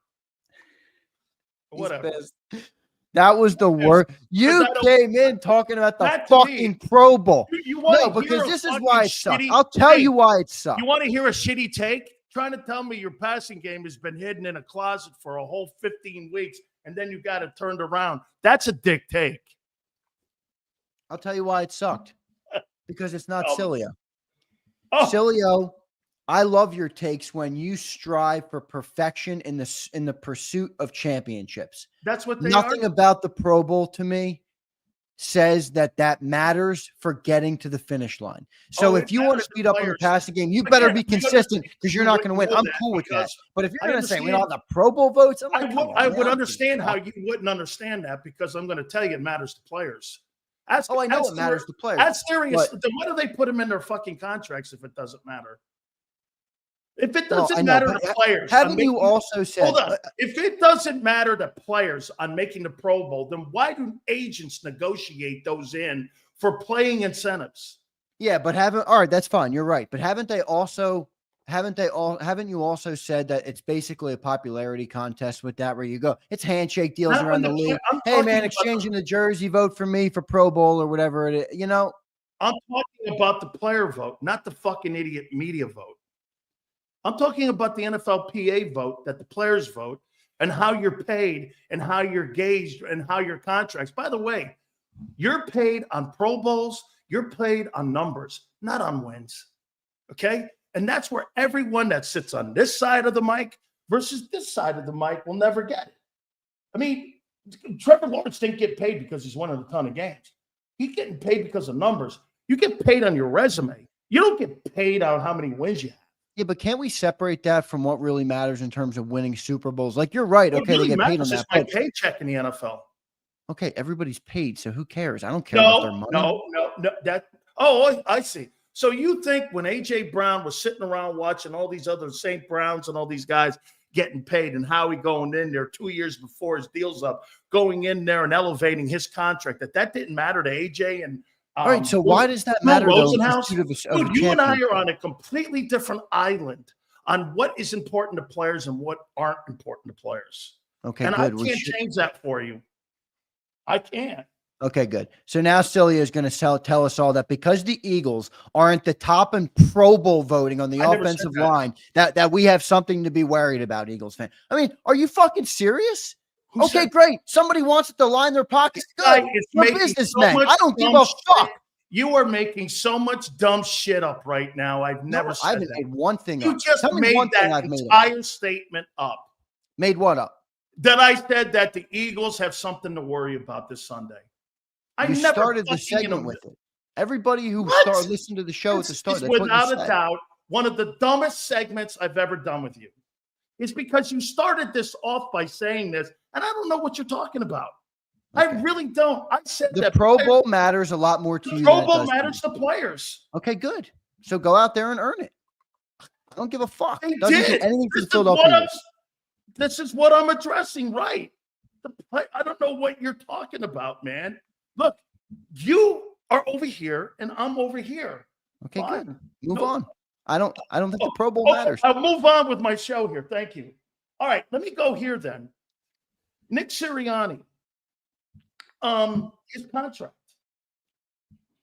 That was the worst. You came in talking about the fucking Pro Bowl. No, because this is why it sucks. I'll tell you why it sucks. You want to hear a shitty take? Trying to tell me your passing game has been hidden in a closet for a whole 15 weeks, and then you got it turned around. That's a dick take. I'll tell you why it sucked. Because it's not Sileo. Oh. Sileo, I love your takes when you strive for perfection in the pursuit of championships. That's what they Nothing about the Pro Bowl to me says that matters for getting to the finish line. So if you want to beat up on the passing game, you better be consistent, because you're not going to win. I'm cool with that. But if you're going to say we don't have the Pro Bowl votes, I would understand how you wouldn't understand that, because I'm going to tell you it matters to players. I know it matters to players. That's serious. Then why do they put them in their fucking contracts if it doesn't matter? If it doesn't matter to players, haven't you also said? Hold on. If it doesn't matter to players on making the Pro Bowl, then why do agents negotiate those in for playing incentives? Yeah, but all right, that's fine. You're right. But haven't you also said that it's basically a popularity contest with that, where you go, it's handshake deals around the league. Hey man, exchanging the jersey, vote for me for Pro Bowl or whatever it is. I'm talking about the player vote, not the fucking idiot media vote. I'm talking about the NFLPA vote, that the players vote, and how you're paid and how you're gauged and how your contracts. By the way, you're paid on Pro Bowls. You're paid on numbers, not on wins. Okay? And that's where everyone that sits on this side of the mic versus this side of the mic will never get it. I mean, Trevor Lawrence didn't get paid because he's won a ton of games. He's getting paid because of numbers. You get paid on your resume. You don't get paid on how many wins you have. Yeah, but can't we separate that from what really matters in terms of winning Super Bowls? Like, you're right. Okay, they get paid on that. It's my paycheck in the NFL. Okay, everybody's paid, so who cares? I don't care about their money. No. I see. So you think when A.J. Brown was sitting around watching all these other St. Browns and all these guys getting paid, and Howie going in there 2 years before his deal's up, going in there and elevating his contract, that didn't matter to A.J. and all right, so why does that matter? Dude, you and I are on a completely different island on what is important to players and what aren't important to players. Okay, and good. I can't change that for you. I can't. Okay, good. So now Sileo is going to tell us all that because the Eagles aren't the top in Pro Bowl voting on the offensive line, that we have something to be worried about, Eagles fan. I mean, are you fucking serious? Okay, great. Somebody wants it to line their pockets. Good. You're businessmen. I don't give a fuck. You are making so much dumb shit up right now. I've never said that. I haven't made one thing up. You just made that entire statement up. Made what up? That I said that the Eagles have something to worry about this Sunday. You started the segment with it. Everybody who listened to the show at the start, that's without a doubt one of the dumbest segments I've ever done with you. It's because you started this off by saying this, and I don't know what you're talking about. Okay. I really don't. I said the Pro Bowl matters a lot more to you. The Pro Bowl matters to players. Okay, good. So go out there and earn it. I don't give a fuck. They did anything for the Philadelphia. This is what I'm addressing, right? I don't know what you're talking about, man. Look, you are over here and I'm over here. Okay, good. Move on. I don't think the Pro Bowl matters. I'll move on with my show here. Thank you. All right, let me go here then. Nick Sirianni, his contract.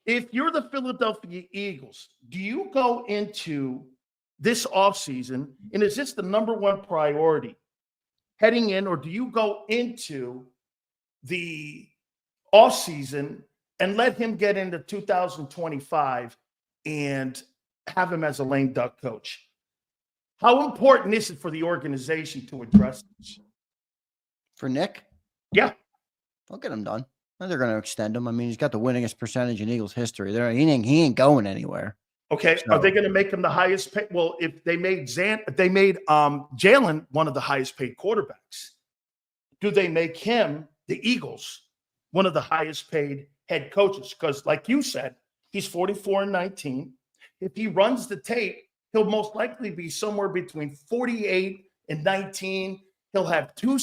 If you're the Philadelphia Eagles, do you go into this offseason, and is this the number one priority heading in, or do you go into the offseason and let him get into 2025 and have him as a lame duck coach? How important is it for the organization to address this? For Nick? Yeah. I'll get him done. They're going to extend him. I mean, he's got the winningest percentage in Eagles history. He ain't going anywhere. Okay. So, are they going to make him the highest paid? Well, if they made Jalen one of the highest paid quarterbacks, do they make him, the Eagles, one of the highest paid head coaches? Because like you said, he's 44-19. If he runs the tape, he'll most likely be somewhere between 48 and 19. He'll have two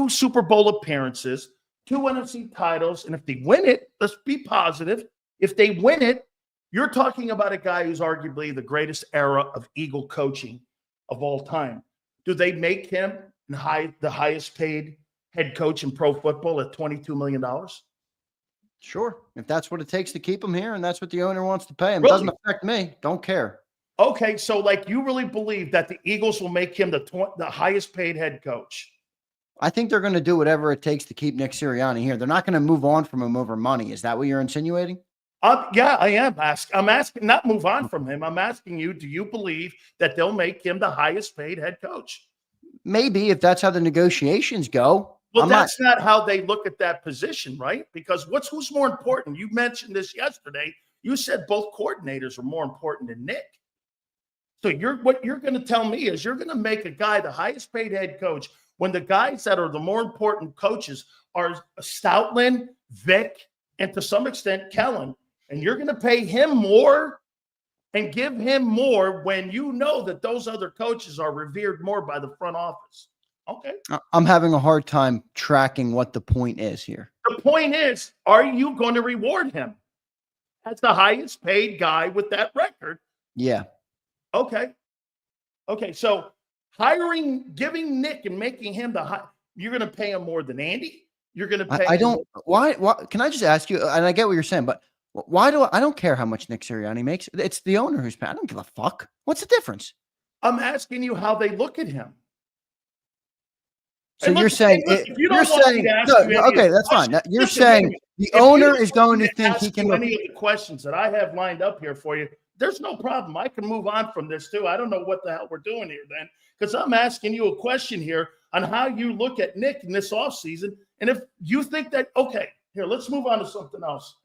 Super Bowl appearances, 2 NFC titles. And if they win it, let's be positive. If they win it, you're talking about a guy who's arguably the greatest era of Eagle coaching of all time. Do they make him the highest paid head coach in pro football at $22 million? Sure. If that's what it takes to keep him here and that's what the owner wants to pay him, really? It doesn't affect me. Don't care. Okay, so like you really believe that the Eagles will make him the highest paid head coach? I think they're going to do whatever it takes to keep Nick Sirianni here. They're not going to move on from him over money. Is that what you're insinuating? Yeah, I am asking. I'm asking, not move on from him. I'm asking you, do you believe that they'll make him the highest paid head coach? Maybe, if that's how the negotiations go. Well, that's not how they look at that position, right? Because who's more important? You mentioned this yesterday. You said both coordinators are more important than Nick. So what you're going to tell me is you're going to make a guy the highest paid head coach when the guys that are the more important coaches are Stoutland, Vic, and to some extent Kellen. And you're going to pay him more and give him more when you know that those other coaches are revered more by the front office. Okay. I'm having a hard time tracking what the point is here. The point is, are you going to reward him as the highest paid guy with that record? Yeah. Okay. So giving Nick and making him you're going to pay him more than Andy? You're going to pay why? Can I just ask you, and I get what you're saying, but why I don't care how much Nick Sirianni makes. It's the owner who's paying. I don't give a fuck. What's the difference? I'm asking you how they look at him. So you're saying, okay, that's fine. You're saying the owner is going to think he can. Any of the questions that I have lined up here for you, there's no problem. I can move on from this too. I don't know what the hell we're doing here then, because I'm asking you a question here on how you look at Nick in this offseason. And if you think that, okay, here, let's move on to something else.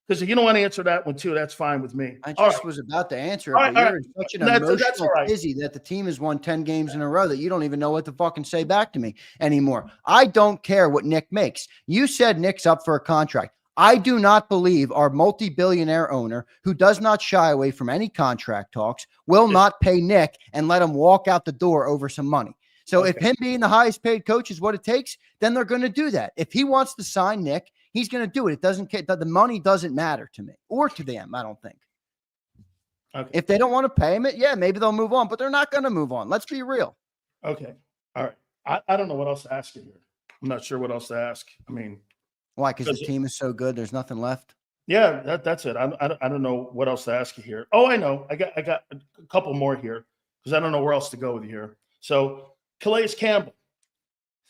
Because if you don't want to answer that one too, that's fine with me. I just was about to answer it, but you're in such an emotional busy that the team has won 10 games in a row that you don't even know what to fucking say back to me anymore. I don't care what Nick makes. You said Nick's up for a contract. I do not believe our multi-billionaire owner, who does not shy away from any contract talks, will not pay Nick and let him walk out the door over some money. So if him being the highest paid coach is what it takes, then they're going to do that. If he wants to sign Nick, he's going to do it. It doesn't care. The money doesn't matter to me or to them, I don't think. Okay. If they don't want to pay him maybe they'll move on, but they're not going to move on. Let's be real. Okay. All right. I don't know what else to ask you here. I'm not sure what else to ask. I mean, why? Because the team is so good. There's nothing left. Yeah, that's it. I don't know what else to ask you here. Oh, I know. I got a couple more here because I don't know where else to go with you here. So Kus Campbell,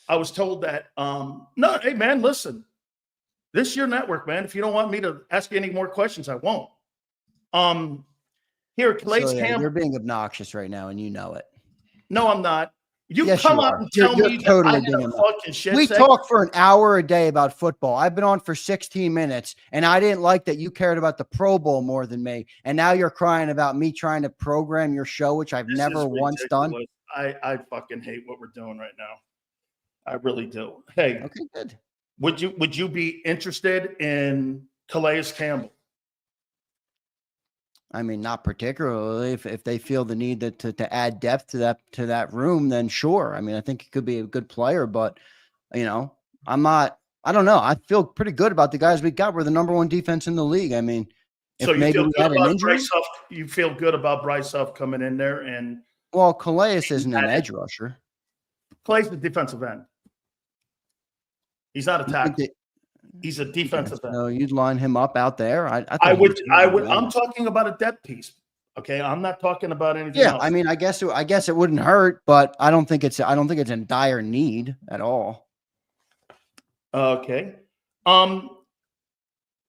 I was told that, no, hey, man, listen, this is your network, man. If you don't want me to ask you any more questions, I won't. Here, Calais Campbell. You're being obnoxious right now, and you know it. No, I'm not. Yes, come you up are. and tell You're me totally that I had a fucking shit We segment. talk for an hour a day about football. I've been on for 16 minutes, and I didn't like that you cared about the Pro Bowl more than me. And now you're crying about me trying to program your show, which I've never once done. I fucking hate what we're doing right now. I really do. Hey, okay, good. Would you be interested in Calais Campbell? I mean, not particularly. If they feel the need to add depth to that room, then sure. I mean, I think he could be a good player, but you know, I'm not. I don't know. I feel pretty good about the guys we got. We're the number 1 defense in the league. I mean, so you feel good about Bryce Huff? You feel good about Bryce Huff coming in there and? Well, Calais isn't an edge rusher. Calais is the defensive end. He's not a tackle. He's a defensive end. So you'd line him up out there. I would. I'm talking about a depth piece. Okay, I'm not talking about anything else. I mean, I guess it wouldn't hurt, but I don't think it's in dire need at all. Okay. The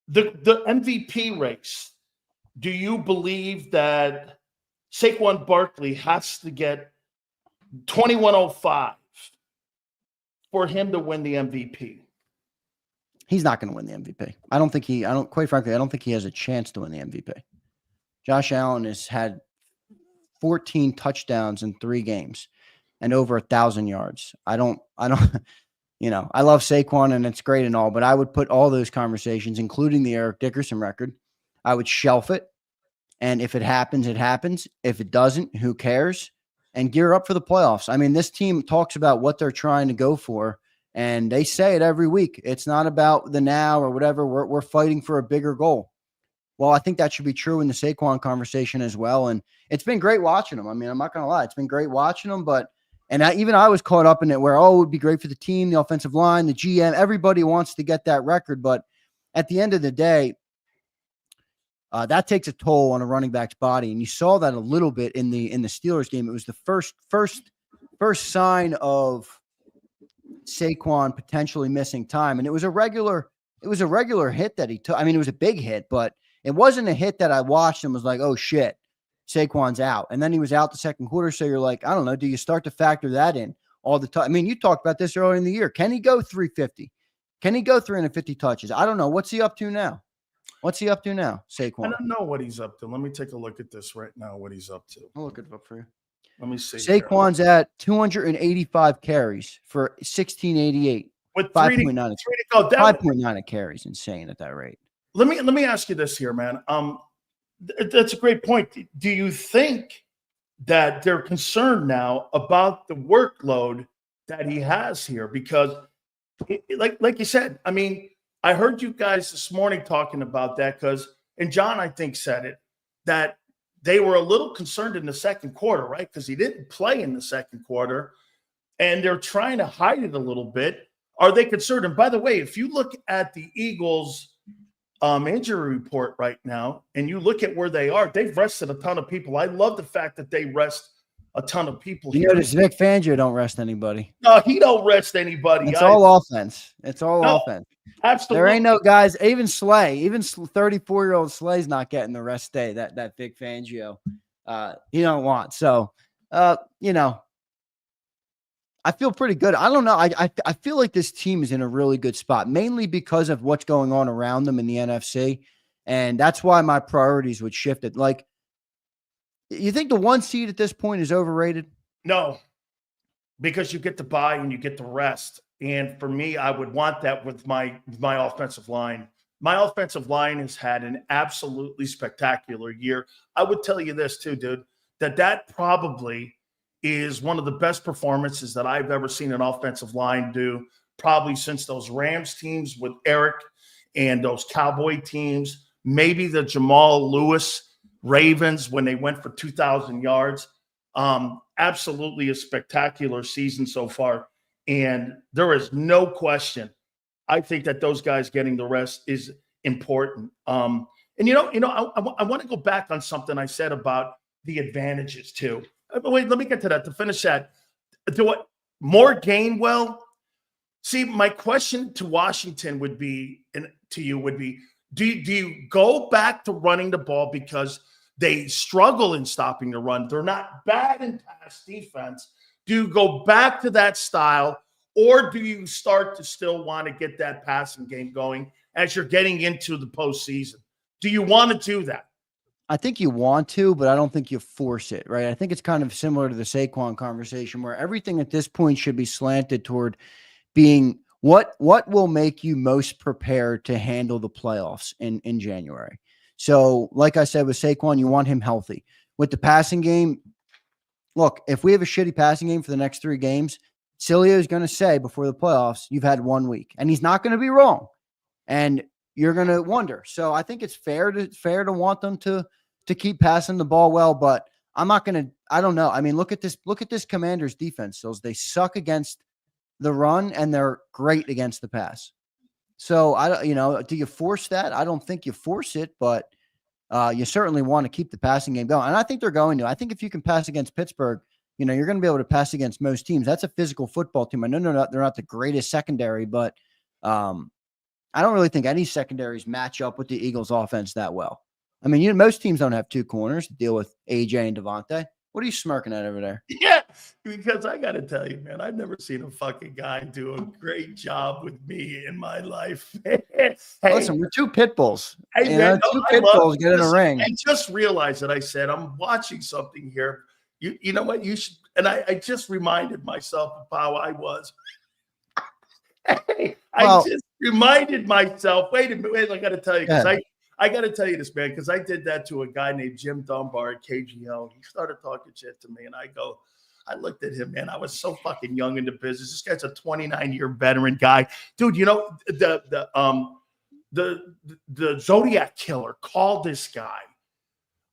MVP race. Do you believe that Saquon Barkley has to get 2105 for him to win the MVP? He's not going to win the MVP. Quite frankly, I don't think he has a chance to win the MVP. Josh Allen has had 14 touchdowns in 3 games and over 1,000 yards. I don't, you know, I love Saquon and it's great and all, but I would put all those conversations, including the Eric Dickerson record, I would shelf it. And if it happens, it happens. If it doesn't, who cares? And gear up for the playoffs. I mean, this team talks about what they're trying to go for. And they say it every week. It's not about the now or whatever. We're fighting for a bigger goal. Well, I think that should be true in the Saquon conversation as well. And it's been great watching him. I mean, I'm not going to lie. It's been great watching him. But I was caught up in it where, it would be great for the team, the offensive line, the GM. Everybody wants to get that record. But at the end of the day, that takes a toll on a running back's body. And you saw that a little bit in the Steelers game. It was the first sign of Saquon potentially missing time. And it was a regular hit that he took. I mean, it was a big hit, but it wasn't a hit that I watched and was like, oh shit, Saquon's out. And then he was out the second quarter. So you're like, I don't know. Do you start to factor that in all the time? I mean, you talked about this earlier in the year. Can he go 350? Can he go 350 touches? I don't know. What's he up to now? Saquon? I don't know what he's up to. Let me take a look at this right now, what he's up to. I'll look it up for you. Let me see. Saquon's at 285 carries for 1688. With 5.9 to go. 5.9 carries, insane at that rate. Let me ask you this here, man. That's a great point. Do you think that they're concerned now about the workload that he has here? Because, like you said, I mean, I heard you guys this morning talking about that and John, I think, said it, that they were a little concerned in the second quarter, right? Because he didn't play in the second quarter, and they're trying to hide it a little bit. Are they concerned? And by the way, if you look at the Eagles' injury report right now, and you look at where they are, they've rested a ton of people. I love the fact that they rest a ton of people. You notice Vic Fangio don't rest anybody. No, he don't rest anybody. It's all offense. It's all offense. Absolutely. There ain't no guys, even 34-year-old Slay's not getting the rest day that Vic Fangio he don't want. So, you know, I feel pretty good. I don't know. I feel like this team is in a really good spot, mainly because of what's going on around them in the NFC. And that's why my priorities would shift it. Like, you think the 1 seed at this point is overrated? No, because you get to buy and you get to rest. And for me, I would want that with my offensive line. My offensive line has had an absolutely spectacular year. I would tell you this too, dude, that probably is one of the best performances that I've ever seen an offensive line do, probably since those Rams teams with Eric and those Cowboy teams, maybe the Jamal Lewis Ravens when they went for 2,000 yards. Absolutely a spectacular season so far. And there is no question. I think that those guys getting the rest is important. And I want to go back on something I said about the advantages too. Wait, let me get to that. To finish that, more Gainwell See, my question to Washington would be, and to you would be, do you go back to running the ball because they struggle in stopping the run? They're not bad in pass defense. Do you go back to that style, or do you start to still want to get that passing game going as you're getting into the postseason? Do you want to do that? I think you want to, but I don't think you force it, right? I think it's kind of similar to the Saquon conversation where everything at this point should be slanted toward being what will make you most prepared to handle the playoffs in January. So, like I said with Saquon, you want him healthy. With the passing game, look, if we have a shitty passing game for the next 3 games, Sileo is going to say before the playoffs, you've had 1 week. And he's not going to be wrong. And you're going to wonder. So I think it's fair to want them to keep passing the ball well, but I'm not going to, I don't know. I mean, look at this Commanders defense. So they suck against the run and they're great against the pass. So do you force that? I don't think you force it, but you certainly want to keep the passing game going. And I think they're going to. I think if you can pass against Pittsburgh, you're going to be able to pass against most teams. That's a physical football team. I know they're not the greatest secondary, but I don't really think any secondaries match up with the Eagles offense that well. I mean, most teams don't have 2 corners to deal with AJ and Devontae. What are you smirking at over there? Yeah, because I got to tell you, man, I've never seen a fucking guy do a great job with me in my life. Hey, listen, we're 2 pit bulls. Hey, man, 2 pit bulls get in a ring. I just realized that I said I'm watching something here. You know what? You should, and I just reminded myself of how I was. Hey, I just reminded myself. Wait a minute. I got to tell you, because I got to tell you this, man, because I did that to a guy named Jim Dunbar at KGO. He started talking shit to me, and I looked at him, man. I was so fucking young in the business. This guy's a 29-year veteran guy. Dude, the Zodiac Killer called this guy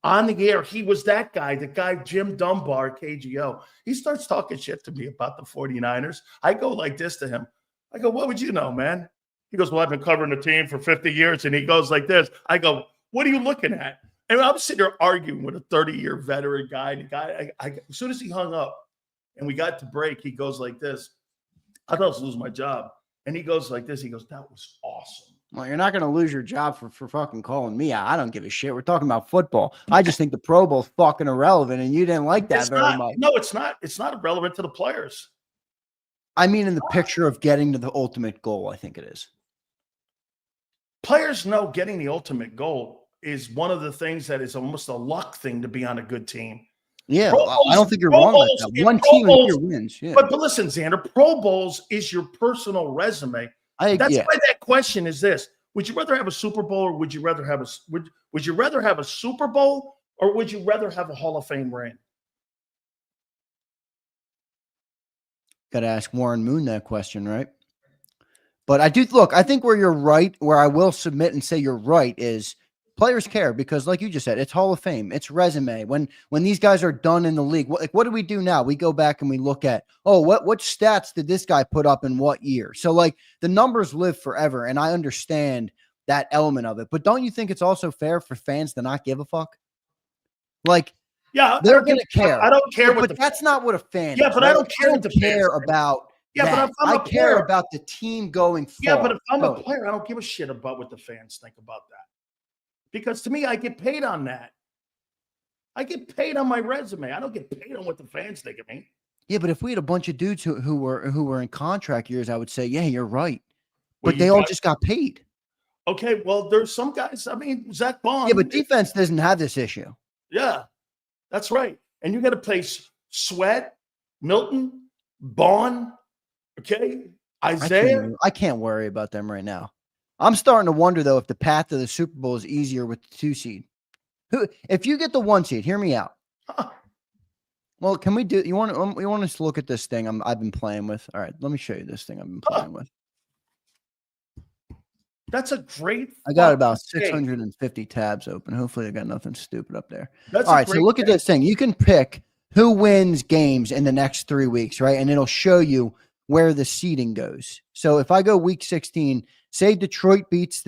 on the air. He was that guy, the guy Jim Dunbar at KGO. He starts talking shit to me about the 49ers. I go like this to him. I go, what would you know, man? He goes, well, I've been covering the team for 50 years. And he goes like this. I go, what are you looking at? And I'm sitting there arguing with a 30-year veteran guy. The guy, as soon as he hung up and we got to break, he goes like this. I thought I was losing my job. And he goes like this. He goes, that was awesome. Well, you're not going to lose your job for fucking calling me out. I don't give a shit. We're talking about football. I just think the Pro Bowl's fucking irrelevant, and you didn't like that very much. No, it's not. It's not irrelevant to the players. I mean, in the picture of getting to the ultimate goal, I think it is. Players know getting the ultimate goal is one of the things that is almost a luck thing to be on a good team. Yeah, I don't think you're wrong with that. One team a year wins. Yeah. But listen, Xander, Pro Bowls is your personal resume. That's why that question is this: would you rather have a Super Bowl, or would you rather have would you rather have a Super Bowl, or would you rather have a Hall of Fame ring? Got to ask Warren Moon that question, right? But I think where you're right, where I will submit and say you're right, is players care because, like you just said, it's Hall of Fame, it's resume. When these guys are done in the league, what do we do now? We go back and we look at, what stats did this guy put up in what year? So like the numbers live forever, and I understand that element of it. But don't you think it's also fair for fans to not give a fuck? Like, yeah, they're going to care. I don't care but that's not what a fan. Yeah, is, but right? I don't care what the care fans about. Yeah, that. but if I'm a care player, about the team going forward. Yeah, but if I'm a player, I don't give a shit about what the fans think about that. Because to me, I get paid on that. I get paid on my resume. I don't get paid on what the fans think of me. Yeah, but if we had a bunch of dudes who were in contract years, I would say, yeah, you're right. But they all just got paid. Okay, well, there's some guys. I mean, Zach Bond. Yeah, but defense doesn't have this issue. Yeah, that's right. And you got to play Sweat, Milton, Bond. Okay, Isaiah. I can't worry about them right now. I'm starting to wonder though if the path to the Super Bowl is easier with the 2 seed. If you get the 1 seed, hear me out. Huh. Well, can we do? You want us to look at this thing I've been playing with? All right, let me show you this thing I've been playing with. That's a great. I got about 650 tabs open. Hopefully, I got nothing stupid up there. All right, so look at this thing. You can pick who wins games in the next 3 weeks, right? And it'll show you where the seeding goes. So if I go week 16, say Detroit beats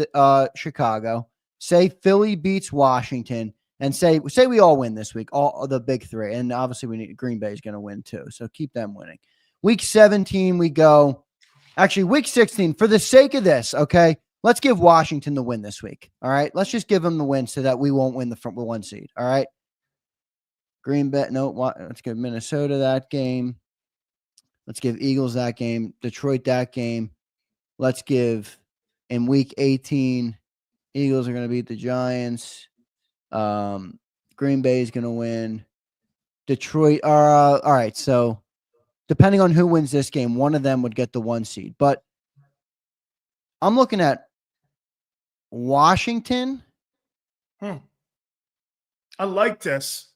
Chicago, say Philly beats Washington, and say we all win this week, all the big 3. And obviously Green Bay is going to win too. So keep them winning. Week 17, we go Actually, week 16, for the sake of this, okay, let's give Washington the win this week. All right. Let's just give them the win so that we won't win the front 1 seed. All right. Green Bay. No, let's give Minnesota that game. Let's give Eagles that game. Detroit that game. Let's give in week 18, Eagles are going to beat the Giants. Green Bay is going to win. Detroit. All right. So depending on who wins this game, one of them would get the 1 seed. But I'm looking at Washington. I like this.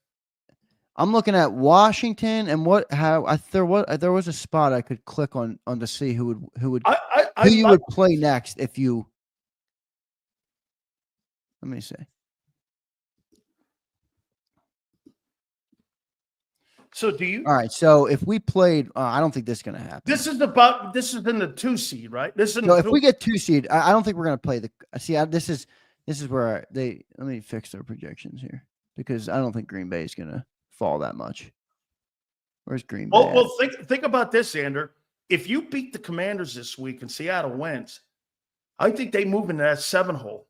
I'm looking at Washington and there was a spot I could click on to see who you would play next if you. Let me see. So do you? All right. So if we played, I don't think this is going to happen. This is in the 2 seed, right? This is if we get 2 seed, I don't think we're going to play the. See, this is where let me fix their projections here because I don't think Green Bay is going to fall that much. Where's Green Bay? Well, think about this, Xander. If you beat the Commanders this week and Seattle wins, I think they move into that 7 hole.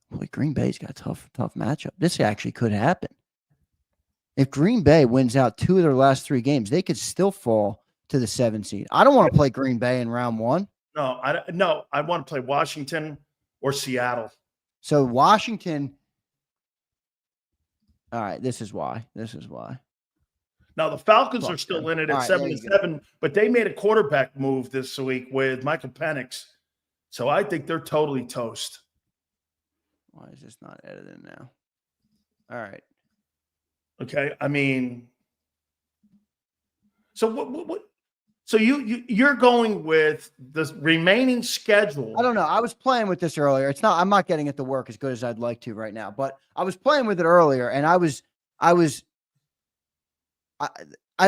Boy, Green Bay's got a tough matchup. This actually could happen. If Green Bay wins out 2 of their last 3 games, they could still fall to the 7 seed. I don't want to play Green Bay in round 1. No, I want to play Washington or Seattle. So Washington. All right, this is why. Now the Falcons are still in it at 7-7, but they made a quarterback move this week with Michael Penix. So I think they're totally toast. Why is this not edited now? All right. Okay, I mean, so what? So you're going with the remaining schedule? I don't know. I was playing with this earlier. I'm not getting it to work as good as I'd like to right now, but I was playing with it earlier, and I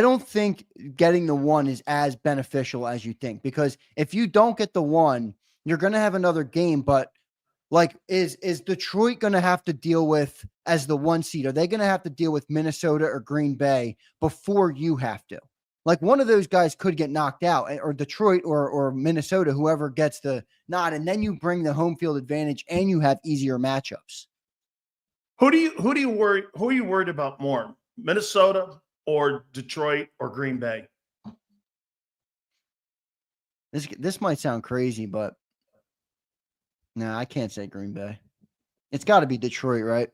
don't think getting the 1 is as beneficial as you think, because if you don't get the 1, you're going to have another game, but like, is Detroit going to have to deal with as the 1 seed? Are they going to have to deal with Minnesota or Green Bay before you have to? Like, one of those guys could get knocked out, or Detroit or Minnesota, whoever gets the nod, and then you bring the home field advantage and you have easier matchups. Who are you worried about more? Minnesota or Detroit or Green Bay? This might sound crazy, but no, I can't say Green Bay. It's got to be Detroit, right?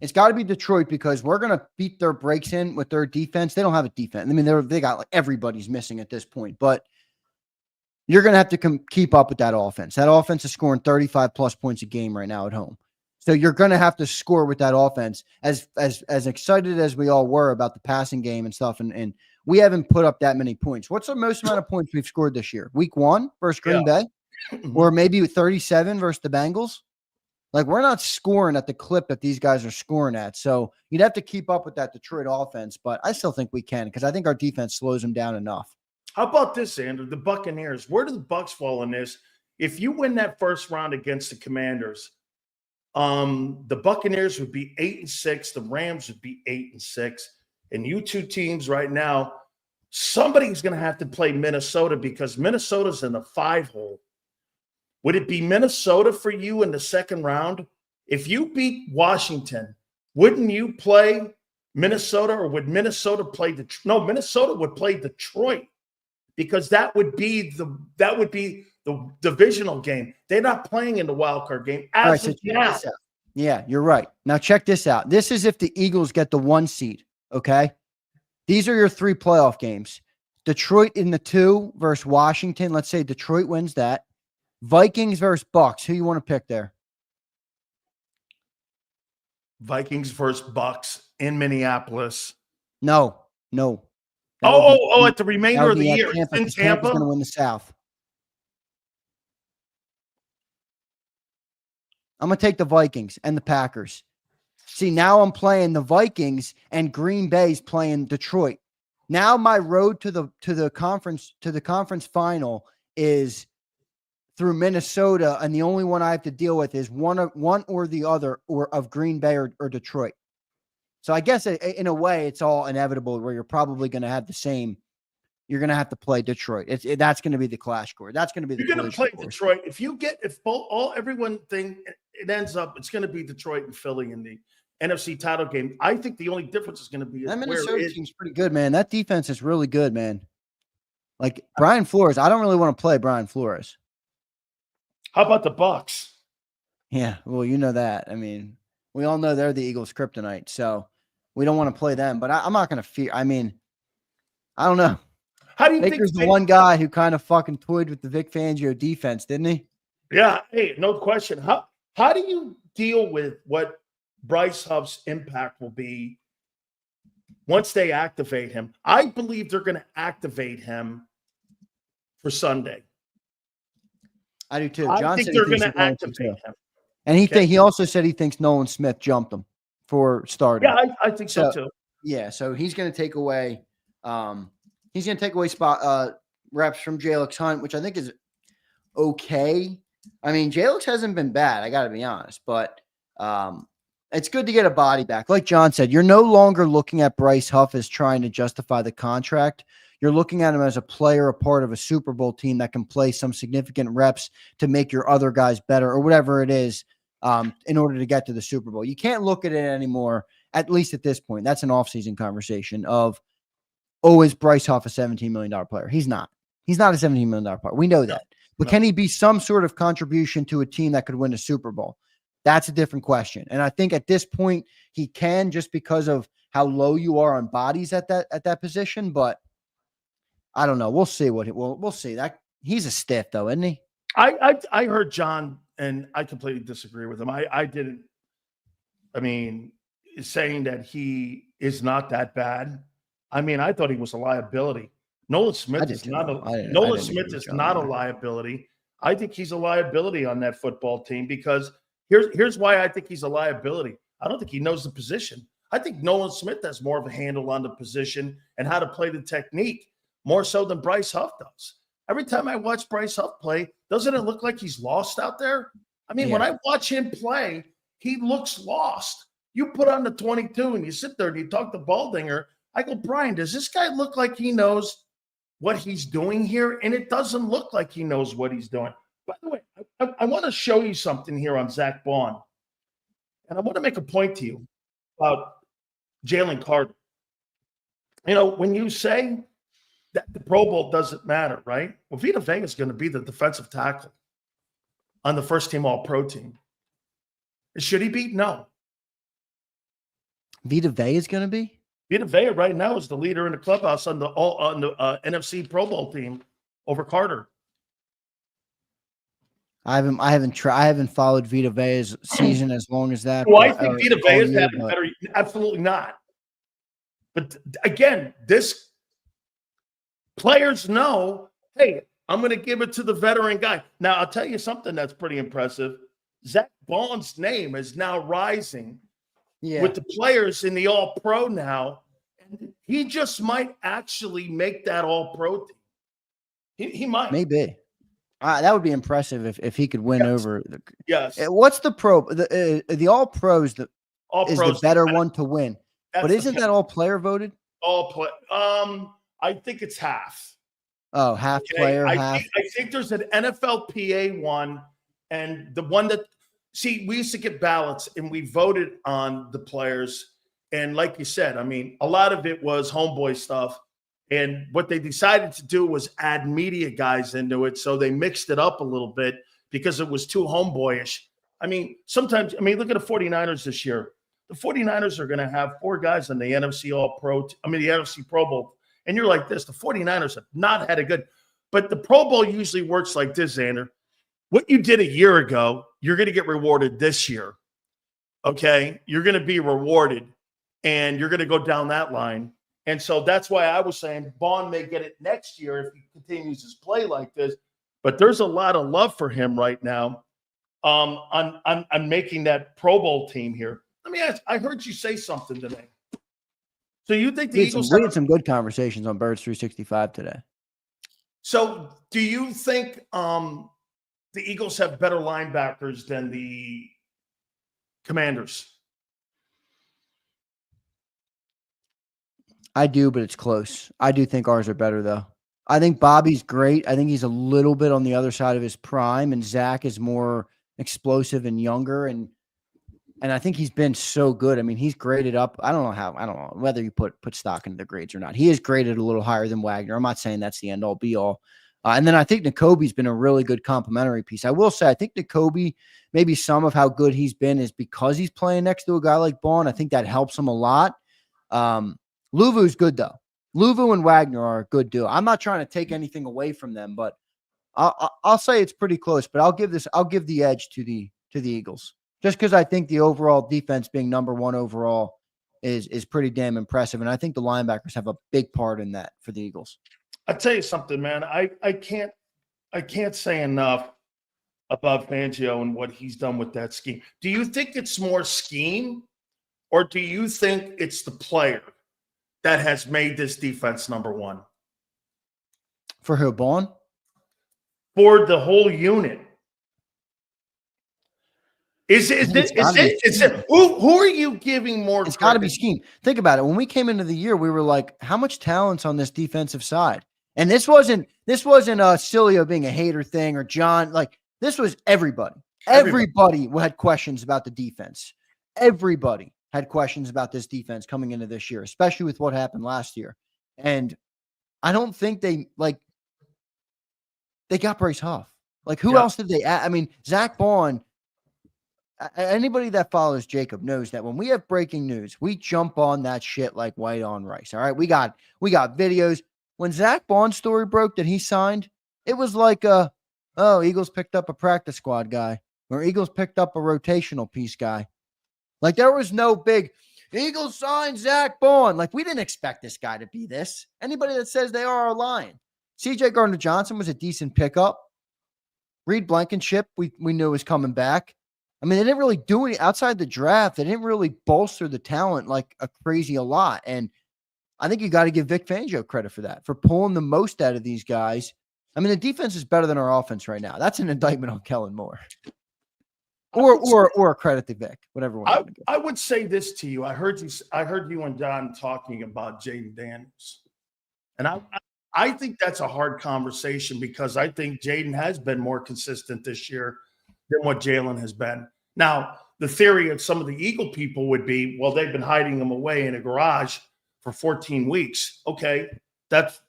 It's got to be Detroit because we're going to beat their breaks in with their defense. They don't have a defense. I mean, they got like everybody's missing at this point, but you're going to have to keep up with that offense. That offense is scoring 35+ points a game right now at home. So you're going to have to score with that offense. As excited as we all were about the passing game and stuff, and we haven't put up that many points. What's the most amount of points we've scored this year? Week 1 versus Green Bay? Or maybe 37 versus the Bengals? Like, we're not scoring at the clip that these guys are scoring at. So you'd have to keep up with that Detroit offense, but I still think we can because I think our defense slows them down enough. How about this, Andrew? The Buccaneers. Where do the Bucs fall in this? If you win that first round against the Commanders, the Buccaneers would be 8-6. The Rams would be 8-6. And you 2 teams right now, somebody's going to have to play Minnesota because Minnesota's in the 5 hole. Would it be Minnesota for you in the second round? If you beat Washington, wouldn't you play Minnesota, or would Minnesota play Detroit? No, Minnesota would play Detroit because that would be the divisional game. They're not playing in the wild card game as of now. Yeah, you're right. Now check this out. This is if the Eagles get the 1 seed, okay? These are your 3 playoff games. Detroit in the 2 versus Washington. Let's say Detroit wins that. Vikings versus Bucks. Who you want to pick there? Vikings versus Bucks in Minneapolis. No. At the remainder of the year. Tampa. In Tampa? Tampa's going to win the South. I'm going to take the Vikings and the Packers. See, now I'm playing the Vikings and Green Bay's playing Detroit. Now my road to the conference final is through Minnesota, and the only one I have to deal with is one or the other, or of Green Bay or Detroit. So I guess in a way, it's all inevitable where you're probably going to have the same you're going to have to play Detroit. That's going to be the clash course. That's going to be the You're going to play course. Detroit. Everyone thing, it ends up, it's going to be Detroit and Philly in the NFC title game. I think the only difference is going to be that Minnesota team's pretty good, man. That defense is really good, man. Like Brian Flores, I don't really want to play Brian Flores. How about the Bucs? Yeah, well, you know that. I mean, we all know they're the Eagles' kryptonite, so we don't want to play them. But I'm not going to fear. I mean, I don't know. How do you Baker's think the one guy who kind of fucking toyed with the Vic Fangio defense, didn't he? Yeah, hey, no question. How do you deal with what Bryce Huff's impact will be once they activate him? I believe they're going to activate him for Sunday. I do too. I think they're going to activate him. And he also said he thinks Nolan Smith jumped him for starting. Yeah, I think so too. Yeah, so he's going to take away spot reps from Jalen Hunt, which I think is okay. I mean, Jalen hasn't been bad, I got to be honest, but it's good to get a body back. Like John said, you're no longer looking at Bryce Huff as trying to justify the contract. You're looking at him as a player, a part of a Super Bowl team that can play some significant reps to make your other guys better or whatever it is in order to get to the Super Bowl. You can't look at it anymore, at least at this point. That's an offseason conversation of, is Bryce Huff a $17 million player? He's not. He's not a $17 million player. We know that. But can he be some sort of contribution to a team that could win a Super Bowl? That's a different question. And I think at this point he can, just because of how low you are on bodies at that position. But I don't know. We'll see we'll see. That he's a stiff though, isn't he? I heard John, and I completely disagree with him. I didn't. I mean, saying that he is not that bad. I mean, I thought he was a liability. Nolan Smith is not a liability. I think he's a liability on that football team because here's why I think he's a liability. I don't think he knows the position. I think Nolan Smith has more of a handle on the position and how to play the technique more so than Bryce Huff does. Every time I watch Bryce Huff play, doesn't it look like he's lost out there? I mean, when I watch him play, he looks lost. You put on the 22 and you sit there and you talk to Baldinger. I go, Brian, does this guy look like he knows what he's doing here? And it doesn't look like he knows what he's doing. By the way, I want to show you something here on Zach Bond. And I want to make a point to you about Jalen Carter. You know, when you say that the Pro Bowl doesn't matter, right? Well, Vita Vea is going to be the defensive tackle on the first team All-Pro team. Should he be? No. Vita Vea is going to be? Vita Vea right now is the leader in the clubhouse on the NFC Pro Bowl team over Carter. I haven't followed Vita Vea's season as long as that. Well, I think Vita Vea is having better. Absolutely not. But again, this players know, hey, I'm going to give it to the veteran guy. Now, I'll tell you something that's pretty impressive. Zach Bond's name is now rising with the players in the All-Pro now. And he just might actually make that All-Pro team. He might. Maybe. That would be impressive if he could win over. What's the pro? The All-Pros is the better one to win. But isn't that all player voted? All play. I think it's half. Oh, half player, half. I think there's an NFLPA one, and the one that we used to get ballots and we voted on the players. And like you said, I mean, a lot of it was homeboy stuff. And what they decided to do was add media guys into it. So they mixed it up a little bit because it was too homeboyish. I mean, sometimes, look at the 49ers this year. The 49ers are going to have 4 guys in the NFC the NFC Pro Bowl. And you're like this, the 49ers have not had a good, but the Pro Bowl usually works like this, Xander. What you did a year ago, you're going to get rewarded this year. Okay? You're going to be rewarded, and you're going to go down that line. And so that's why I was saying Bond may get it next year if he continues his play like this. But there's a lot of love for him right now on making that Pro Bowl team here. Let me ask, I heard you say something today. So you think the Eagles had some good conversations on Birds 365 today. So do you think the Eagles have better linebackers than the Commanders? I do, but it's close. I do think ours are better, though. I think Bobby's great. I think he's a little bit on the other side of his prime, and Zach is more explosive and younger. And I think he's been so good. I mean, he's graded up. I don't know whether you put stock into the grades or not. He is graded a little higher than Wagner. I'm not saying that's the end all be all. And then I think Nakobe's been a really good complementary piece. I will say, I think Nakobe, maybe some of how good he's been is because he's playing next to a guy like Bond. I think that helps him a lot. Luvu's good though. Luvu and Wagner are a good duo. I'm not trying to take anything away from them, but I'll say it's pretty close. But I'll give the edge to the Eagles, just because I think the overall defense being number one overall is pretty damn impressive, and I think the linebackers have a big part in that for the Eagles. I'll tell you something, man. I can't say enough about Fangio and what he's done with that scheme. Do you think it's more scheme, or do you think it's the player that has made this defense number one? For who, Bond? For the whole unit. Is it who are you giving more? It's got to be scheme. Think about it. When we came into the year, we were like, how much talent's on this defensive side? And this wasn't Sileo being a hater thing or John. Like, this was everybody. Everybody had questions about the defense. Everybody had questions about this defense coming into this year, especially with what happened last year. And I don't think they got Bryce Huff. Like, who else did they add? I mean, Zach Bond, anybody that follows JAKIB knows that when we have breaking news, we jump on that shit like white on rice. All right. We got videos. When Zach Bond's story broke that he signed, it was like, Eagles picked up a practice squad guy, or Eagles picked up a rotational piece guy. Like, there was no big Eagles signed Zach Bond. Like, we didn't expect this guy to be this. Anybody that says they are lying. CJ Gardner-Johnson was a decent pickup. Reed Blankenship, we knew was coming back. I mean, they didn't really do any outside the draft. They didn't really bolster the talent like a crazy a lot. And I think you got to give Vic Fangio credit for that, for pulling the most out of these guys. I mean, the defense is better than our offense right now. That's an indictment on Kellen Moore. Or a credit to Vic, whatever one. I would say this to you. I heard you and Don talking about Jaden Daniels. And I think that's a hard conversation, because I think Jaden has been more consistent this year than what Jalen has been. Now, the theory of some of the Eagle people would be, well, they've been hiding him away in a garage for 14 weeks. Okay, that's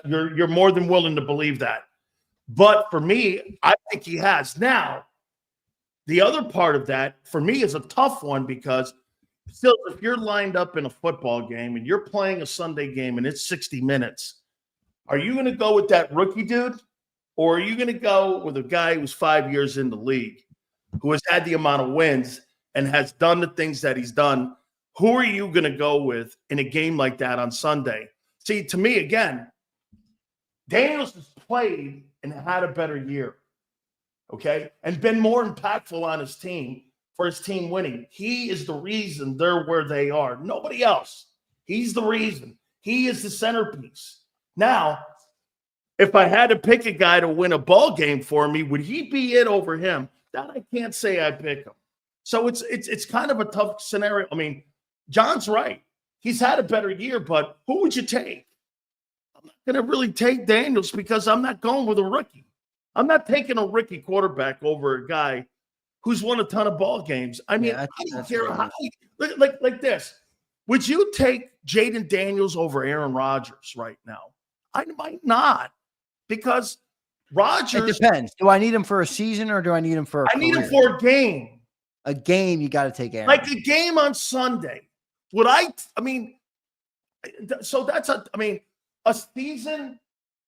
you're more than willing to believe that. But for me, I think he has. Now, the other part of that for me is a tough one, because still, if you're lined up in a football game and you're playing a Sunday game and it's 60 minutes, are you going to go with that rookie dude, or are you going to go with a guy who's 5 years in the league, who has had the amount of wins and has done the things that he's done? Who are you going to go with in a game like that on Sunday? See, to me, again, Daniels has played and had a better year, okay, and been more impactful on his team for his team winning. He is the reason they're where they are. Nobody else. He's the reason. He is the centerpiece. Now, if I had to pick a guy to win a ball game for me, would he be it over him? That I can't say I'd pick him. So it's kind of a tough scenario. I mean, John's right. He's had a better year, but who would you take? I'm not going to really take Daniels, because I'm not going with a rookie. I'm not taking a rookie quarterback over a guy who's won a ton of ball games. I mean, I don't care how. Like this. Would you take Jaden Daniels over Aaron Rodgers right now? I might not, because Rodgers. It depends. Do I need him for a season, or do I need him for a career? Need him for a game. A game, you got to take Aaron. Like a game on Sunday. So that's a season.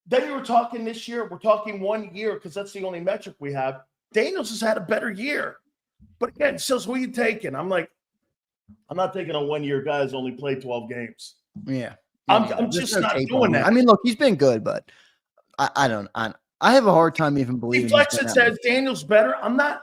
Then you were talking this year. We're talking 1 year, because that's the only metric we have. Daniels has had a better year. But again, Sills, who are you taking? I'm not taking a 1 year guy who's only played 12 games. Yeah. I'm just not doing that. I mean, look, he's been good, but I have a hard time even believing. He flexes says Daniel's better. I'm not.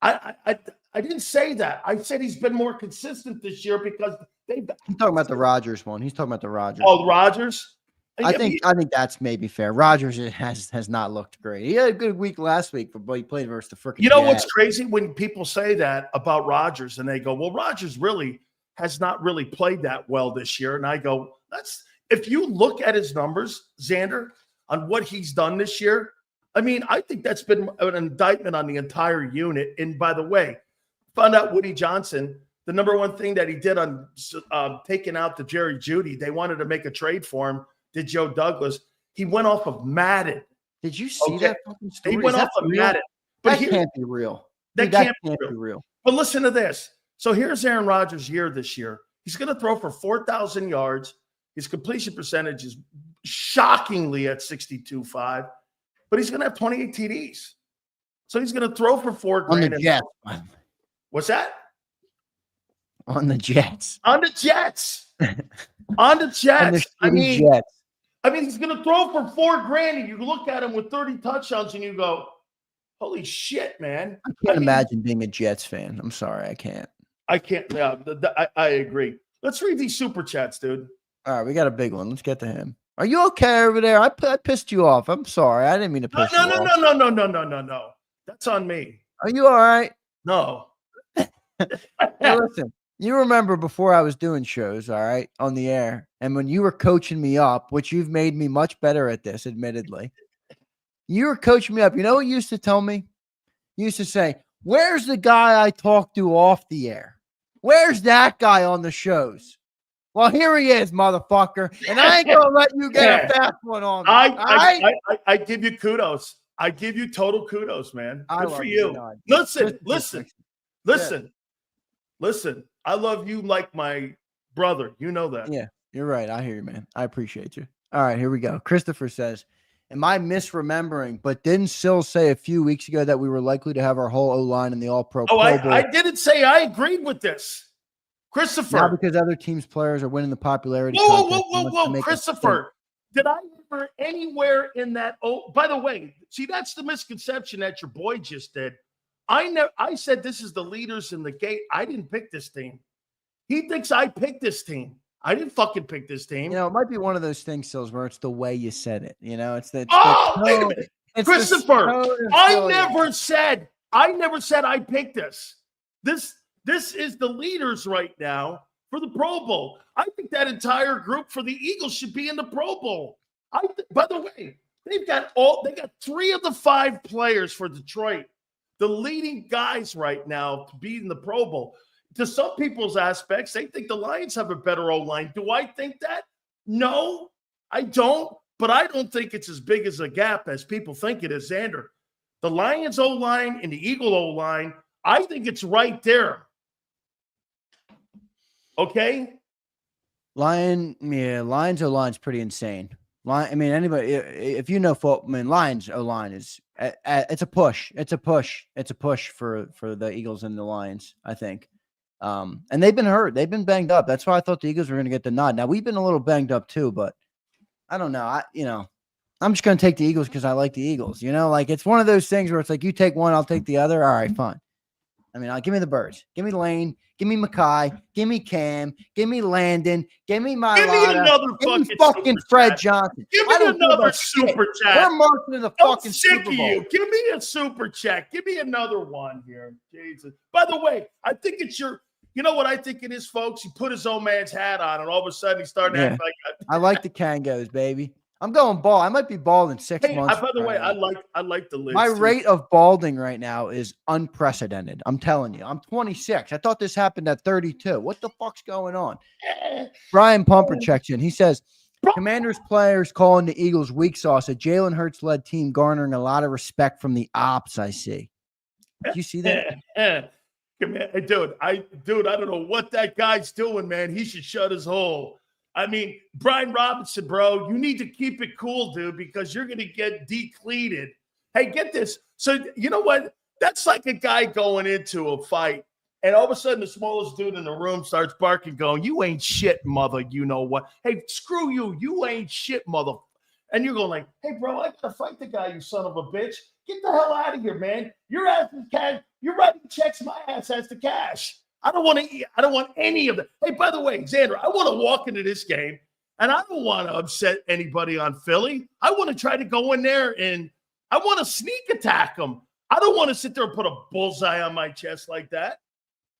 I didn't say that. I said he's been more consistent this year, because I'm talking about the Rodgers one. He's talking about the Rodgers. Oh, Rodgers. I think that's maybe fair. Rodgers has not looked great. He had a good week last week, but he played versus the freaking. You know what's crazy when people say that about Rodgers, and they go, "Well, Rodgers really has not really played that well this year," and I go, if you look at his numbers, Xander, on what he's done this year, I mean, I think that's been an indictment on the entire unit. And by the way, found out Woody Johnson, the number one thing that he did on taking out the Jerry Jeudy, they wanted to make a trade for him, did Joe Douglas. He went off of Madden. Did you see that fucking story? He went off of Madden. But that can't be real. That can't be real. But listen to this. So here's Aaron Rodgers' year this year. He's going to throw for 4,000 yards. His completion percentage is shockingly at 62.5, but he's going to have 28 TDs. So he's going to throw for $4 grand. On the Jets. What's that? On the Jets. On the Jets. On the Jets. I mean, he's going to throw for $4 grand, and you look at him with 30 touchdowns, and you go, holy shit, man. I can't imagine being a Jets fan. I'm sorry, I can't. I can't. Yeah, I agree. Let's read these super chats, dude. All right, we got a big one. Let's get to him. Are you okay over there? I pissed you off. I'm sorry. I didn't mean to piss you off. No. That's on me. Are you all right? No. Hey, listen, you remember before I was doing shows, all right, on the air, and when you were coaching me up, which you've made me much better at this, admittedly. You were coaching me up. You know what you used to tell me? You used to say, where's the guy I talked to off the air? Where's that guy on the shows? Well, here he is, motherfucker. And I ain't going to let you get a fast one on me. I give you kudos. I give you total kudos, man. Good for you. Listen. I love you like my brother. You know that. Yeah, you're right. I hear you, man. I appreciate you. All right, here we go. Christopher says, am I misremembering? But didn't Sill say a few weeks ago that we were likely to have our whole O-line in the All-Pro Pro Bowl? I didn't say I agreed with this. Christopher. Not because other teams' players are winning the popularity. Whoa, Christopher. Did I ever anywhere in that? Oh, by the way, see, that's the misconception that your boy just did. I said this is the leaders in the gate. I didn't pick this team. He thinks I picked this team. I didn't fucking pick this team. You know, it might be one of those things, Sills, where it's the way you said it. You know, it's the wait a minute, Christopher. I never said I picked this. This is the leaders right now for the Pro Bowl. I think that entire group for the Eagles should be in the Pro Bowl. By the way, they got 3 of the 5 players for Detroit, the leading guys right now to be in the Pro Bowl. To some people's aspects, they think the Lions have a better O-line. Do I think that? No, I don't. But I don't think it's as big as a gap as people think it is, Xander. The Lions O-line and the Eagle O-line, I think it's right there. Okay? Lions O-line's pretty insane. Anybody, if you know football, Lions O-line is it's a push. It's a push for the Eagles and the Lions, I think. And they've been hurt. They've been banged up. That's why I thought the Eagles were going to get the nod. Now, we've been a little banged up too, but I don't know. I'm just going to take the Eagles because I like the Eagles. You know, like it's one of those things where it's like you take one, I'll take the other. All right, fine. Give me the Birds. Give me Lane. Give me Mackay. Give me Cam. Give me Landon. Give me my. Give me another fucking Fred Johnson. Give me another super chat. We're marching to the fucking Super Bowl. You. Give me a super chat. Give me another one here. Jesus. By the way, I think it's your. You know what I think it is, folks? He put his old man's hat on, and all of a sudden he started acting like. I like the Kangos, baby. I'm going bald. I might be bald in 6 months. By the way, I like the list. My rate of balding right now is unprecedented. I'm telling you. I'm 26. I thought this happened at 32. What the fuck's going on? Brian Pumper checks in. He says, Commanders players calling the Eagles weak sauce. A Jalen Hurts led team garnering a lot of respect from the ops. I see. Did you see that? Dude, I don't know what that guy's doing, man. He should shut his hole. Brian Robinson, bro, you need to keep it cool, dude, because you're going to get decleated. Hey, get this. So, you know what? That's like a guy going into a fight, and all of a sudden the smallest dude in the room starts barking, going, you ain't shit, mother, you know what? Hey, screw you. You ain't shit, mother. And you're going like, hey, bro, I got to fight the guy, you son of a bitch. Get the hell out of here, man. Your ass is cash. You're writing checks. My ass has the cash. I don't want any of that. Hey, by the way, Xander, I want to walk into this game, and I don't want to upset anybody on Philly. I want to try to go in there, and I want to sneak attack them. I don't want to sit there and put a bullseye on my chest like that.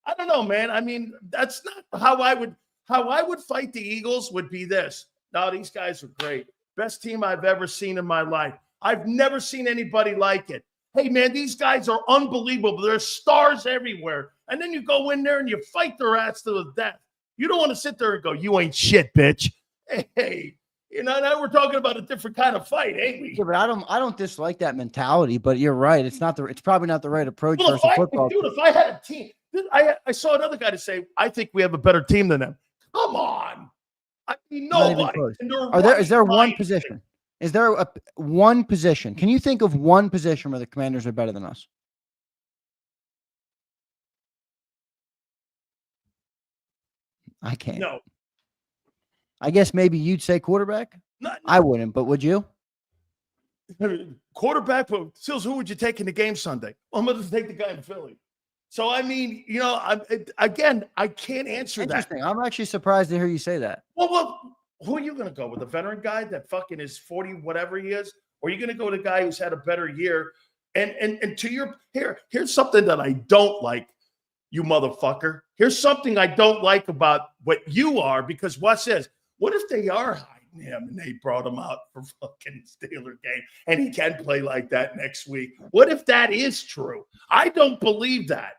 I don't know, man. That's not how I would fight the Eagles would be this. No, these guys are great. Best team I've ever seen in my life. I've never seen anybody like it. Hey, man, these guys are unbelievable. There's stars everywhere. And then you go in there and you fight their ass to the death. You don't want to sit there and go, you ain't shit, bitch. Hey, now we're talking about a different kind of fight, ain't we? Yeah, but I don't dislike that mentality, but you're right. It's probably not the right approach versus football. Dude, if I had a team, I saw another guy to say, I think we have a better team than them. Come on. I mean, nobody. Is there one position? Is there one position? Can you think of one position where the Commanders are better than us? I can't. No. I guess maybe you'd say quarterback. No. I wouldn't, but would you? Quarterback, but Sills, who would you take in the game Sunday? Well, I'm going to take the guy in Philly. So, I mean, I can't answer that. Interesting. I'm actually surprised to hear you say that. Well, who are you going to go with? A veteran guy that fucking is 40, whatever he is? Or are you going to go with a guy who's had a better year? And to your here's something that I don't like, you motherfucker. Here's something I don't like about what you are, because watch this. What if they are hiding him and they brought him out for fucking Steeler game and he can play like that next week? What if that is true? I don't believe that.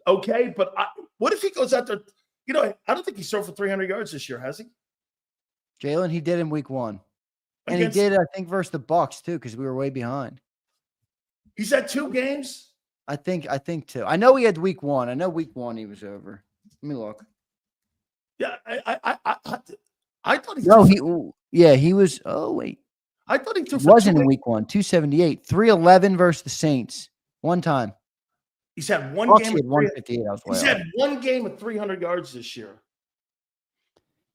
Okay, but what if he goes out there? I don't think he's thrown for 300 yards this year, has he? Jalen, he did in week 1. And he did, I think, versus the Bucs too, because we were way behind. He's had 2 games? I think 2. I know he had week 1. I know week 1 he was over. Let me look. Yeah, I thought he was. Oh, wait. I thought he wasn't in week 1. 278. 311 versus the Saints. One time. He's had one Bucs game. Had 158. He's had one game of 300 yards this year.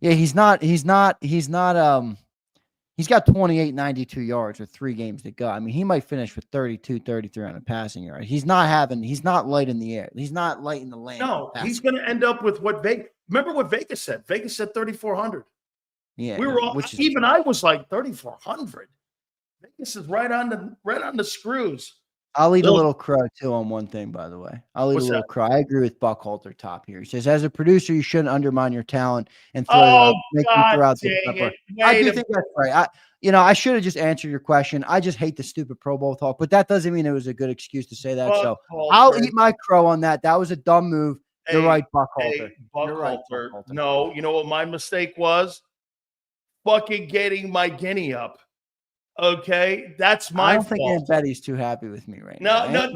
Yeah, he's got 28, 92 yards with 3 games to go. I mean, he might finish with 32, 33 on a passing yard. He's not light in the air. He's not light in the land. No, he's going to end up with what Vegas. Remember what Vegas said? Vegas said 3,400. Yeah, we were all, even I was like 3,400. Vegas is right on the screws. I'll eat a little crow too on one thing, by the way. I'll eat a little crow. I agree with Buckhalter top here. He says, as a producer, you shouldn't undermine your talent and throw out the I do think that's right. I should have just answered your question. I just hate the stupid Pro Bowl talk, but that doesn't mean it was a good excuse to say that. So I'll eat my crow on that. That was a dumb move. You're right, Buckhalter. You're right, Buckhalter. No, you know what my mistake was? Fucking getting my guinea up. Okay, that's my fault. I don't think Aunt Betty's too happy with me right now. No.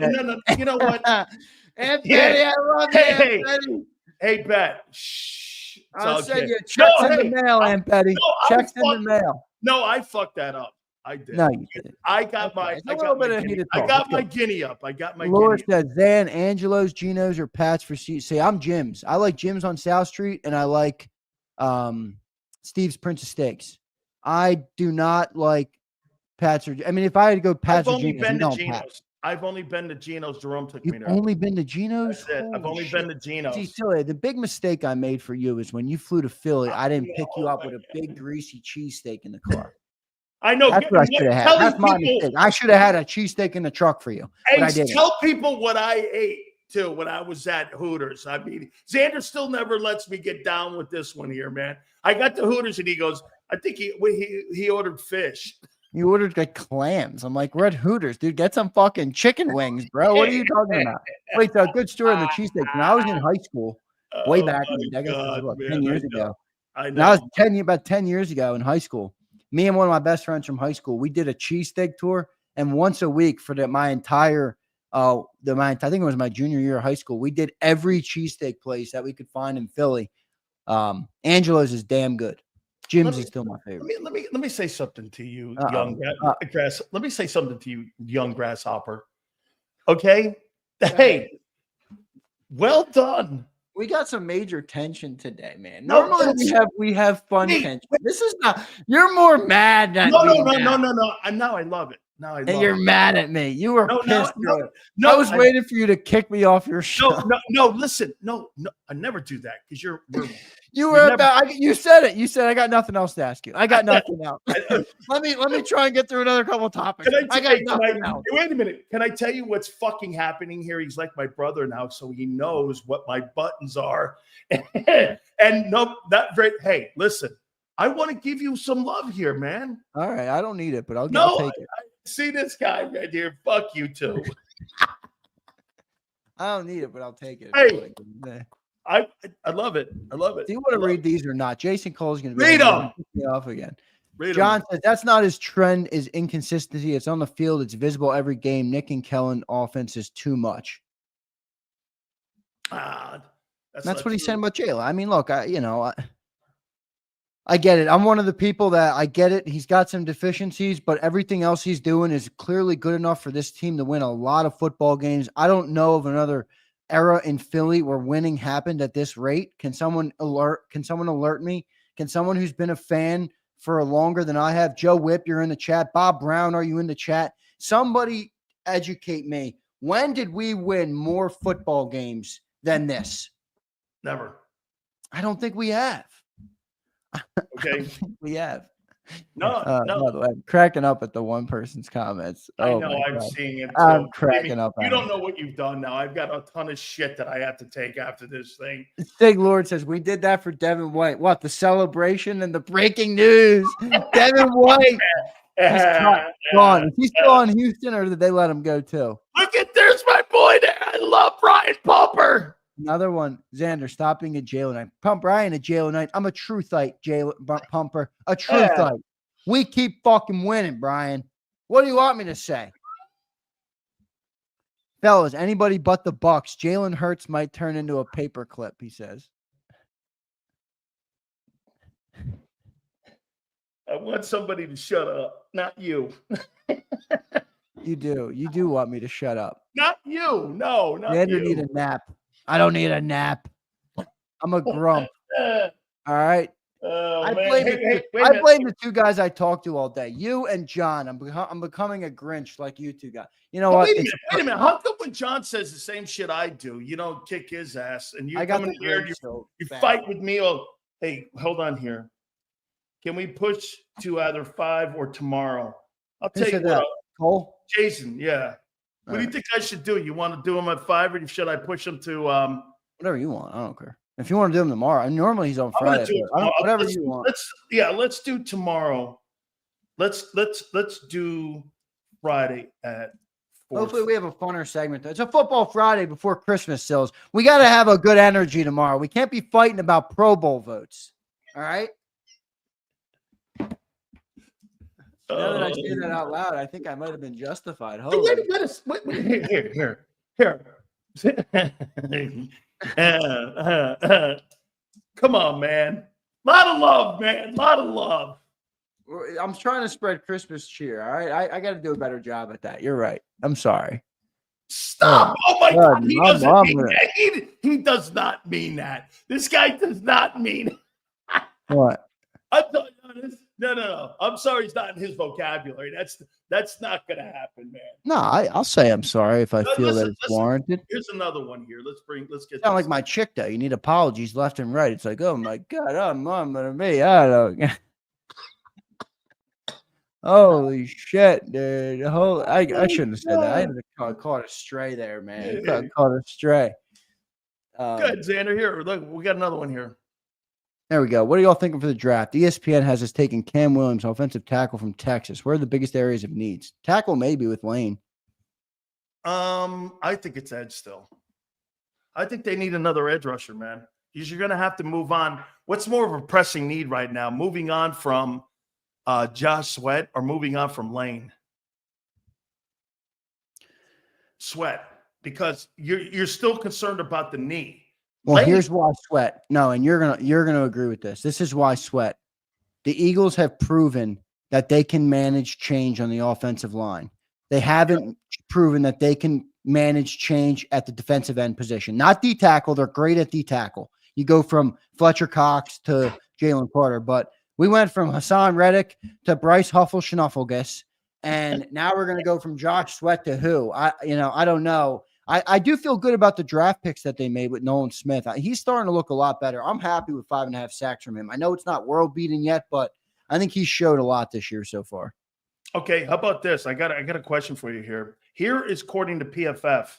You know what? Aunt Betty, I love you, Aunt Betty. Hey, Bet. Shh. I'll send you checks in the mail, Aunt Betty. Checks in the mail. No, I fucked that up. I did. No, you didn't. I got my guinea up. I got my Laura said, Zan, Angelo's, Geno's, or Pat's for say I'm Jim's. I like Jim's on South Street, and I like Steve's Prince of Steaks. I do not like Pat's or if I had to go Pat's or Geno's, I've only been to Geno's. Jerome took me there. Only been to Geno's? That's it. I've only been to Geno's. See, Silly, the big mistake I made for you is when you flew to Philly, I didn't pick you up with a big greasy cheesesteak in the car. I know. That's what I should have had. That's my mistake. I should have had a cheesesteak in the truck for you. Hey, tell people what I ate too when I was at Hooters. I mean, Xander still never lets me get down with this one here, man. I got to Hooters and he goes, I think he ordered fish. You ordered like clams. I'm like, we're at Hooters, dude. Get some fucking chicken wings, bro. What are you talking about? Wait, a good story on the cheesesteak. When I was in high school, way back, I guess it was 10 years ago. I know. I was about 10 years ago in high school. Me and one of my best friends from high school, we did a cheesesteak tour, and once a week for my entire I think it was my junior year of high school, we did every cheesesteak place that we could find in Philly. Angelo's is damn good. Jim's is still my favorite. Let me say something to you, young grass. Let me say something to you, young grasshopper. Okay, hey, well done. We got some major tension today, man. Normally we have fun tension. This is not. You're more mad than no. Now I love it. Now I love and you're mad at me. You were pissed. I was waiting for you to kick me off your show. No. Listen, no. I never do that because you're. You were about. You said it. You said I got nothing else to ask you. I got nothing else. let me try and get through another couple of topics. I got nothing else. Wait a minute. Can I tell you what's fucking happening here? He's like my brother now, so he knows what my buttons are. And no, that very. Hey, listen. I want to give you some love here, man. All right, I don't need it, but I'll take it. I see this guy right here. Fuck you too. I don't need it, but I'll take it. Hey, I love it. I love it. Do you want to read these or not? Jason Cole's going to read them. Me off again. John says that's not his trend. Is inconsistency. It's on the field. It's visible every game. Nick and Kellen offense is too much. That's what he said about Jalen. I mean, look, I get it. I'm one of the people that I get it. He's got some deficiencies, but everything else he's doing is clearly good enough for this team to win a lot of football games. I don't know of another era in Philly where winning happened at this rate. Can someone alert me? Can someone who's been a fan for longer than I have? Joe Whip, you're in the chat. Bob Brown, are you in the chat? Somebody educate me. When did we win more football games than this? Never. I don't think we have. Okay. We have. No. By the way, I'm cracking up at the one person's comments. I know. I'm seeing it. I'm cracking up. You don't know what you've done now. I've got a ton of shit that I have to take after this thing. Stig Lord says, we did that for Devin White. What? The celebration and the breaking news. Devin White. He's gone. Is he still on Houston or did they let him go too? Look at there's my boy there. I love Brian Pumper. Another one, Xander, stop being a Jalen. Pump Brian a Jalen. I'm a truthite, Jalen Pumper. A truthite. We keep fucking winning, Brian. What do you want me to say? Fellas, anybody but the Bucks. Jalen Hurts might turn into a paperclip, he says. I want somebody to shut up, not you. You do. You do want me to shut up. Not you. No, not Xander you. need a nap. I don't need a nap. I'm a grump. All right. I blame the two guys I talk to all day. You and John. I'm becoming a Grinch like you two guys. You know what? Wait a minute. How come when John says the same shit I do, you don't kick his ass and you come in here and you fight with me? Oh, hey, hold on here. Can we push to either 5 or tomorrow? I'll tell you what. Cole? Jason, yeah. What do you think I should do? You want to do them at 5 or should I push them to whatever you want? I don't care. If you want to do them tomorrow, normally he's on Friday. Whatever you want. Let's do tomorrow. Let's do Friday at 4. Hopefully we have a funner segment. It's a football Friday before Christmas, Sills. We got to have a good energy tomorrow. We can't be fighting about Pro Bowl votes. All right. Now that I say that out loud, I think I might have been justified. Wait, here. Come on, man. Lot of love, man. Lot of love. I'm trying to spread Christmas cheer. All right. I got to do a better job at that. You're right. I'm sorry. Stop. Oh my God. He doesn't mean that. He does not mean that. This guy does not mean what? I'm telling you this. No. I'm sorry it's not in his vocabulary. That's not going to happen, man. No, I'll say I'm sorry if I feel that it's warranted. Here's another one here. Let's get sound like my chick though. You need apologies left and right. It's like, oh my God, I'm to me. I don't know. Holy shit, dude. I shouldn't have said that. I had to caught a stray there, man. Caught a stray. Good, Xander. Here, look, we got another one here. There we go. What are y'all thinking for the draft? ESPN has us taking Cam Williams, offensive tackle from Texas. Where are the biggest areas of needs? Tackle maybe with Lane. I think it's edge still. I think they need another edge rusher, man. You're going to have to move on. What's more of a pressing need right now? Moving on from Josh Sweat or moving on from Lane? Sweat, because you're still concerned about the knee. Well, here's why Sweat. No, and you're gonna agree with this. This is why Sweat. The Eagles have proven that they can manage change on the offensive line. They haven't proven that they can manage change at the defensive end position. Not D tackle. They're great at D tackle. You go from Fletcher Cox to Jalen Carter, but we went from Hassan Reddick to Bryce Huffle-Schnufflegus, and now we're going to go from Josh Sweat to who? I don't know. I do feel good about the draft picks that they made with Nolan Smith. He's starting to look a lot better. I'm happy with 5.5 sacks from him. I know it's not world beating yet, but I think he showed a lot this year so far. Okay, how about this? I got a question for you here. Here is, according to PFF,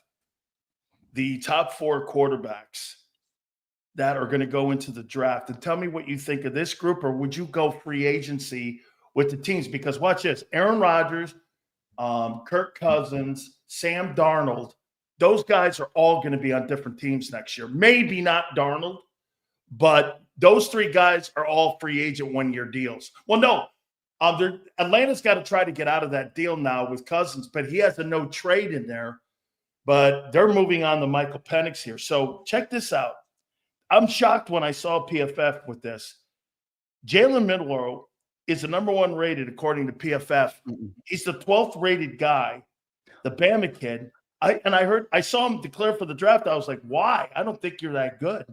the top 4 quarterbacks that are going to go into the draft, and tell me what you think of this group, or would you go free agency with the teams? Because watch this: Aaron Rodgers, Kirk Cousins, Sam Darnold, those guys are all going to be on different teams next year. Maybe not Darnold, but those three guys are all free agent 1-year deals. Well, no, Atlanta's got to try to get out of that deal now with Cousins, but he has a no trade in there. But they're moving on to Michael Penix here. So check this out. I'm shocked when I saw PFF with this. Jalen Milroe is the number 1 rated according to PFF. He's the 12th rated guy, the Bama kid. I saw him declare for the draft. I was like, why? I don't think you're that good.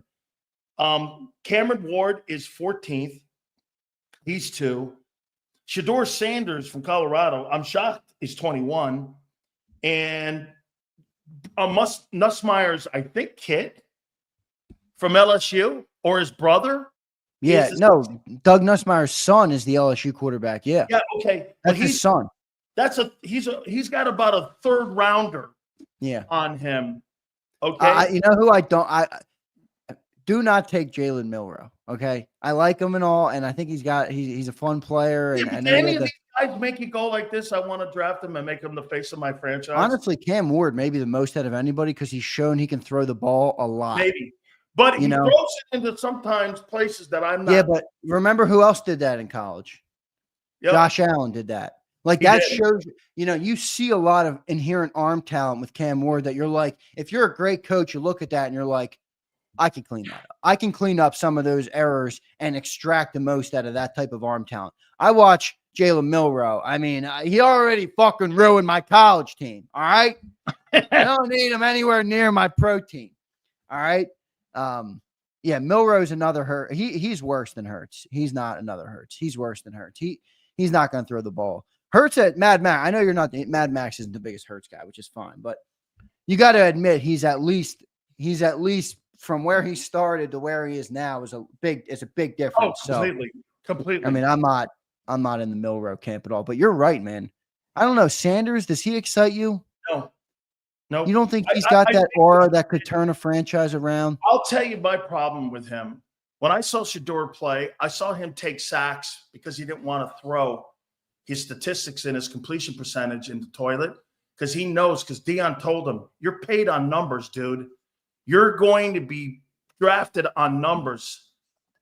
Cameron Ward is 14th. He's 2. Shedeur Sanders from Colorado, I'm shocked, is 21. And Nussmeier's, I think, kid from LSU, or his brother. Yeah, no, Doug Nussmeier's son is the LSU quarterback. Yeah. Yeah, okay. That's his son. He's got about a 3rd rounder on him. Okay. You know who I do not take Jalen Milroe. Okay. I like him and all, and I think he's a fun player. And any of these guys make you go like this, I want to draft him and make him the face of my franchise. Honestly, Cam Ward may be the most out of anybody because he's shown he can throw the ball a lot. Maybe. But he throws it into sometimes places that I'm not. Yeah, but remember who else did that in college? Yep. Josh Allen did that. Like that shows, you see a lot of inherent arm talent with Cam Ward that you're like, if you're a great coach, you look at that and you're like, I can clean that up. I can clean up some of those errors and extract the most out of that type of arm talent. I watch Jalen Milroe. I mean, he already fucking ruined my college team. All right. I don't need him anywhere near my pro team. All right. Yeah, Milroe's another Hurts. He's worse than Hurts. He's not another Hurts. He's worse than Hurts. He's not going to throw the ball. Hurts at Mad Max. I know you're not. Mad Max isn't the biggest Hurts guy, which is fine, but you got to admit he's at least from where he started to where he is now is a big difference. Oh, completely. I mean, I'm not in the Milroe camp at all. But you're right, man. I don't know. Sanders, does he excite you? No. You don't think he's got that aura that could turn a franchise around? I'll tell you my problem with him. When I saw Shedeur play, I saw him take sacks because he didn't want to throw his statistics and his completion percentage in the toilet because he knows, because Deion told him, you're paid on numbers, dude. You're going to be drafted on numbers.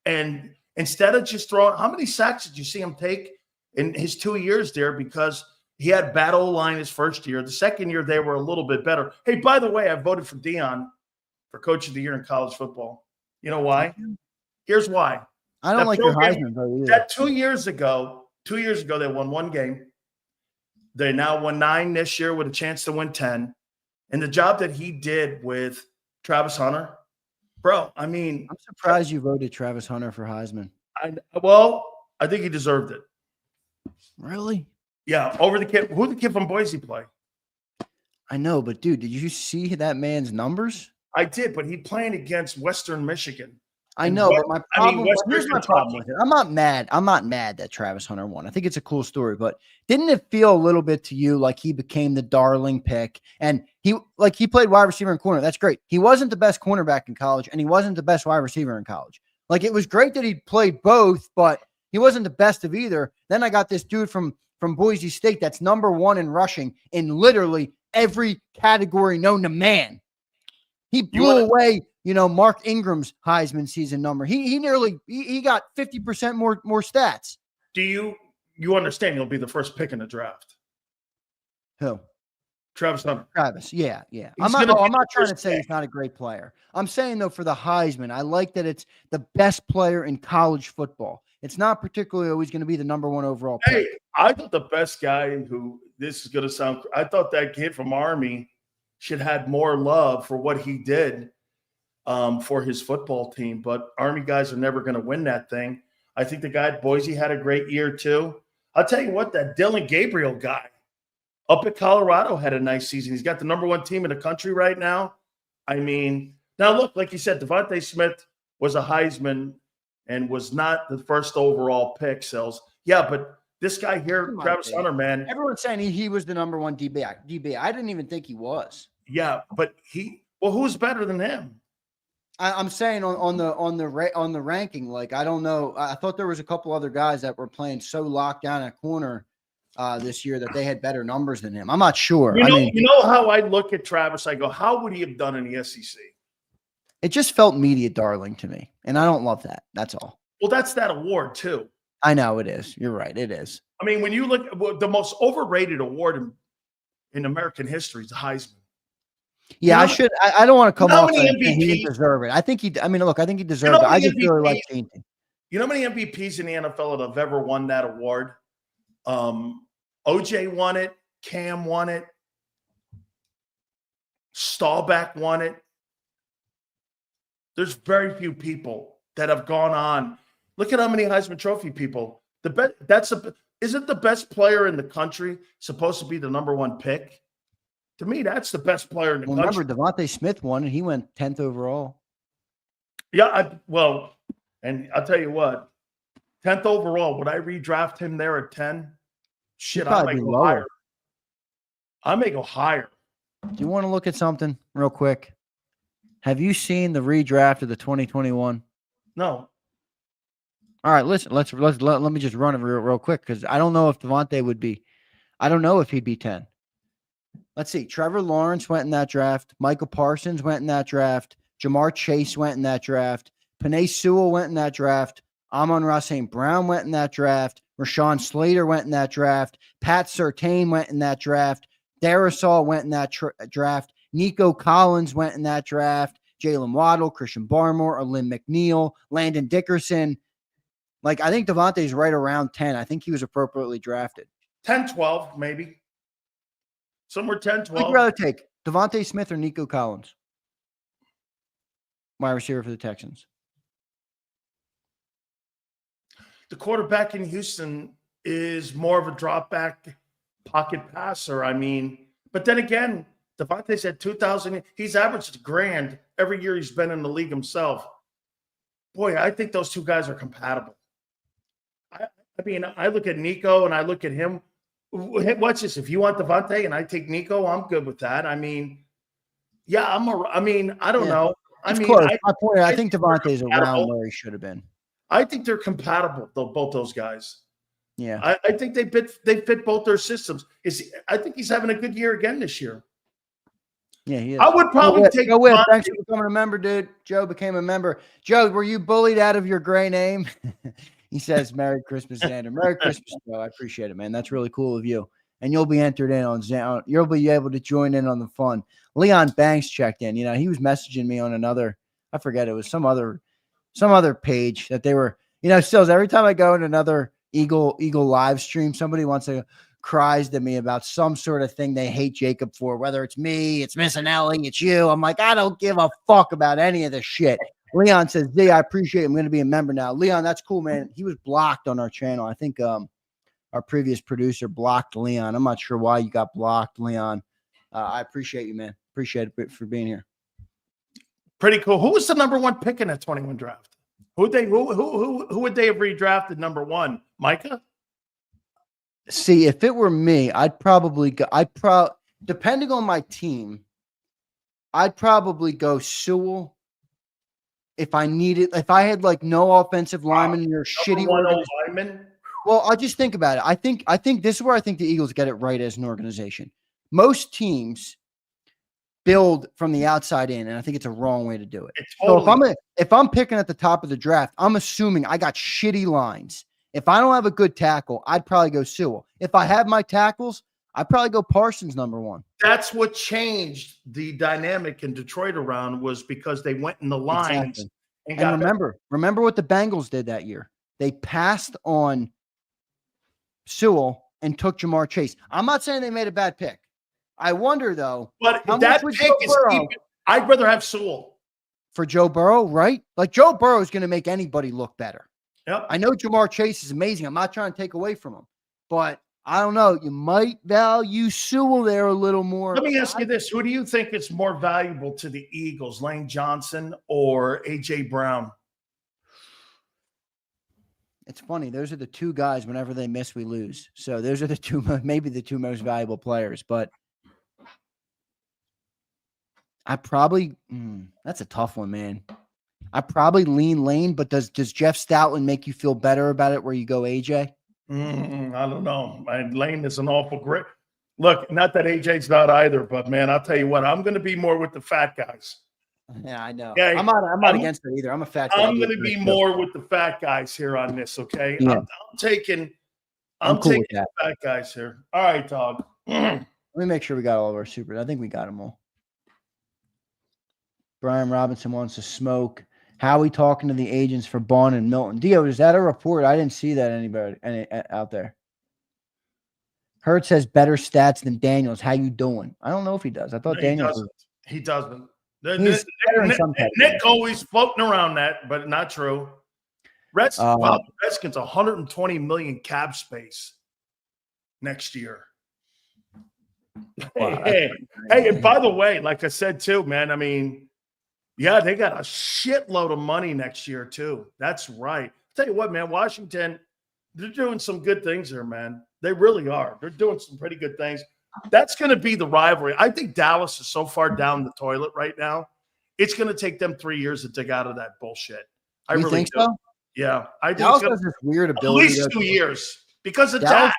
And instead of just throwing – how many sacks did you see him take in his 2 years there? Because – he had bad O-line his first year. The second year, they were a little bit better. Hey, by the way, I voted for Deion for Coach of the Year in college football. You know why? Here's why. I don't like your Heisman vote either. That 2 years ago, they won 1 game. They now won 9 this year with a chance to win 10. And the job that he did with Travis Hunter, bro, I mean. I'm surprised you voted Travis Hunter for Heisman. I think he deserved it. Really? Yeah, over the kid. Who the kid from Boise play? I know, but dude, did you see that man's numbers? I did, but he's playing against Western Michigan. I know, but my problem. Here's my problem with it. I'm not mad. I'm not mad that Travis Hunter won. I think it's a cool story, but didn't it feel a little bit to you like he became the darling pick? And he played wide receiver and corner. That's great. He wasn't the best cornerback in college, and he wasn't the best wide receiver in college. Like, it was great that he played both, but he wasn't the best of either. Then I got this dude from Boise State that's number 1 in rushing in literally every category known to man. He blew away, Mark Ingram's Heisman season number. He got 50% more stats. Do you understand he'll be the first pick in the draft? Who? Travis Hunter. Travis, yeah. I'm not trying to say he's not a great player. I'm saying, though, for the Heisman, I like that it's the best player in college football. It's not particularly always going to be the number 1 overall pick. Hey, I thought the best guy this is going to sound – I thought that kid from Army should have more love for what he did for his football team. But Army guys are never going to win that thing. I think the guy at Boise had a great year too. I'll tell you what, that Dylan Gabriel guy up at Colorado had a nice season. He's got the number 1 team in the country right now. I mean, now look, like you said, Devontae Smith was a Heisman and was not the first overall pick, Sills. Yeah, but this guy here, Travis Hunter, man. Everyone's saying he was the number 1 DB. I didn't even think he was. Yeah, but who's better than him? I'm saying on the ranking, like I don't know. I thought there was a couple other guys that were playing so locked down at corner this year that they had better numbers than him. I'm not sure. You know how I look at Travis? I go, how would he have done in the SEC? It just felt media darling to me, and I don't love that. That's all. Well, that's that award too. I know it is. You're right. It is. I mean, when you look at the most overrated award in American history is the Heisman. Yeah, I don't want to come off and he didn't deserve it. I think he deserved it. I just really like seeing him. You know how many MVPs in the NFL that have ever won that award? OJ won it. Cam won it. Staubach won it. There's very few people that have gone on. Look at how many Heisman Trophy people. Isn't the best player in the country supposed to be the number one pick? To me, that's the best player in the country. Remember, Devontae Smith won, and he went 10th overall. Yeah, and I'll tell you what, 10th overall, would I redraft him there at 10? Shit, I may go higher. I may go higher. Do you want to look at something real quick? Have you seen the redraft of the 2021? No. All right, listen. Let me just run it real quick because I don't know if Devontae would be. I don't know if he'd be 10. Let's see. Trevor Lawrence went in that draft. Michael Parsons went in that draft. Jamar Chase went in that draft. Penei Sewell went in that draft. Amon-Ra St. Brown went in that draft. Rashawn Slater went in that draft. Pat Surtain went in that draft. Darrisaw went in that draft. Nico Collins went in that draft. Jalen Waddle, Christian Barmore, Lynn McNeil, Landon Dickerson. Like, I think Devontae's right around 10. I think he was appropriately drafted. 10, 12, maybe. Somewhere 10, 12. I'd rather take Devontae Smith or Nico Collins, wide receiver for the Texans. The quarterback in Houston is more of a drop back pocket passer. I mean, but then again, Devontae's had 2,000. He's averaged $1,000 every year he's been in the league himself. Boy, I think those two guys are compatible. I mean, I look at Nico and I look at him. Watch this. If you want Devontae and I take Nico, I'm good with that. I mean, yeah, I don't know. I think Devontae's around where he should have been. I think they're compatible, though, both those guys. Yeah. I think they fit both their systems. I think he's having a good year again this year. Yeah, he is. I would probably take Devontae. Thanks for becoming a member, dude. Joe became a member. Joe, were you bullied out of your gray name? He says, Merry Christmas, Xander. Merry Christmas, Joe. I appreciate it, man. That's really cool of you. And you'll be entered in on Xander. You'll be able to join in on the fun. Leon Banks checked in. You know, he was messaging me on another, I forget, it was some other page that they were, you know, still every time I go in another Eagle live stream, somebody wants to cries to me about some sort of thing they hate JAKIB for, whether it's me, it's Miss Anelli, it's you. I'm like, I don't give a fuck about any of this shit. Leon says, Z, I appreciate it. I'm going to be a member now. Leon, that's cool, man. He was blocked on our channel. I think our previous producer blocked Leon. I'm not sure why you got blocked, Leon. I appreciate you, man. Appreciate it for being here. Pretty cool. Who was the number one pick in that 21 draft? Who would they have redrafted number one? Micah? See, if it were me, depending on my team, I'd probably go Sewell. If I had like no offensive lineman in your shitty lineman. Well, I'll just think about it. I think this is where I think the Eagles get it right as an organization. Most teams build from the outside in, and I think it's a wrong way to do it. So if I'm picking at the top of the draft, I'm assuming I got shitty lines. If I don't have a good tackle, I'd probably go Sewell. If I have my tackles, I'd probably go Parsons number one. That's what changed the dynamic in Detroit around, was because they went in the lines. Exactly. And remember what the Bengals did that year. They passed on Sewell and took Jamar Chase. I'm not saying they made a bad pick. I wonder, though. But that pick is I'd rather have Sewell. For Joe Burrow, right? Like, Joe Burrow is going to make anybody look better. Yep. I know Jamar Chase is amazing. I'm not trying to take away from him. But I don't know. You might value Sewell there a little more. Let me ask you this. Who do you think is more valuable to the Eagles, Lane Johnson or A.J. Brown? It's funny. Those are the two guys, whenever they miss, we lose. So those are maybe the two most valuable players. But I probably that's a tough one, man. I probably lean Lane, but does Jeff Stoutland make you feel better about it where you go AJ? I don't know. Lane is an awful great. Look, not that AJ's not either, but man, I'll tell you what, I'm going to be more with the fat guys. Yeah, I know. Yeah, I'm not against it either. I'm a fat guy. I'm going to be more with the fat guys here on this, okay? Yeah. I'm taking cool taking the fat guys here. All right, dog. Let me make sure we got all of our supers. I think we got them all. Brian Robinson wants to smoke. Howie talking to the agents for Bond and Milton. Dio, is that a report? I didn't see that anybody out there. Hurts has better stats than Daniels. How you doing? I don't know if he does. I thought Daniels. He doesn't. Nick always floating around that, but not true. Redskins 120 million cap space next year. Wow, Hey, and by the way, like I said too, man, I mean, yeah, they got a shitload of money next year too. That's right. Tell you what, man, Washington, they're doing some good things there, man. They really are. They're doing some pretty good things. That's going to be the rivalry. I think Dallas is so far down the toilet right now. It's going to take them 3 years to dig out of that bullshit. I really think do. So? Yeah, I do. Dallas has this weird ability. At least 2 years because of Dallas, that.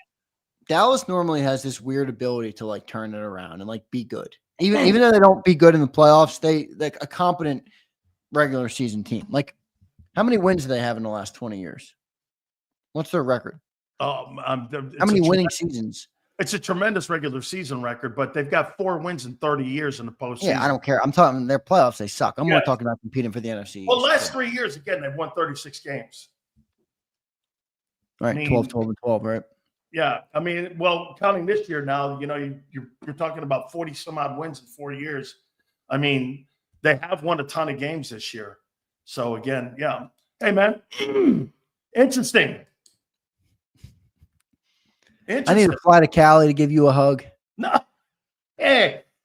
Dallas normally has this weird ability to like turn it around and like be good. Even though they don't be good in the playoffs, they like a competent regular season team. Like, how many wins do they have in the last 20 years? What's their record? How many winning seasons? It's a tremendous regular season record, but they've got 4 wins in 30 years in the postseason. Yeah, I don't care. I'm talking their playoffs. They suck. I'm more talking about competing for the NFC. Well, last 3 years, again, they've won 36 games. Right, 12, 12, and 12, right? Yeah, I mean, well, counting this year now, you know, you're talking about 40 some odd wins in 4 years. I mean, they have won a ton of games this year. So again, yeah. Hey, man, interesting. I need to fly to Cali to give you a hug. No,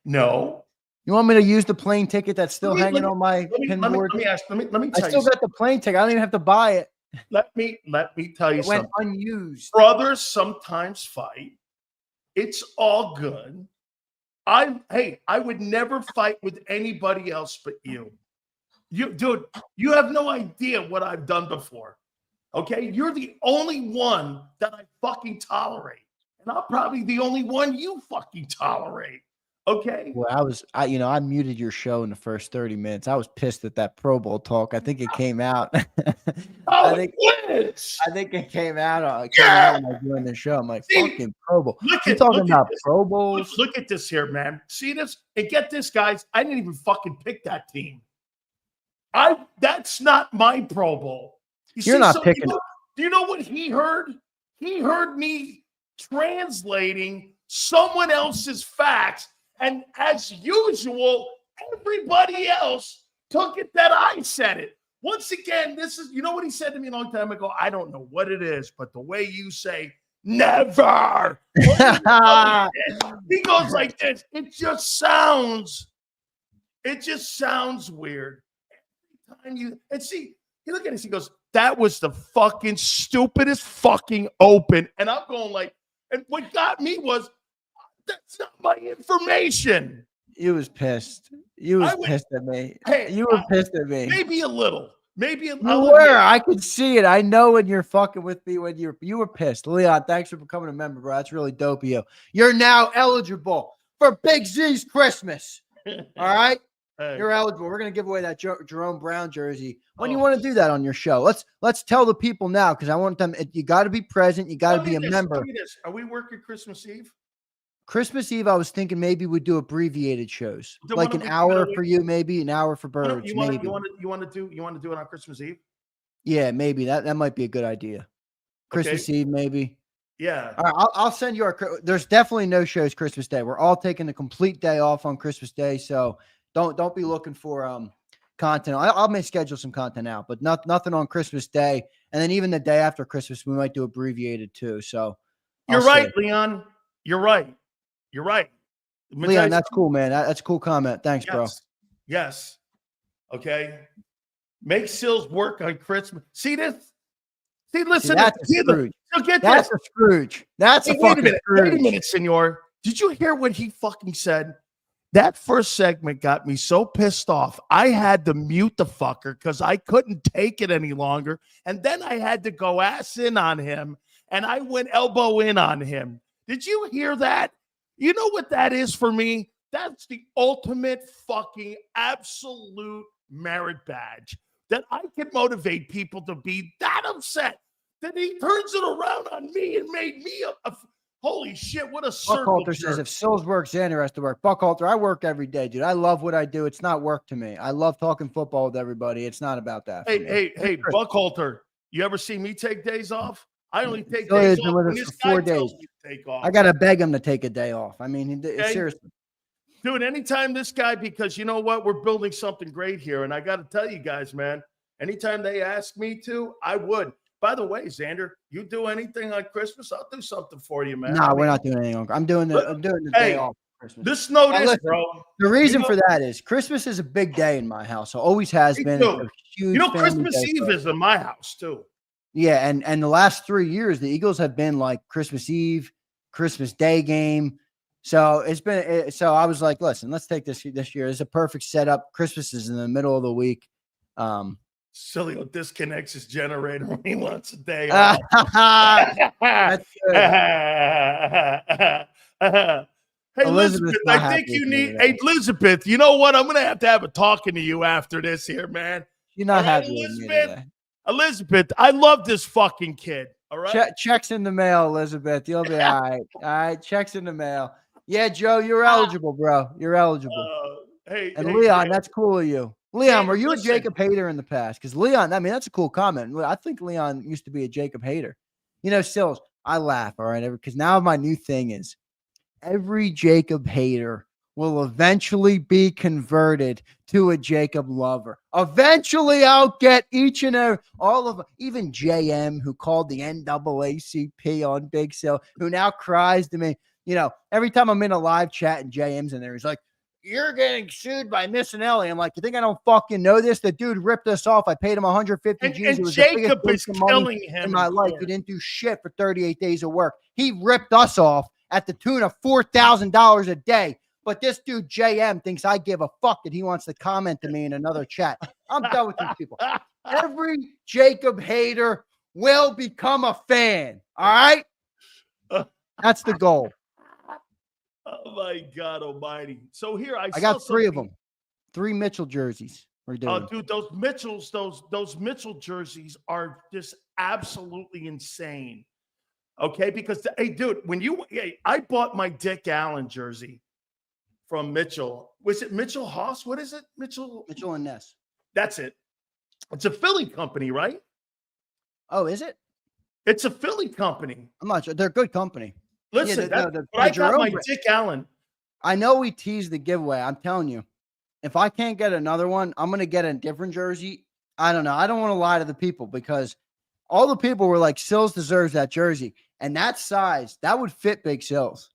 no. You want me to use the plane ticket that's still hanging on my pinboard? Let me tell you. I still got the plane ticket. I don't even have to buy it. Let me tell you something. It went unused. Brothers sometimes fight. It's all good. I would never fight with anybody else but you. Dude, you have no idea what I've done before. Okay? You're the only one that I fucking tolerate. And I'm probably the only one you fucking tolerate. Okay? Well, I muted your show in the first 30 minutes. I was pissed at that Pro Bowl talk. I think it came out. I think it came out. When I was doing the show. I'm like, fucking Pro Bowl. You're talking about Pro Bowls? Look at this here, man. See this? And get this, guys. I didn't even fucking pick that team. That's not my Pro Bowl. You're not picking. Do you know what he heard? He heard me translating someone else's facts. And as usual, everybody else took it that I said it. Once again, you know what he said to me a long time ago? I don't know what it is, but the way you say never. He goes like this. It just sounds weird. Every time you look at this, he goes, that was the fucking stupidest fucking open. And I'm going like, and what got me was, that's not my information. You was pissed. Pissed at me. Hey, you were pissed at me. Maybe a little. You were. I could see it. I know when you're fucking with me when you were pissed. Leon, thanks for becoming a member, bro. That's really dope of you. You're now eligible for Big Z's Christmas. All right? Hey. You're eligible. We're gonna give away that Jerome Brown jersey. When you want to do that on your show? Let's tell the people now because I want them. You got to be present. You got to be a member. Are we working Christmas Eve? Christmas Eve, I was thinking maybe we'd do abbreviated shows, like an hour for you, maybe an hour for Birds. You want to do it on Christmas Eve? Yeah, maybe that might be a good idea. Christmas Eve, maybe. Yeah. All right, I'll send you there's definitely no shows Christmas Day. We're all taking a complete day off on Christmas Day, so don't be looking for content. I may schedule some content out, but nothing on Christmas Day, and then even the day after Christmas, we might do abbreviated too. So you're right, Leon. You're right. Leon, that's cool, man. That's a cool comment. Thanks, bro. Yes. Okay. Make Sills work on Christmas. See this? See, listen. That's a Scrooge. That's a Scrooge. That's a fucking Scrooge. Wait a minute, senor. Did you hear what he fucking said? That first segment got me so pissed off. I had to mute the fucker because I couldn't take it any longer. And then I had to go ass in on him, and I went elbow in on him. Did you hear that? You know what that is for me? That's the ultimate fucking absolute merit badge, that I can motivate people to be that upset that he turns it around on me and made me a holy shit, what a circle. Buckhalter says if Sills works, Xander has to work. Buckhalter, I work every day, dude. I love what I do. It's not work to me. I love talking football with everybody. It's not about that. Hey, Buckhalter, you ever see me take days off? I only take days off when this guy 4 days. tells me to take off. I got to beg him to take a day off. I mean, seriously. Dude, anytime this guy, because you know what? We're building something great here. And I got to tell you guys, man, anytime they ask me to, I would. By the way, Xander, you do anything on Christmas? I'll do something for you, man. No, we're not doing anything. I'm doing the day off for Christmas. Just know this, bro. The reason for that is Christmas is a big day in my house. So always has been. A huge Christmas Eve is in my house too. Yeah, and the last 3 years, the Eagles have been like Christmas Eve, Christmas Day game. So it's been. So I was like, listen, let's take this year. It's a perfect setup. Christmas is in the middle of the week. Sileo disconnects his generator when he wants a day off. That's good. Hey, Elizabeth, I think you need. Hey, Elizabeth, you know what? I'm going to have a talking to you after this here, man. You're not happy Elizabeth. Elizabeth, I love this fucking kid. All right. Checks in the mail, Elizabeth. You'll be all right. All right. Checks in the mail. Yeah, Joe, you're eligible, bro. You're eligible. Leon, that's cool of you. Leon, were you a JAKIB hater in the past? Because Leon, I mean, that's a cool comment. I think Leon used to be a JAKIB hater. You know, Sills, I laugh, all right? Because now my new thing is every JAKIB hater will eventually be converted to a JAKIB lover. Eventually, I'll get each and every, all of them, even JM, who called the NAACP on Big Sill, who now cries to me. You know, every time I'm in a live chat and JM's in there, he's like, you're getting sued by Miss and Ellie. I'm like, you think I don't fucking know this? The dude ripped us off. I paid him 150 G's. And JAKIB is killing him in my life. He didn't do shit for 38 days of work. He ripped us off at the tune of $4,000 a day. But this dude, JM, thinks I give a fuck that he wants to comment to me in another chat. I'm done with these people. Every JAKIB hater will become a fan. All right? That's the goal. Oh my God Almighty! So here I got 3 of them, 3 Mitchell jerseys. We're doing. Oh, dude, those Mitchell jerseys are just absolutely insane. Okay, because hey, dude, I bought my Dick Allen jersey from Mitchell. Was it Mitchell Haas? What is it? Mitchell and Ness. That's it. It's a Philly company, right? Oh, is it? It's a Philly company. I'm not sure. They're a good company. Listen, I got my Dick Allen. I know we teased the giveaway. I'm telling you, if I can't get another one, I'm going to get a different jersey. I don't know. I don't want to lie to the people because all the people were like, Sills deserves that jersey. And that size, that would fit Big Sills.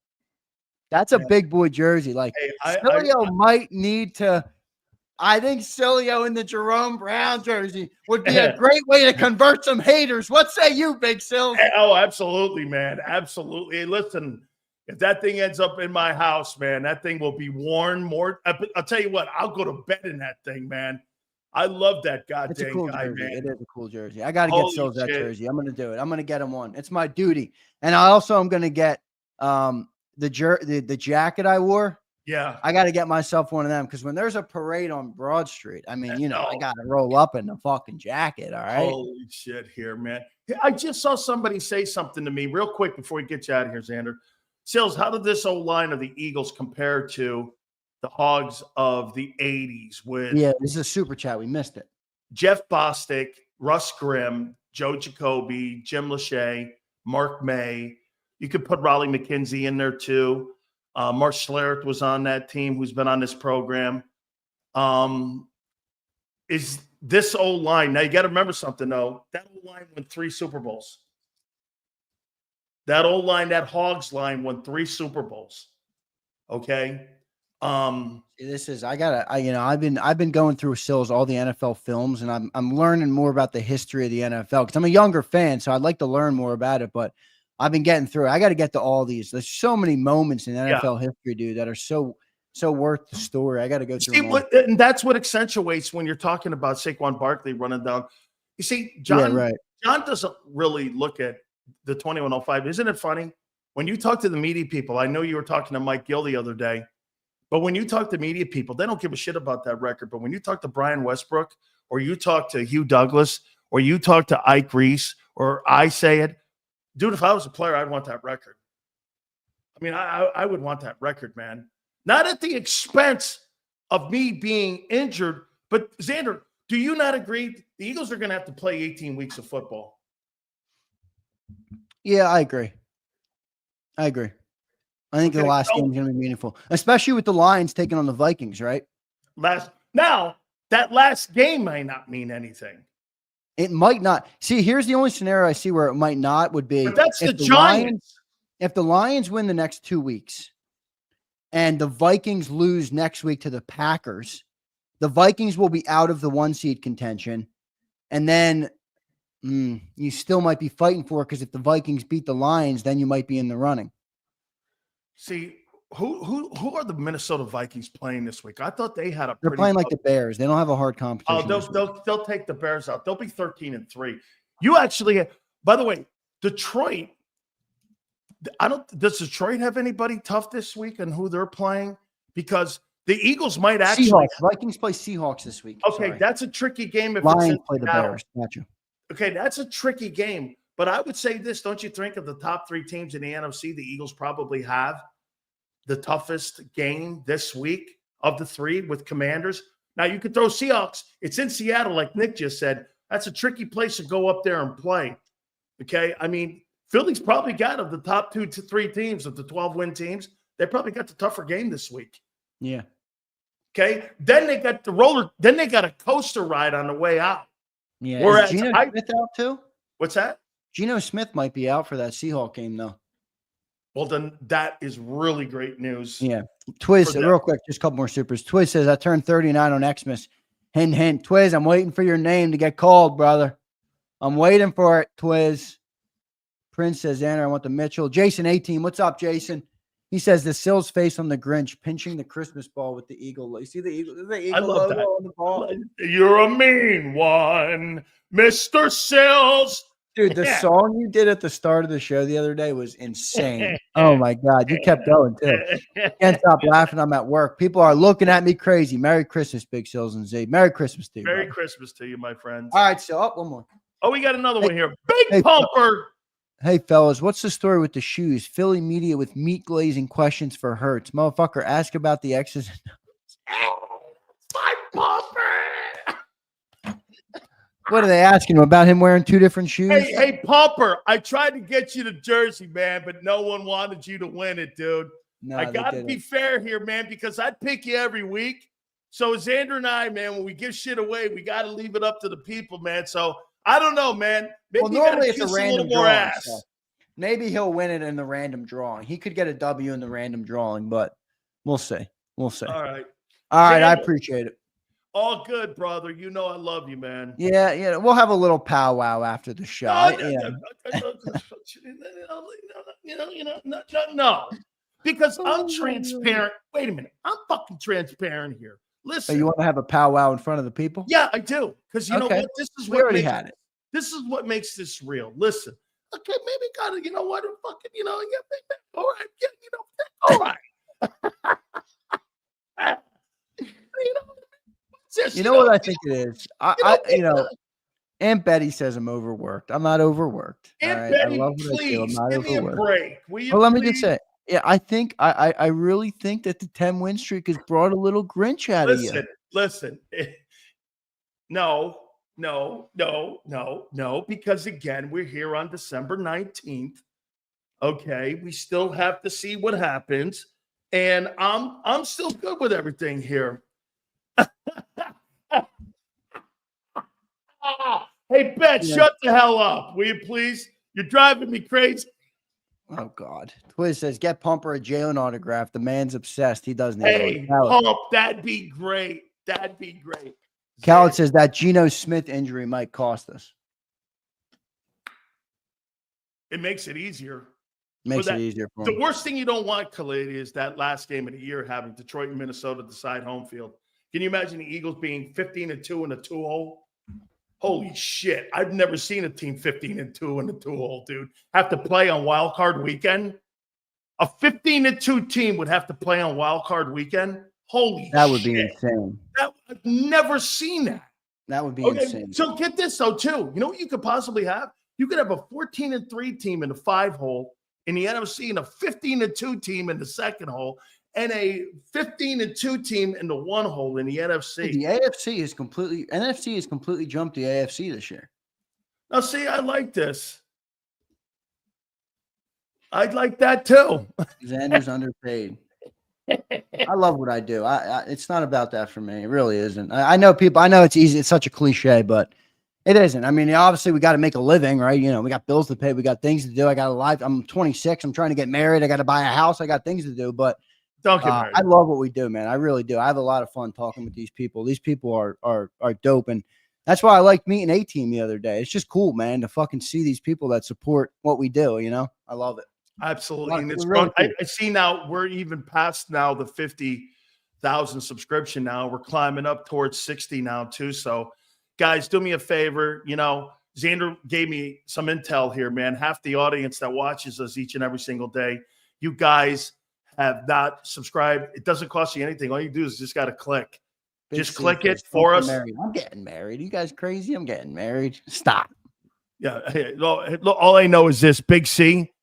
That's a big boy jersey. Like, Sileo might need to. I think Sileo in the Jerome Brown jersey would be a great way to convert some haters. What say you, Big Sills? Oh, absolutely, man. Absolutely. Hey, listen, if that thing ends up in my house, man, that thing will be worn more. I'll tell you what, I'll go to bed in that thing, man. I love that goddamn cool guy, jersey. man. It is a cool jersey. I got to get Sills that jersey. I'm going to do it. I'm going to get him one. It's my duty. And I also am going to get the jacket I wore. Yeah. I got to get myself one of them because when there's a parade on Broad Street, I mean, you know, I got to roll up in the fucking jacket. All right. Holy shit here, man. I just saw somebody say something to me real quick before we get you out of here, Xander. Sills, how did this old line of the Eagles compare to the Hogs of the 80s with this is a super chat. We missed it. Jeff Bostic, Russ Grimm, Joe Jacoby, Jim Lachey, Mark May. You could put Raleigh McKenzie in there too. Mark Schlereth was on that team who's been on this program. Is this old line, now you got to remember something though, that old line won 3 Super Bowls. That old line, that Hogs line won 3 Super Bowls. Okay. This is I've been going through Sills all the NFL films and I'm learning more about the history of the NFL because I'm a younger fan, so I'd like to learn more about it, but I've been getting through it. I got to get to all these. There's so many moments in NFL history, dude, that are so so worth the story. I got to go through See them all. and that's what accentuates when you're talking about Saquon Barkley running down. You see, John doesn't really look at the 2105. Isn't it funny? When you talk to the media people, I know you were talking to Mike Gill the other day, but when you talk to media people, they don't give a shit about that record. But when you talk to Brian Westbrook, or you talk to Hugh Douglas, or you talk to Ike Reese, or I say it, dude, if I was a player, I'd want that record. I mean, I would want that record, man. Not at the expense of me being injured, but Xander, do you not agree? The Eagles are going to have to play 18 weeks of football. Yeah, I agree. I think the last game is going to be meaningful, especially with the Lions taking on the Vikings, right? Now, that last game might not mean anything. It might not. See, here's the only scenario I see where it might not would be. But that's the Giants. If the Lions win the next 2 weeks and the Vikings lose next week to the Packers, the Vikings will be out of the 1 seed contention. And then you still might be fighting for it, because if the Vikings beat the Lions, then you might be in the running. See, who are the Minnesota Vikings playing this week? I thought they had They're playing like the Bears. They don't have a hard competition. Oh, they'll take the Bears out. They'll be 13-3. You actually, by the way, Detroit. Does Detroit have anybody tough this week and who they're playing? Because the Eagles might actually. Seahawks. Vikings play Seahawks this week. Okay, that's a tricky game. If Lions play the Bears. Gotcha. Okay, that's a tricky game. But I would say this: don't you think of the top 3 teams in the NFC, the Eagles probably have the toughest game this week of the 3 with Commanders. Now you could throw Seahawks. It's in Seattle, like Nick just said. That's a tricky place to go up there and play. Okay, I mean, Philly's probably got of the top 2 to 3 teams of the 12-win teams. They probably got the tougher game this week. Yeah. Okay. Then they got the roller. Then they got a coaster ride on the way out. Yeah. Whereas Is Geno Smith out too? What's that? Geno Smith might be out for that Seahawks game, though. Well, then that is really great news. Yeah. Twiz, real quick, just a couple more supers. Twiz says, I turned 39 on Xmas. Hint, hint. Twiz, I'm waiting for your name to get called, brother. I'm waiting for it, Twiz. Prince says, Xander, I want the Mitchell. Jason 18. What's up, Jason? He says the Sills face on the Grinch pinching the Christmas ball with the eagle. You see the eagle? I love that. On the ball? You're a mean one, Mr. Sills. Dude, the song you did at the start of the show the other day was insane. Oh, my God. You kept going, too. Can't stop laughing. I'm at work. People are looking at me crazy. Merry Christmas, Big Sills and Z. Merry Christmas to you. Merry Christmas to you, my friends. All right, so one more. Oh, we got another one here. Big Pumper. Hey, fellas, what's the story with the shoes? Philly media with meat glazing questions for Hurts. Motherfucker, ask about the X's and My Pumper. What are they asking him about him wearing 2 different shoes? Hey, Pumper, I tried to get you the jersey, man, but no one wanted you to win it, dude. No, I got to be fair here, man, because I'd pick you every week. So Xander and I, man, when we give shit away, we got to leave it up to the people, man. So I don't know, man. Maybe normally it's a random drawing. So maybe he'll win it in the random drawing. He could get a W in the random drawing, but we'll see. All right. Xander, I appreciate it. All good, brother. You know I love you, man. Yeah. We'll have a little powwow after the show. No. Because I'm transparent. Wait a minute. I'm fucking transparent here. Listen. So you want to have a powwow in front of the people? Yeah, I do. Because you know what? This is what already had it. This is what makes this real. Listen. Okay, maybe gotta, you know what? Fucking, all right. Yeah, all right. You know what I think it is? Aunt Betty says I'm overworked. I'm not overworked. Aunt Betty, please give me a break. Well, let me just say, yeah, I think I really think that the 10-win streak has brought a little Grinch out of you. Listen. No, because again, we're here on December 19th. Okay, we still have to see what happens, and I'm still good with everything here. Hey, Bet, shut the hell up, will you please? You're driving me crazy. Oh, God. Twiz says, get Pumper a Jalen autograph. The man's obsessed. He doesn't need Hey, Pump, that'd be great. Khaled says that Geno Smith injury might cost us. It makes it easier. Makes it easier for The them. worst thing you don't want, Khalid, is that last game of the year having Detroit and Minnesota decide home field. Can you imagine the Eagles being 15-2 in a 2-hole? Holy shit. I've never seen a team 15-2 in a 2-hole, dude. Have to play on wild card weekend. A 15-2 team would have to play on wild card weekend. Holy shit. That would be insane. I've never seen that. That would be insane. So get this, though, too. You know what you could possibly have? You could have a 14-3 team in the 5-hole in the NFC and a 15-2 team in the 2nd hole and a 15-2 team in the 1-hole in the NFC. The NFC NFC has completely jumped the AFC this year. Now, see, I like this. I'd like that too. Xander's underpaid. I love what I do. It's not about that for me. It really isn't. I know people. I know it's easy. It's such a cliche, but it isn't. I mean, obviously, we got to make a living, right? You know, we got bills to pay. We got things to do. I got a life. I'm 26. I'm trying to get married. I got to buy a house. I got things to do. But don't get married. I love what we do, man. I really do. I have a lot of fun talking with these people. These people are dope, and that's why I liked meeting A-Team the other day. It's just cool, man, to fucking see these people that support what we do. You know, I love it. Absolutely. And it's really cool. I see now we're even past now the 50,000 subscription now. We're climbing up towards 60 now too. So guys, do me a favor. You know, Xander gave me some intel here, man. Half the audience that watches us each and every single day, you guys have not subscribed. It doesn't cost you anything. All you do is just got to click. Just click it for us. I'm getting married. You guys crazy? I'm getting married. Stop. Yeah. Hey, all I know is this, Big C.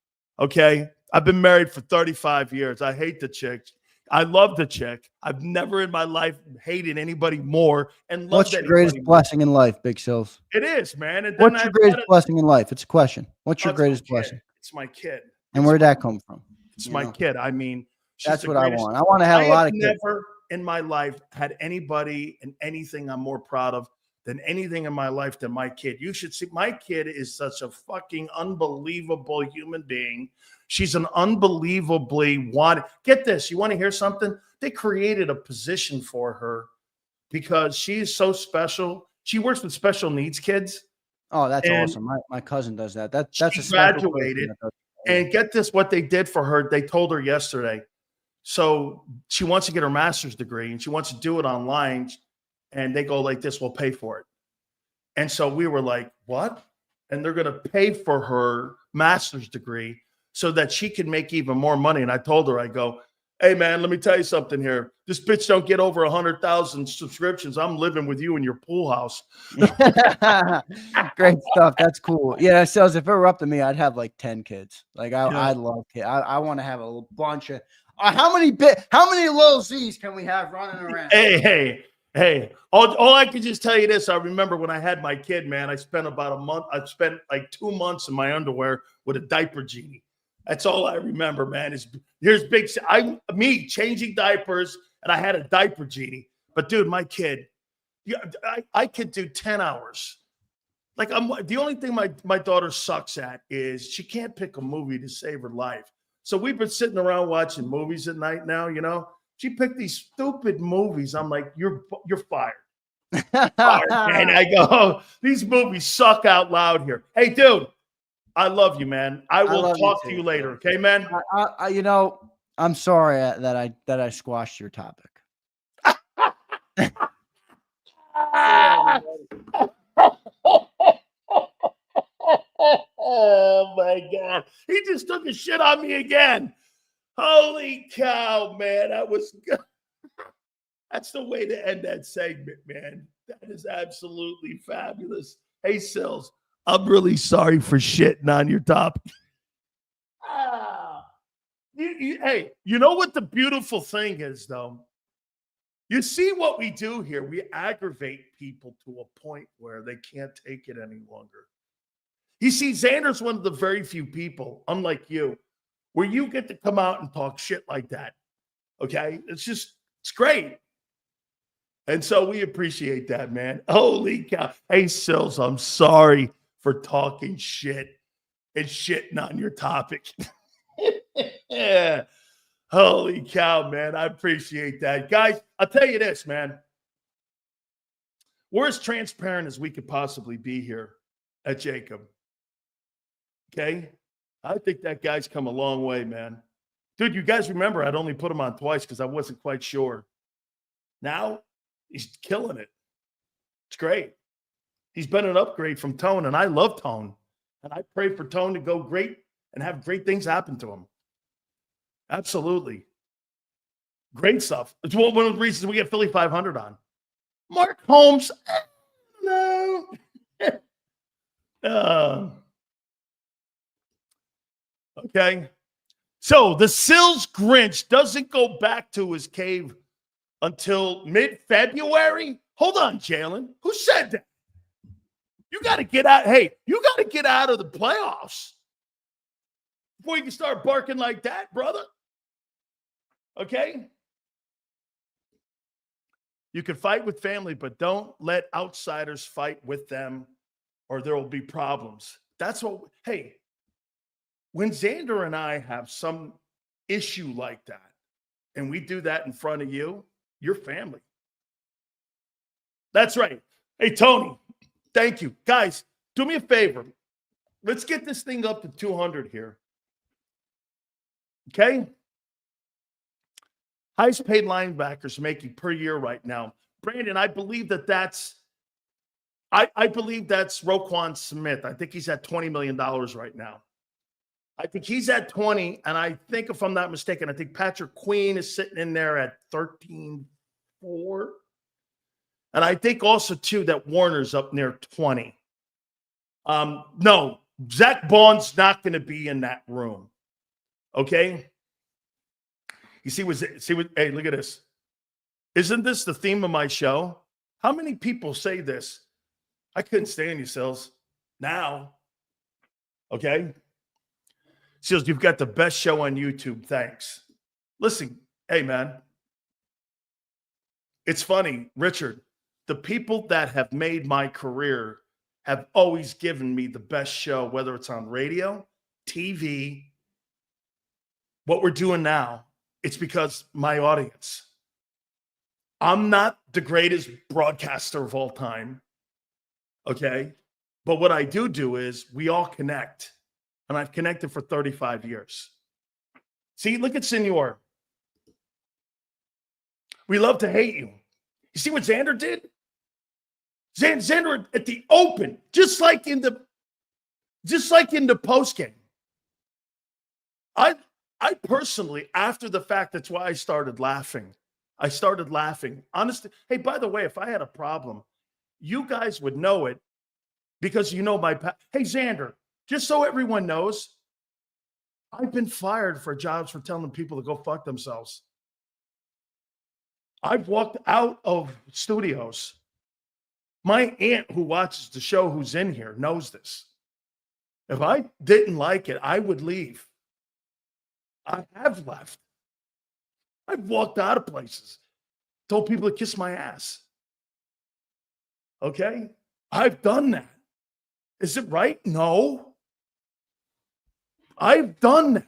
Okay, I've been married for 35 years. I hate the chick. I love the chick. I've never in my life hated anybody more and loved What's your greatest blessing in life, Big Sills? It is, man. And what's your greatest blessing in life? It's a question. What's your greatest blessing? It's my kid. And where'd that come from? It's my kid. I mean, that's what I want. I want to have a lot of kids. I have never in my life had anybody and anything I'm more proud of than anything in my life than my kid. You should see my kid is such a fucking unbelievable human being. She's an unbelievably get this. You want to hear something? They created a position for her because she is so special. She works with special needs kids. Oh, that's awesome. My cousin does that. That's a graduated. And get this, what they did for her, they told her yesterday. So she wants to get her master's degree and she wants to do it online. And they go like this, we'll pay for it. And so we were like, what? And they're going to pay for her master's degree so that she can make even more money. And I told her, I go, hey, man, let me tell you something here. This bitch don't get over 100,000 subscriptions. I'm living with you in your pool house. Great stuff. That's cool. Yeah, so if it were up to me, I'd have like 10 kids. Like I love kids. I want to have a bunch of how many little Z's can we have running around? Hey, all I can just tell you this. I remember when I had my kid, man, I spent about a month. I spent like 2 months in my underwear with a diaper genie. That's all I remember, man. Here's big. Me changing diapers, and I had a diaper genie. But dude, my kid, I could do 10 hours. Like the only thing my daughter sucks at is she can't pick a movie to save her life. So we've been sitting around watching movies at night now, you know. She picked these stupid movies. I'm like, you're fired. Fired. And I go, oh, these movies suck out loud here. Hey, dude, I love you, man. I will talk to you later. Okay, man. You know, I'm sorry that I squashed your topic. Oh my God. He just took a shit on me again. Holy cow, man. That was good. That's the way to end that segment, man. That is absolutely fabulous. Hey, Sills, I'm really sorry for shitting on your topic. Hey, you know what the beautiful thing is, though? You see what we do here? We aggravate people to a point where they can't take it any longer. You see, Xander's one of the very few people, unlike you, where you get to come out and talk shit like that. Okay? It's great. And so we appreciate that, man. Holy cow. Hey, Sills, I'm sorry for talking shit and shitting on your topic. Yeah. Holy cow, man. I appreciate that. Guys, I'll tell you this, man. We're as transparent as we could possibly be here at JAKIB. Okay? I think that guy's come a long way, man. Dude, you guys remember I'd only put him on twice because I wasn't quite sure. Now he's killing it. It's great. He's been an upgrade from Tone, and I love Tone. And I pray for Tone to go great and have great things happen to him. Absolutely. Great stuff. It's one of the reasons we get Philly 500 on. Mark Holmes, no. Okay. So the Sills Grinch doesn't go back to his cave until mid-February? Hold on, Jalen. Who said that? You got to get out. Hey, you got to get out of the playoffs before you can start barking like that, brother. Okay? You can fight with family, but don't let outsiders fight with them or there will be problems. That's what, hey, when Xander and I have some issue like that, and we do that in front of you, you're family. That's right. Hey, Tony, thank you. Guys, do me a favor. Let's get this thing up to 200 here. Okay? Highest paid linebackers making per year right now. Brandon, I believe that's Roquan Smith. I think he's at $20 million right now. I think he's at 20, and I think, if I'm not mistaken, I think Patrick Queen is sitting in there at 13.4. And I think also, too, that Warner's up near 20. No, Zach Bond's not going to be in that room. Okay? You see what, hey, look at this. Isn't this the theme of my show? How many people say this? I couldn't stand you, Sills. Now. Okay? Sills, you've got the best show on YouTube. Thanks. Listen, hey, man. It's funny, Richard. The people that have made my career have always given me the best show, whether it's on radio, TV, what we're doing now. It's because my audience. I'm not the greatest broadcaster of all time, okay? But what I do is we all connect, and I've connected for 35 years. See, look at Senor. We love to hate you. You see what Xander did? Xander at the open, just like in the postgame. I personally, after the fact, that's why I started laughing. Honestly, hey, by the way, if I had a problem, you guys would know it because you know hey, Xander, just so everyone knows, I've been fired for jobs for telling people to go fuck themselves. I've walked out of studios. My aunt who watches the show, who's in here, knows this. If I didn't like it, I would leave. I have left. I've walked out of places, told people to kiss my ass. Okay? I've done that. Is it right? No. I've done that.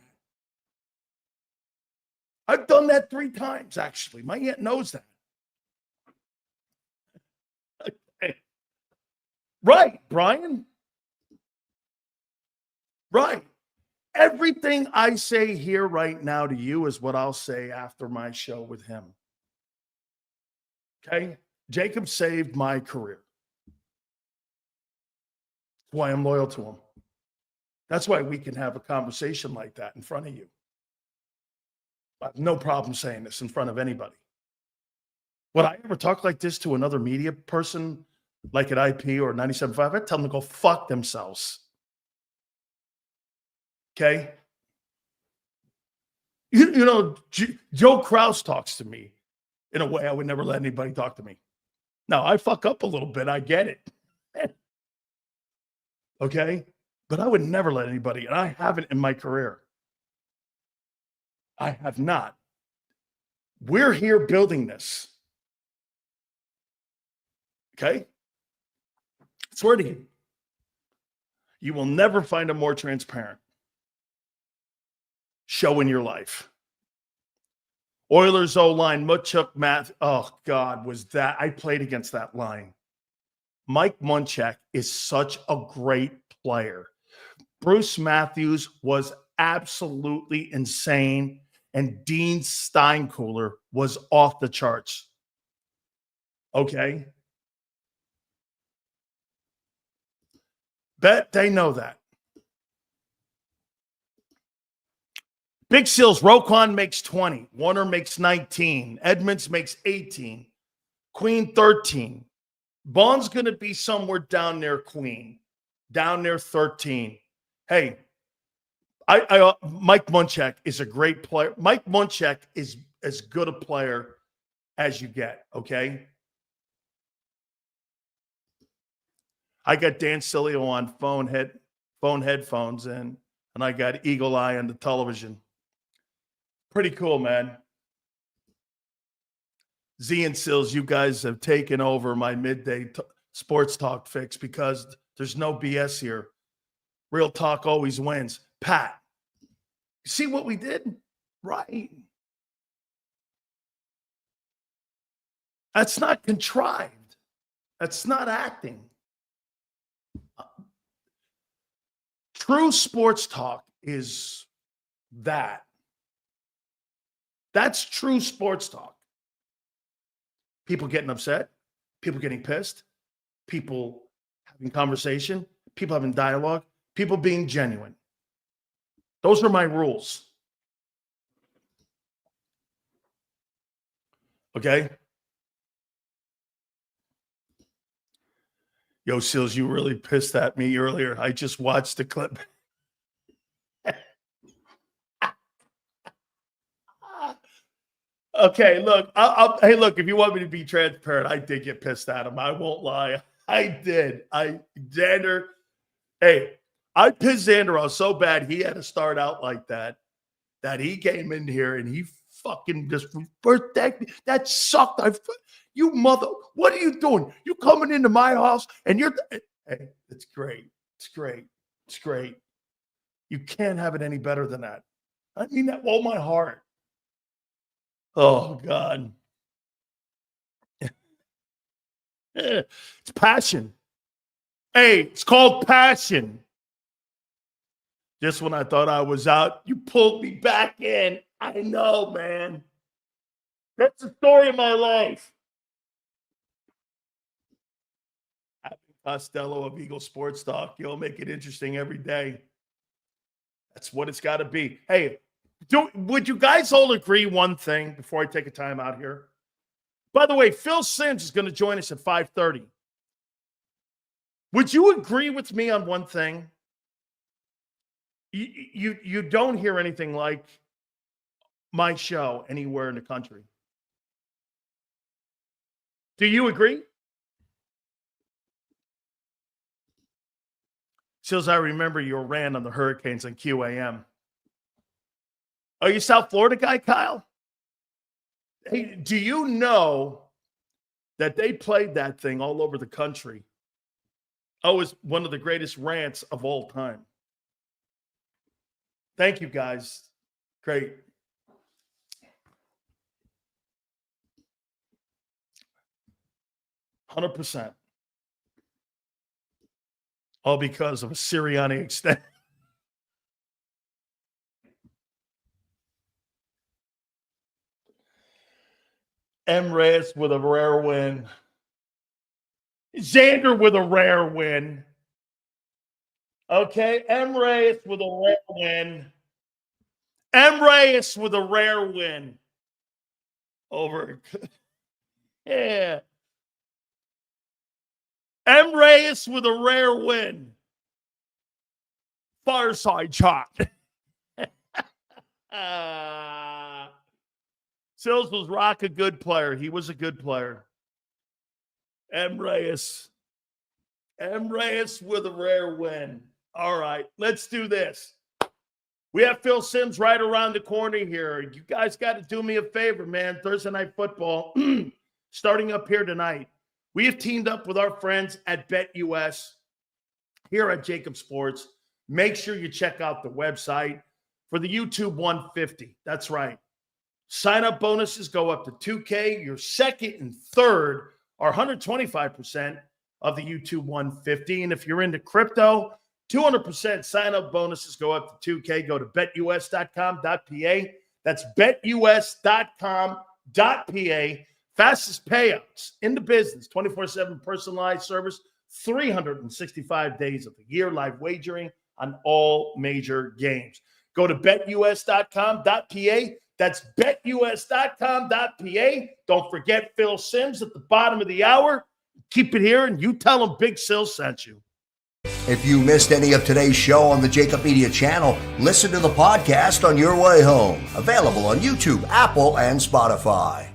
I've done that 3 times, actually. My aunt knows that. Okay. Right, Brian? Right. Everything I say here right now to you is what I'll say after my show with him. Okay? JAKIB saved my career. That's why I'm loyal to him. That's why we can have a conversation like that in front of you. I have no problem saying this in front of anybody. Would I ever talk like this to another media person, like at IP or 97.5? I'd tell them to go fuck themselves. Okay? You know, Joe Kraus talks to me in a way I would never let anybody talk to me. Now, I fuck up a little bit. I get it. Okay? But I would never let anybody, and I haven't in my career. I have not. We're here building this. Okay? I swear to you, you will never find a more transparent show in your life. Oilers O-line, Mutchuk, Matt. Oh, God, was that. I played against that line. Mike Munchak is such a great player. Bruce Matthews was absolutely insane, and Dean Steinkooler was off the charts. Okay? Bet they know that. Big Seals, Roquan makes 20. Warner makes 19. Edmonds makes 18. Queen 13. Bond's going to be somewhere down there, Queen. Down there, 13. Hey, Mike Munchak is a great player. Mike Munchak is as good a player as you get, okay? I got Dan Sileo on phone headphones, and I got Eagle Eye on the television. Pretty cool, man. Z and Sills, you guys have taken over my midday sports talk fix because there's no BS here. Real talk always wins. Pat, you see what we did? Right. That's not contrived. That's not acting. True sports talk is that. That's true sports talk. People getting upset, people getting pissed, people having conversation, people having dialogue, people being genuine. Those are my rules. Okay? Yo, Seals, you really pissed at me earlier. I just watched the clip. Okay, look. Hey, look, if you want me to be transparent, I did get pissed at him. I won't lie. I did. Xander, hey, I pissed Xander off so bad he had to start out like that he came in here and he fucking just that sucked. You mother, what are you doing? You coming into my house and you're, hey, it's great. It's great. It's great. You can't have it any better than that. I mean that with all my heart. Oh, God. It's passion. Hey, it's called passion. Just when I thought I was out, you pulled me back in. I know, man. That's the story of my life. Costello of Eagle Sports Talk. You'll make it interesting every day. That's what it's got to be. Hey, would you guys all agree one thing before I take a time out here? By the way, Phil Simms is going to join us at 5:30. Would you agree with me on one thing? You don't hear anything like my show anywhere in the country. Do you agree? Sills, I remember your rant on the Hurricanes on QAM. Are you South Florida guy, Kyle? Hey, do you know that they played that thing all over the country? Oh, it's one of the greatest rants of all time. Thank you, guys. Great. %. All because of a Sirianni extent. M. Reyes with a rare win. Xander with a rare win. Okay, M. Reyes with a rare win. M. Reyes with a rare win. Over. Yeah. M. Reyes with a rare win. Fireside chat. Sills was rock a good player. He was a good player. M. Reyes. M. Reyes with a rare win. All right, let's do this. We have Phil Simms right around the corner here. You guys got to do me a favor, man. Thursday Night Football starting up here tonight. We have teamed up with our friends at BetUS here at JAKIB Sports. Make sure you check out the website for the YouTube 150. That's right. Sign-up bonuses go up to $2K. Your second and third are 125% of the YouTube 150. And if you're into crypto, 200% sign-up bonuses go up to $2K. Go to betus.com.pa. That's betus.com.pa. Fastest payouts in the business, 24/7 personalized service, 365 days of the year, live wagering on all major games. Go to betus.com.pa. That's betus.com.pa. Don't forget Phil Simms at the bottom of the hour. Keep it here, and you tell him Big Sil sent you. If you missed any of today's show on the JAKIB Media channel, listen to the podcast on your way home. Available on YouTube, Apple, and Spotify.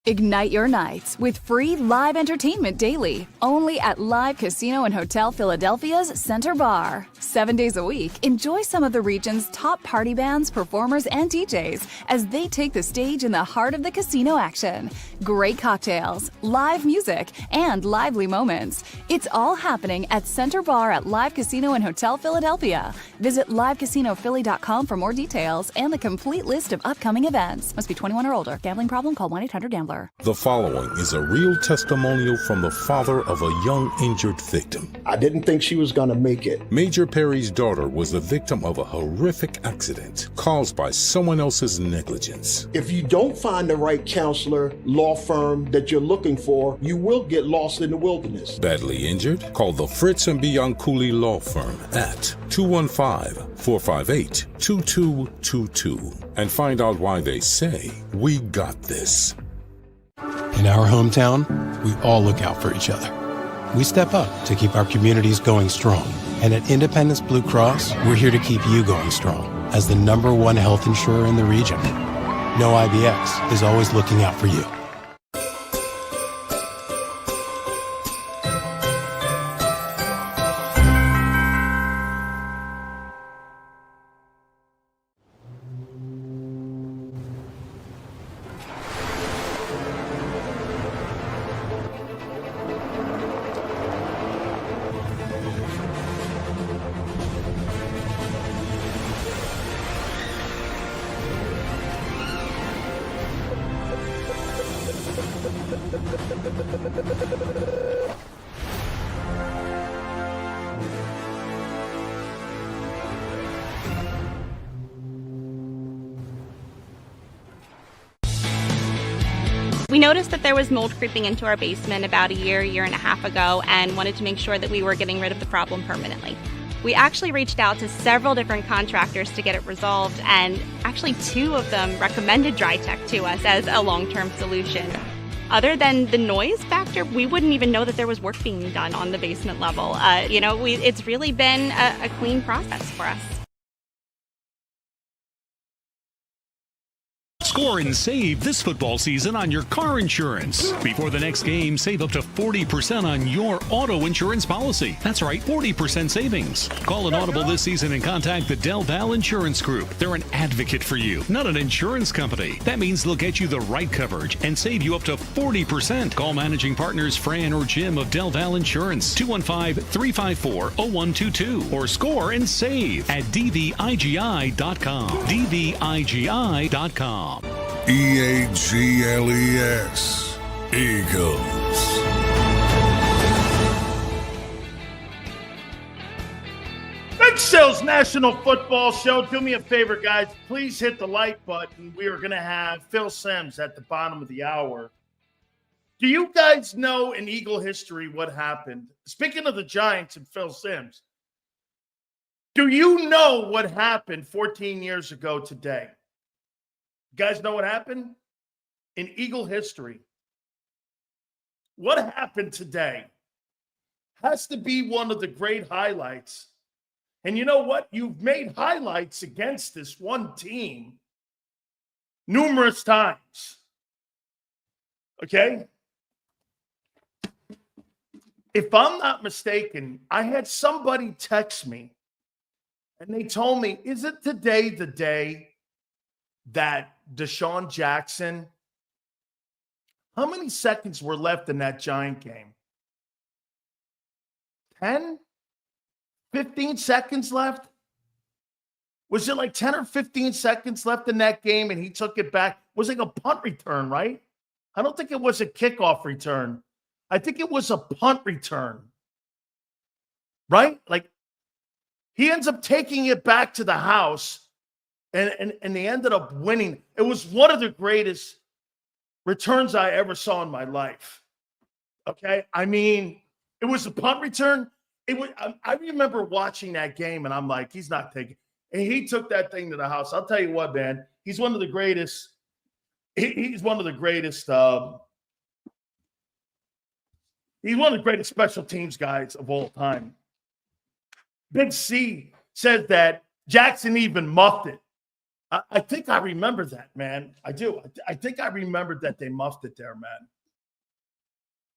Ignite your nights with free live entertainment daily, only at Live Casino and Hotel Philadelphia's Center Bar. 7 days a week, enjoy some of the region's top party bands, performers, and DJs as they take the stage in the heart of the casino action. Great cocktails, live music, and lively moments. It's all happening at Center Bar at Live Casino and Hotel Philadelphia. Visit livecasinophilly.com for more details and the complete list of upcoming events. Must be 21 or older. Gambling problem? Call 1-800-GAMBLER. The following is a real testimonial from the father of a young injured victim. I didn't think she was going to make it. Major Perry's daughter was the victim of a horrific accident caused by someone else's negligence. If you don't find the right counselor, law firm that you're looking for, you will get lost in the wilderness. Badly injured? Call the Fritz and Bianculli Law Firm at 215-458-2222 and find out why they say, "We got this." In our hometown, we all look out for each other. We step up to keep our communities going strong. And at Independence Blue Cross, we're here to keep you going strong as the #1 health insurer in the region. No IBX is always looking out for you. We noticed that there was mold creeping into our basement about a year and a half ago, and wanted to make sure that we were getting rid of the problem permanently. We actually reached out to several different contractors to get it resolved, and actually 2 of them recommended DryTech to us as a long-term solution. Other than the noise factor, we wouldn't even know that there was work being done on the basement level. It's really been a clean process for us. Score and save this football season on your car insurance. Before the next game, save up to 40% on your auto insurance policy. That's right, 40% savings. Call an audible this season and contact the Del Val Insurance Group. They're an advocate for you, not an insurance company. That means they'll get you the right coverage and save you up to 40%. Call managing partners Fran or Jim of Del Val Insurance, 215-354-0122, or score and save at dvigi.com. dvigi.com. EAGLES, Eagles. Big Sil's National Football Show. Do me a favor, guys. Please hit the like button. We are going to have Phil Simms at the bottom of the hour. Do you guys know in Eagle history what happened? Speaking of the Giants and Phil Simms, do you know what happened 14 years ago today? You guys know what happened? In Eagle history. What happened today has to be one of the great highlights. And you know what? You've made highlights against this one team numerous times. Okay? If I'm not mistaken, I had somebody text me and they told me, isn't today the day that Deshaun Jackson, how many seconds were left in that Giant game? 10? 15 seconds left? Was it like 10 or 15 seconds left in that game and he took it back? It was like a punt return, right? I don't think it was a kickoff return. I think it was a punt return. right? Like, he ends up taking it back to the house, and they ended up winning. It was one of the greatest returns I ever saw in my life. Okay? I mean, it was a punt return. I remember watching that game, and I'm like, he's not taking. And he took that thing to the house. I'll tell you what, man. He's one of the greatest. He's one of the greatest. He's one of the greatest special teams guys of all time. Big C says that Jackson even muffed it. I think I remember that, man. I do. I think I remembered that they muffed it there, man.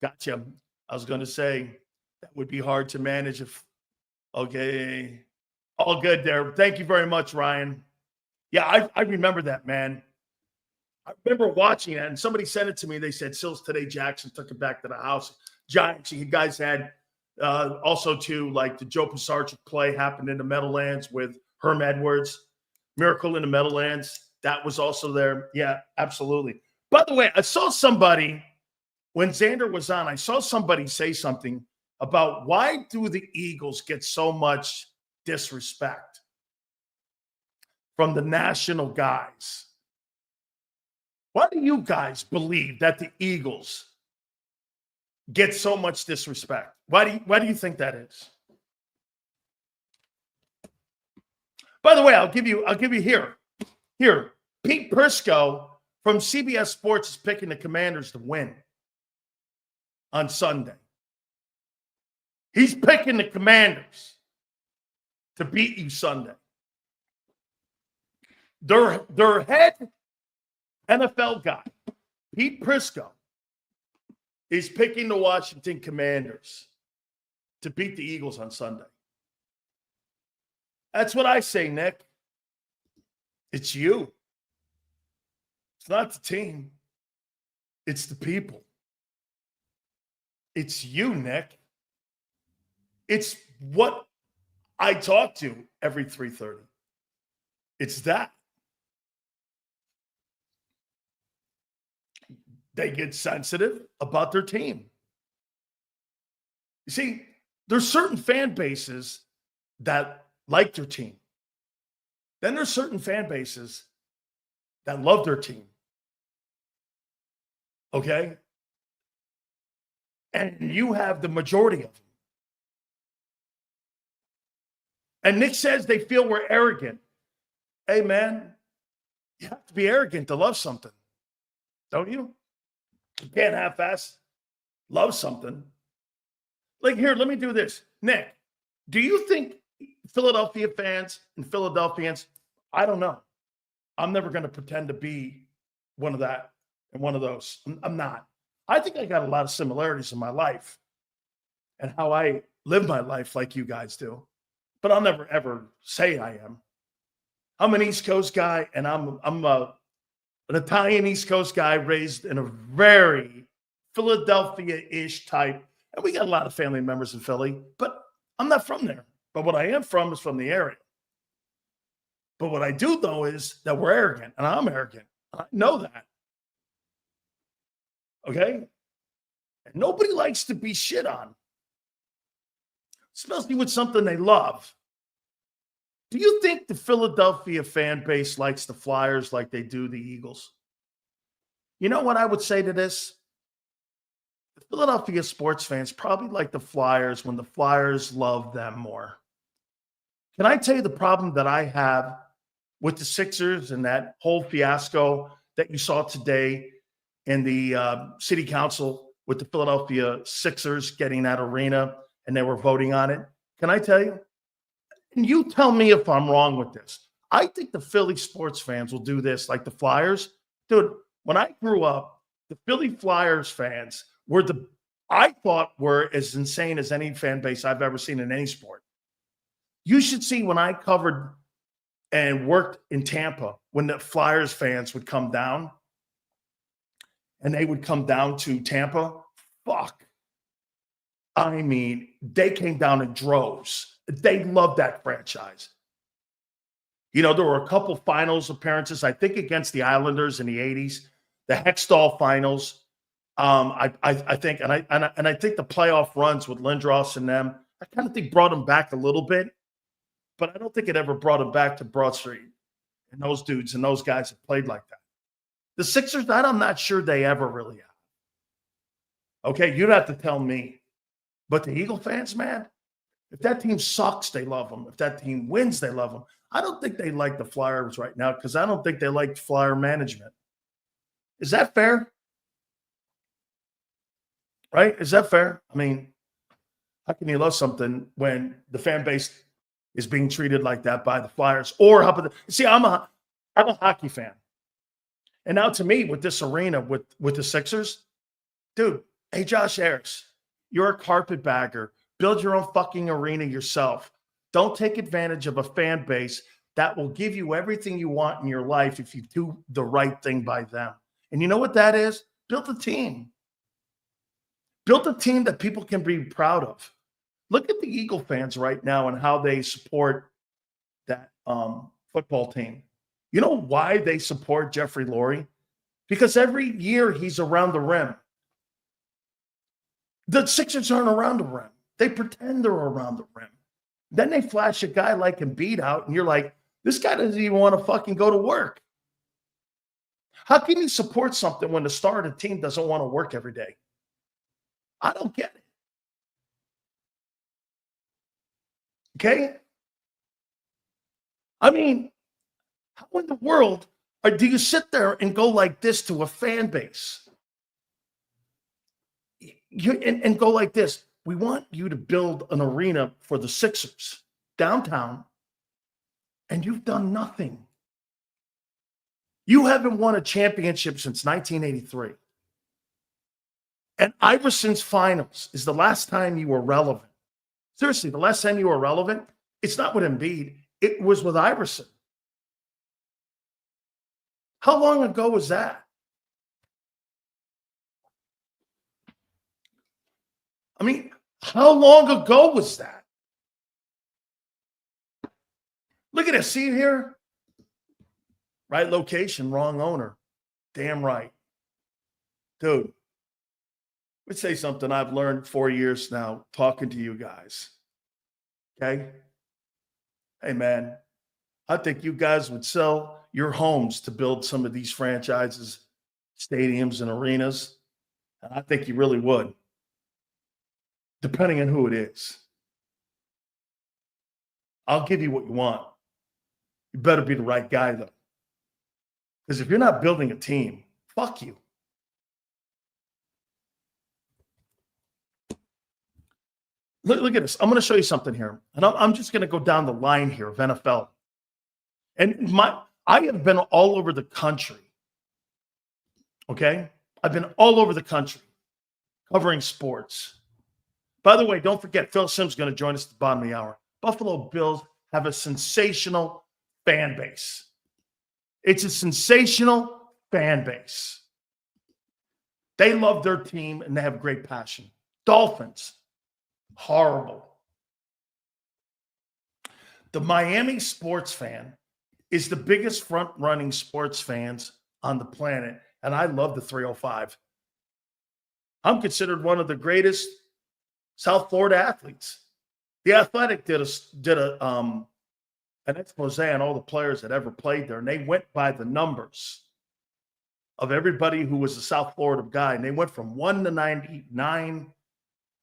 Gotcha. I was going to say that would be hard to manage if. Okay. All good there. Thank you very much, Ryan. Yeah, I remember that, man. I remember watching it, and somebody sent it to me. They said, Sills today, Jackson took it back to the house. Giants, you guys had also, too, like the Joe Pisarcik play happened in the Meadowlands with Herm Edwards. Miracle in the Meadowlands. That was also there. Yeah, absolutely. By the way, I saw somebody, when Xander was on, I saw somebody say something about why do the Eagles get so much disrespect from the national guys? Why do you guys believe that the Eagles get so much disrespect? Why do you think that is? By the way, I'll give you here. Pete Prisco from CBS Sports is picking the Commanders to win on Sunday. He's picking the Commanders to beat you Sunday. Their head NFL guy, Pete Prisco, is picking the Washington Commanders to beat the Eagles on Sunday. That's what I say, Nick. It's you. It's not the team. It's the people. It's you, Nick. It's what I talk to every 3:30. It's that. They get sensitive about their team. You see, there's certain fan bases that like their team. Then there's certain fan bases that love their team. Okay? And you have the majority of them. And Nick says they feel we're arrogant. Hey, man, you have to be arrogant to love something, don't you? You can't half-ass love something. Like, here, let me do this. Nick, do you think Philadelphia fans and Philadelphians, I don't know. I'm never going to pretend to be one of that and one of those. I'm not. I think I got a lot of similarities in my life and how I live my life like you guys do. But I'll never, ever say I am. I'm an East Coast guy, and I'm an Italian East Coast guy raised in a very Philadelphia-ish type. And we got a lot of family members in Philly, but I'm not from there. But what I am from is from the area. But what I do know is that we're arrogant, and I'm arrogant. I know that. Okay? And nobody likes to be shit on, especially with something they love. Do you think the Philadelphia fan base likes the Flyers like they do the Eagles? You know what I would say to this? The Philadelphia sports fans probably like the Flyers when the Flyers love them more. Can I tell you the problem that I have with the Sixers and that whole fiasco that you saw today in the city council with the Philadelphia Sixers getting that arena and they were voting on it? Can I tell you? And you tell me if I'm wrong with this. I think the Philly sports fans will do this like the Flyers. Dude, when I grew up, the Philly Flyers fans I thought were as insane as any fan base I've ever seen in any sport. You should see when I covered and worked in Tampa, when the Flyers fans would come down and they would come down to Tampa. Fuck. I mean, they came down in droves. They loved that franchise. You know, there were a couple finals appearances, I think, against the Islanders in the 80s, the Hextall finals. I think, and I think the playoff runs with Lindros and them, I kind of think brought him back a little bit, but I don't think it ever brought him back to Broad Street and those dudes and those guys that played like that. The Sixers, I'm not sure they ever really have. Okay, you'd have to tell me. But the Eagle fans, man, if that team sucks, they love them. If that team wins, they love them. I don't think they like the Flyers right now because I don't think they like Flyer management. Is that fair? Right? Is that fair? I mean, how can you love something when the fan base is being treated like that by the Flyers? Or how about see, I'm a hockey fan. And now to me, with this arena, with the Sixers, dude, hey, Josh Harris, you're a carpetbagger. Build your own fucking arena yourself. Don't take advantage of a fan base that will give you everything you want in your life if you do the right thing by them. And you know what that is? Build a team. Build a team that people can be proud of. Look at the Eagle fans right now and how they support that football team. You know why they support Jeffrey Lurie? Because every year he's around the rim. The Sixers aren't around the rim. They pretend they're around the rim. Then they flash a guy like Embiid out, and you're like, this guy doesn't even want to fucking go to work. How can you support something when the star of the team doesn't want to work every day? I don't get it. Okay? I mean, how in the world do you sit there and go like this to a fan base? And go like this. We want you to build an arena for the Sixers downtown, and you've done nothing. You haven't won a championship since 1983. And Iverson's finals is the last time you were relevant. Seriously, the last time you were relevant, it's not with Embiid. It was with Iverson. How long ago was that? I mean, how long ago was that? Look at it. See it here? Right location, wrong owner. Damn right. Dude, let's say something I've learned 4 years now talking to you guys. Okay? Hey, man, I think you guys would sell your homes to build some of these franchises, stadiums, and arenas. And I think you really would, depending on who it is. I'll give you what you want. You better be the right guy, though. Because if you're not building a team, fuck you. Look at this. I'm going to show you something here. And I'm just going to go down the line here of NFL. And I have been all over the country. Okay? I've been all over the country covering sports. By the way, don't forget, Phil Simms is going to join us at the bottom of the hour. Buffalo Bills have a sensational fan base. It's a sensational fan base. They love their team and they have great passion. Dolphins, horrible. The Miami sports fan is the biggest front-running sports fans on the planet, and I love the 305. I'm considered one of the greatest South Florida athletes. The Athletic did an expose on all the players that ever played there, and they went by the numbers of everybody who was a South Florida guy, and they went from 1 to 99,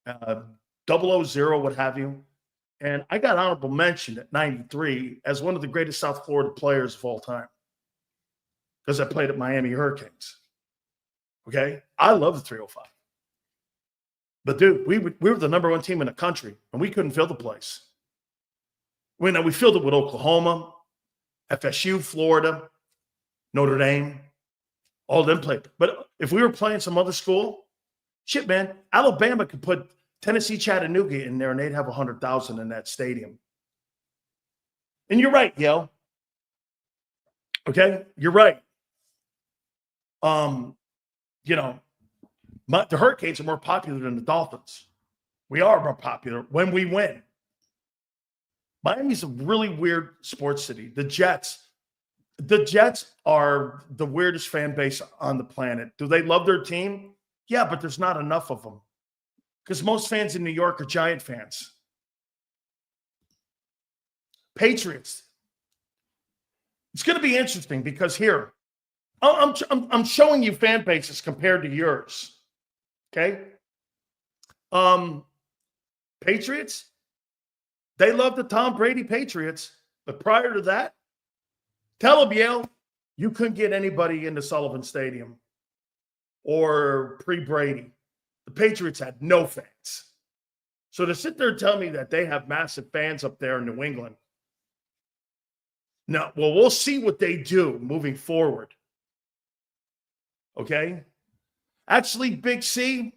000, what have you. And I got honorable mention at 93 as one of the greatest South Florida players of all time because I played at Miami Hurricanes. Okay? I love the 305. But, dude, we were the number one team in the country, and we couldn't fill the place. We filled it with Oklahoma, FSU, Florida, Notre Dame, all them played. But if we were playing some other school, shit, man, Alabama could put Tennessee, Chattanooga in there, and they'd have 100,000 in that stadium. And you're right, yo. Okay? You're right. The Hurricanes are more popular than the Dolphins. We are more popular when we win. Miami's a really weird sports city. The Jets are the weirdest fan base on the planet. Do they love their team? Yeah, but there's not enough of them. Because most fans in New York are Giant fans. Patriots. It's going to be interesting because here, I'm showing you fan bases compared to yours. Okay. Patriots, they love the Tom Brady Patriots. But prior to that, tell them, Yale, you couldn't get anybody into Sullivan Stadium or pre-Brady. The Patriots had no fans. So to sit there and tell me that they have massive fans up there in New England, no, well, we'll see what they do moving forward. Okay? Actually, Big C,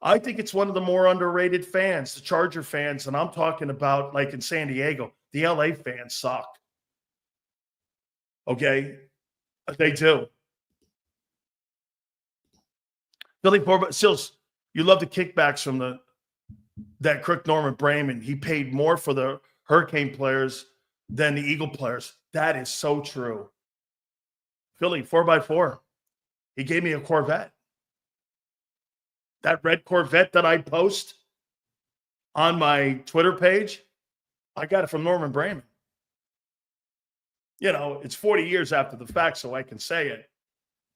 I think it's one of the more underrated fans, the Charger fans, and I'm talking about like in San Diego, the LA fans suck. Okay? They do. Billy Sills, you love the kickbacks from that crook Norman Brayman. He paid more for the Hurricane players than the Eagle players. That is so true. Philly, 4x4. He gave me a Corvette. That red Corvette that I post on my Twitter page, I got it from Norman Brayman. You know, it's 40 years after the fact, so I can say it.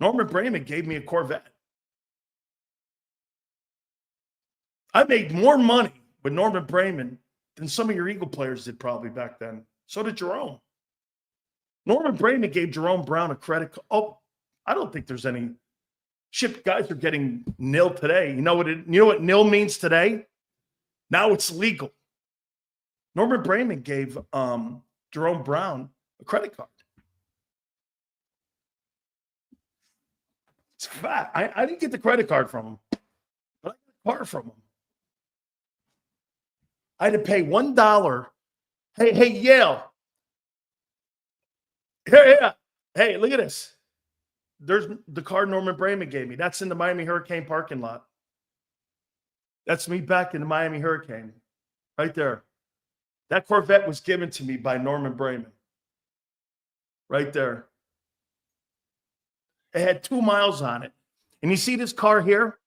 Norman Brayman gave me a Corvette. I made more money with Norman Brayman than some of your Eagle players did probably back then. So did Jerome. Norman Brayman gave Jerome Brown a credit. Oh, I don't think there's any shit. Guys are getting nil today. You know what nil means today? Now it's legal. Norman Brayman gave Jerome Brown a credit card. It's fat. I didn't get the credit card from him, but I got a card from him. I had to pay $1. Hey, Yale. Here. Hey, look at this. There's the card Norman Brayman gave me. That's in the Miami Hurricane parking lot. That's me back in the Miami Hurricane. Right there. That Corvette was given to me by Norman Brayman. Right there. It had 2 miles on it. And you see this car here?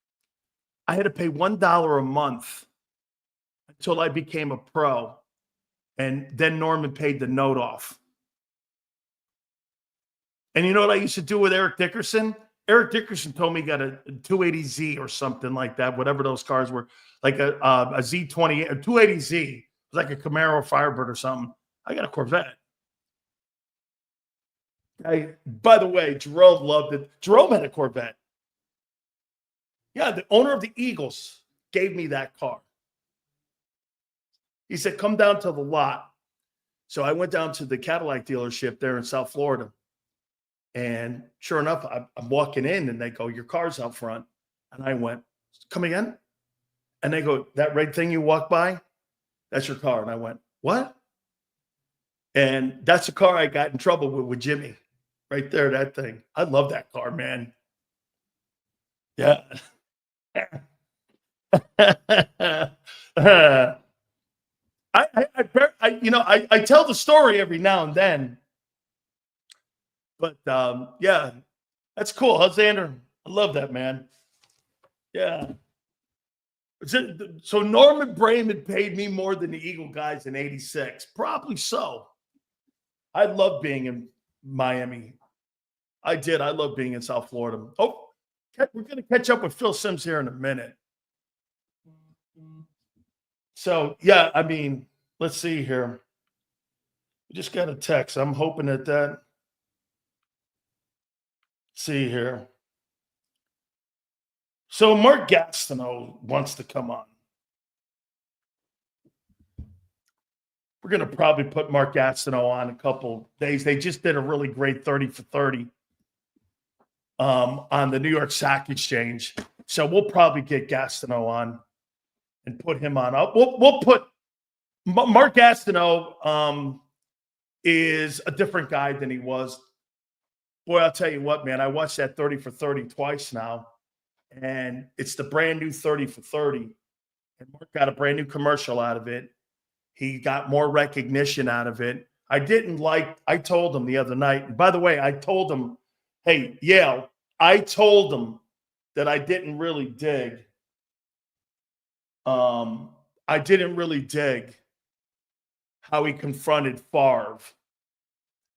I had to pay $1 a month until I became a pro. And then Norman paid the note off. And you know what I used to do with Eric Dickerson? Eric Dickerson told me he got a 280Z or something like that, whatever those cars were, like a Z20, a 280Z, like a Camaro Firebird or something. I got a Corvette. By the way, Jerome loved it. Jerome had a Corvette. Yeah, the owner of the Eagles gave me that car. He said, come down to the lot. So I went down to the Cadillac dealership there in South Florida. And sure enough, I'm walking in and they go, your car's out front. And I went, come again? And they go, that red thing you walk by, that's your car. And I went, what? And that's the car I got in trouble with Jimmy. Right there, that thing. I love that car, man. Yeah. I tell the story every now and then. But, yeah, that's cool. Huh, Xander? I love that, man. Yeah. So Norman Brayman paid me more than the Eagle guys in 86. Probably so. I love being in Miami. I did. I love being in South Florida. Oh, we're going to catch up with Phil Simms here in a minute. So, yeah, I mean, let's see here. We just got a text. I'm hoping that see here. So Mark Gastineau wants to come on. We're going to probably put Mark Gastineau on a couple days. They just did a really great 30 for 30 on the New York Stock Exchange. So we'll probably get Gastineau on and put him on. We'll put Mark Gastineau is a different guy than he was. Boy, I'll tell you what, man, I watched that 30 for 30 twice now, and it's the brand new 30 for 30. And Mark got a brand new commercial out of it. He got more recognition out of it. I told him the other night, and by the way, I told him, hey, Yale, I told him that I didn't really dig. how he confronted Favre.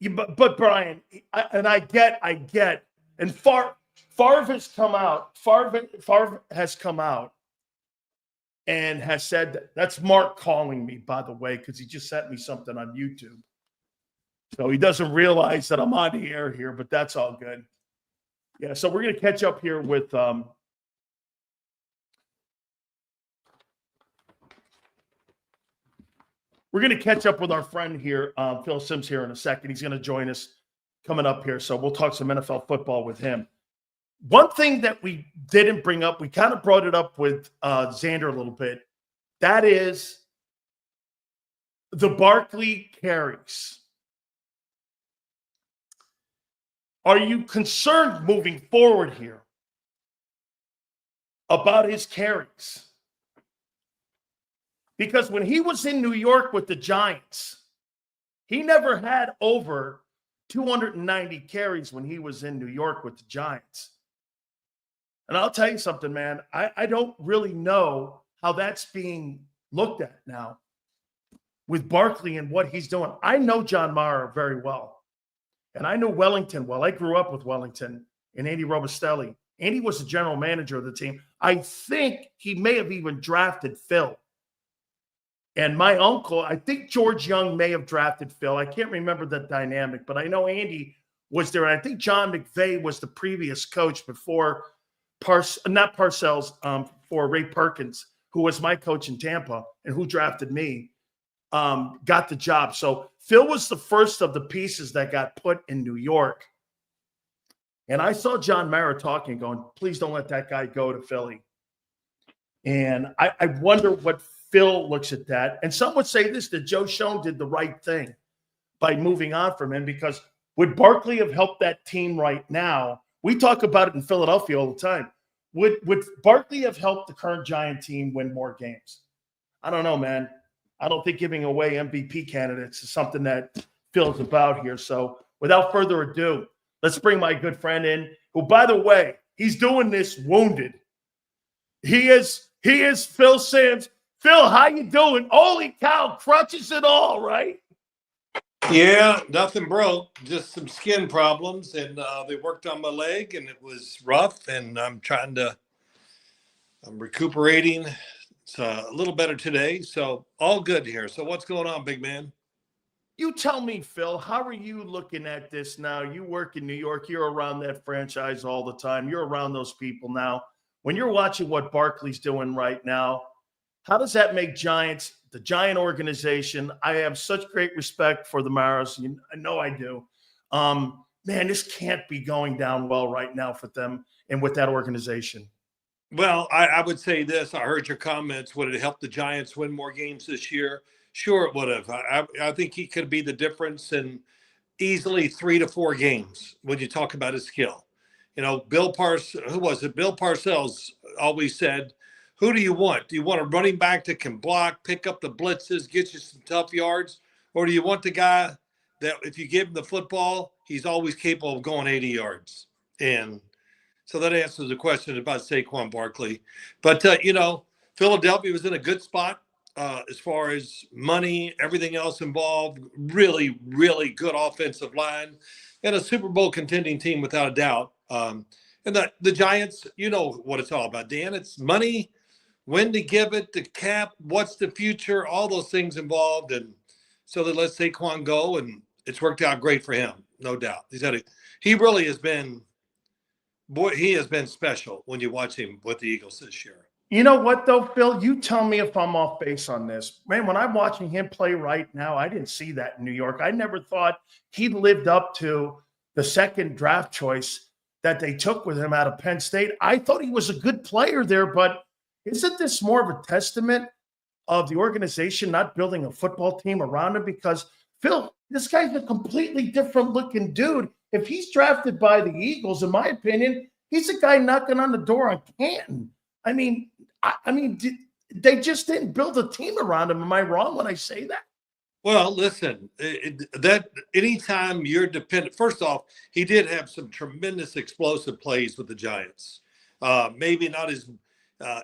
But Brian, I get, and Favre has come out. Favre has come out and has said that's Mark calling me, by the way, because he just sent me something on YouTube. So he doesn't realize that I'm on the air here, but that's all good. Yeah, so we're going to catch up here with we're going to catch up with our friend here, Phil Simms, here in a second. He's going to join us coming up here, so we'll talk some NFL football with him. One thing that we didn't bring up, we kind of brought it up with Xander a little bit. That is the Barkley carries. Are you concerned moving forward here about his carries? Because when he was in New York with the Giants, he never had over 290 carries when he was in New York with the Giants. And I'll tell you something, man. I don't really know how that's being looked at now with Barkley and what he's doing. I know John Mara very well. And I know Wellington well. I grew up with Wellington and Andy Robustelli. Andy was the general manager of the team. I think he may have even drafted Phil. And my uncle, I think George Young may have drafted Phil. I can't remember that dynamic, but I know Andy was there. And I think John McVay was the previous coach before not Parcells, for Ray Perkins, who was my coach in Tampa and who drafted me, got the job. So Phil was the first of the pieces that got put in New York. And I saw John Mara talking, going, please don't let that guy go to Philly. And I wonder what Phil looks at that. And some would say this, that Joe Schoen did the right thing by moving on from him, because would Barkley have helped that team right now? We talk about it in Philadelphia all the time. Would Barkley have helped the current Giant team win more games? I don't know, man. I don't think giving away MVP candidates is something that Phil's about here. So without further ado, let's bring my good friend in, who, by the way, he's doing this wounded. He is Phil Simms. Phil, how you doing? Holy cow, crutches and all, right? Yeah, nothing broke, just some skin problems, and they worked on my leg, and it was rough, and I'm recuperating. It's a little better today, so all good here. So what's going on, big man? You tell me, Phil, how are you looking at this now? You work in New York. You're around that franchise all the time. You're around those people now. When you're watching what Barkley's doing right now, how does that make Giants, the Giant organization? I have such great respect for the Maras. I know I do. Man, this can't be going down well right now for them and with that organization. Well, I would say this. I heard your comments. Would it help the Giants win more games this year? Sure, it would have. I think he could be the difference in easily 3 to 4 games when you talk about his skill. You know, Bill Parcells always said, who do you want? Do you want a running back that can block, pick up the blitzes, get you some tough yards? Or do you want the guy that if you give him the football, he's always capable of going 80 yards? And so that answers the question about Saquon Barkley. But, Philadelphia was in a good spot as far as money, everything else involved. Really, really good offensive line and a Super Bowl contending team without a doubt. And the Giants, you know what it's all about, Dan. It's money, when to give it, the cap, what's the future, all those things involved. And so they let Saquon go, and it's worked out great for him, no doubt. He really has been – boy, he has been special when you watch him with the Eagles this year. You know what, though, Phil? You tell me if I'm off base on this. Man, when I'm watching him play right now, I didn't see that in New York. I never thought he lived up to the second draft choice that they took with him out of Penn State. I thought he was a good player there, but isn't this more of a testament of the organization not building a football team around him? Because, Phil, this guy's a completely different looking dude. If he's drafted by the Eagles, in my opinion, he's a guy knocking on the door on Canton. I mean, they just didn't build a team around him. Am I wrong when I say that? Well, listen, that anytime you're dependent, first off, he did have some tremendous explosive plays with the Giants. Maybe not as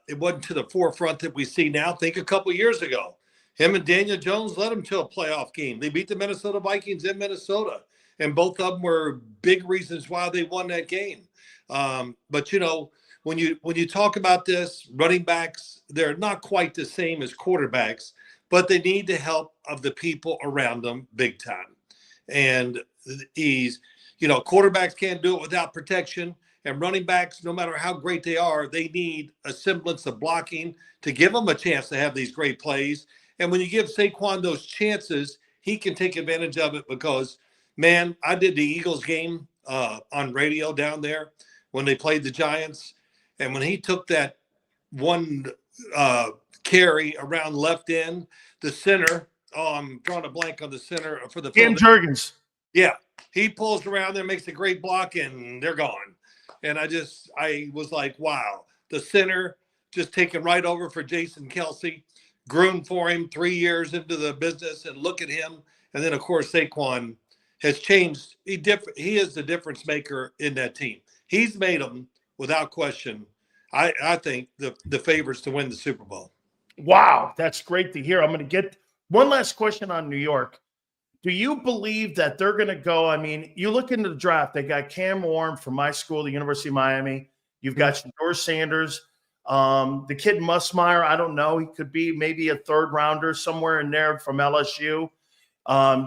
it wasn't to the forefront that we see now. Think a couple years ago, Him and Daniel Jones led them to a playoff game. They beat the Minnesota Vikings in Minnesota, and both of them were big reasons why they won that game. But, when you talk about this, running backs, they're not quite the same as quarterbacks, but they need the help of the people around them big time. And quarterbacks can't do it without protection, and running backs, no matter how great they are, they need a semblance of blocking to give them a chance to have these great plays. And when you give Saquon those chances, he can take advantage of it because, man, I did the Eagles game on radio down there when they played the Giants. And when he took that one carry around left end, the center, I'm drawing a blank on the center for the Cam Jurgens. Yeah, he pulls around there, makes a great block, and they're gone. And I was like, wow, the center just taken right over for Jason Kelsey, groomed for him 3 years into the business, and look at him. And then, of course, Saquon has changed. He is the difference maker in that team. He's made them, without question, I think, the favorites to win the Super Bowl. Wow, that's great to hear. I'm going to get one last question on New York. Do you believe that they're going to go? I mean, you look into the draft, they got Cam Warren from my school, the University of Miami. You've got Shador Sanders. The kid Musmeyer, I don't know. He could be maybe a third rounder somewhere in there from LSU.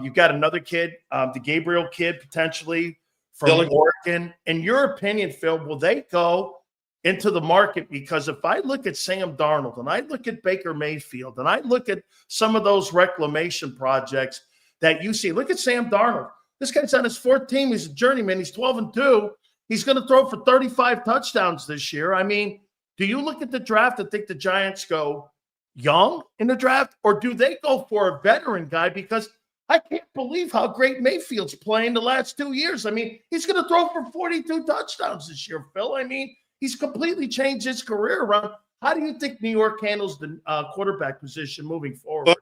You've got another kid, the Gabriel kid, potentially from Oregon. In your opinion, Phil, will they go into the market? Because if I look at Sam Darnold and I look at Baker Mayfield and I look at some of those reclamation projects that you see, look at Sam Darnold. This guy's on his fourth team. He's a journeyman. He's 12-2. He's going to throw for 35 touchdowns this year. I mean, do you look at the draft and think the Giants go young in the draft, or do they go for a veteran guy? Because I can't believe how great Mayfield's playing the last 2 years. I mean, he's going to throw for 42 touchdowns this year, Phil. I mean, he's completely changed his career around. How do you think New York handles the quarterback position moving forward? Well,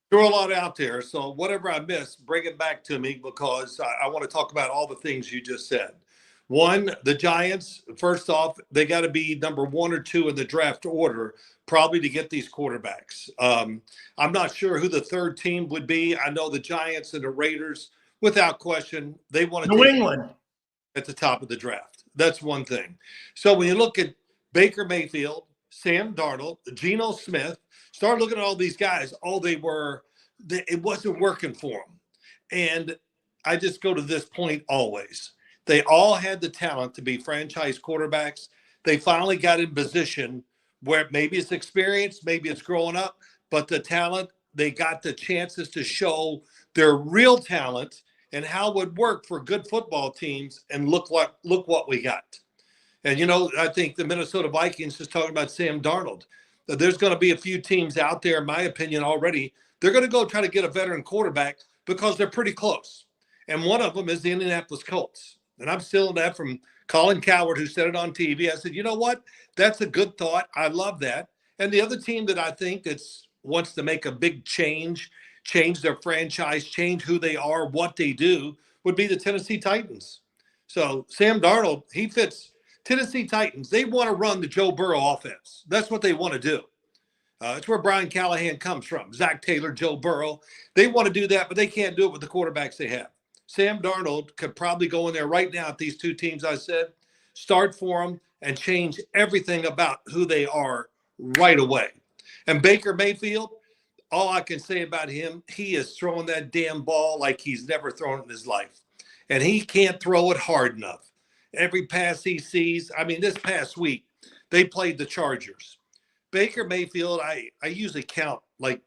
threw a lot out there. So whatever I missed, bring it back to me, because I want to talk about all the things you just said. One, the Giants, first off, they got to be number 1 or 2 in the draft order, probably to get these quarterbacks. I'm not sure who the third team would be. I know the Giants and the Raiders, without question, they want to New England at the top of the draft. That's one thing. So when you look at Baker Mayfield, Sam Darnold, Geno Smith, start looking at all these guys. It wasn't working for them. And I just go to this point always. They all had the talent to be franchise quarterbacks. They finally got in position where maybe it's experience, maybe it's growing up, but the talent, they got the chances to show their real talent and how it would work for good football teams. And look what we got. And, I think the Minnesota Vikings, just talking about Sam Darnold, there's going to be a few teams out there, in my opinion, already. They're going to go try to get a veteran quarterback because they're pretty close. And one of them is the Indianapolis Colts. And I'm stealing that from Colin Cowherd, who said it on TV. I said, you know what? That's a good thought. I love that. And the other team that I think wants to make a big change their franchise, change who they are, what they do, would be the Tennessee Titans. So Sam Darnold, he fits Tennessee Titans. They want to run the Joe Burrow offense. That's what they want to do. It's where Brian Callahan comes from. Zach Taylor, Joe Burrow. They want to do that, but they can't do it with the quarterbacks they have. Sam Darnold could probably go in there right now at these two teams I said, start for them, and change everything about who they are right away. And Baker Mayfield, all I can say about him, he is throwing that damn ball like he's never thrown it in his life. And he can't throw it hard enough. Every pass he sees, I mean, this past week, they played the Chargers. Baker Mayfield, I usually count like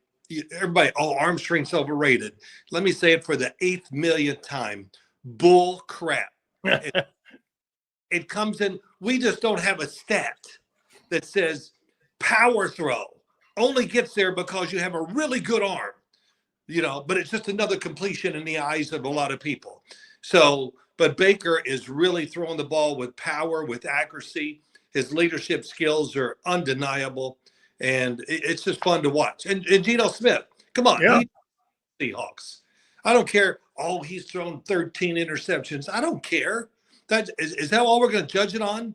everybody, arm strength's overrated. Let me say it for the 8th millionth time. Bull crap. It comes in. We just don't have a stat that says power throw only gets there because you have a really good arm, but it's just another completion in the eyes of a lot of people. So, but Baker is really throwing the ball with power, with accuracy. His leadership skills are undeniable. And it's just fun to watch. And Geno Smith, come on. Yeah. Seahawks. I don't care. Oh, he's thrown 13 interceptions. I don't care. Is that all we're going to judge it on?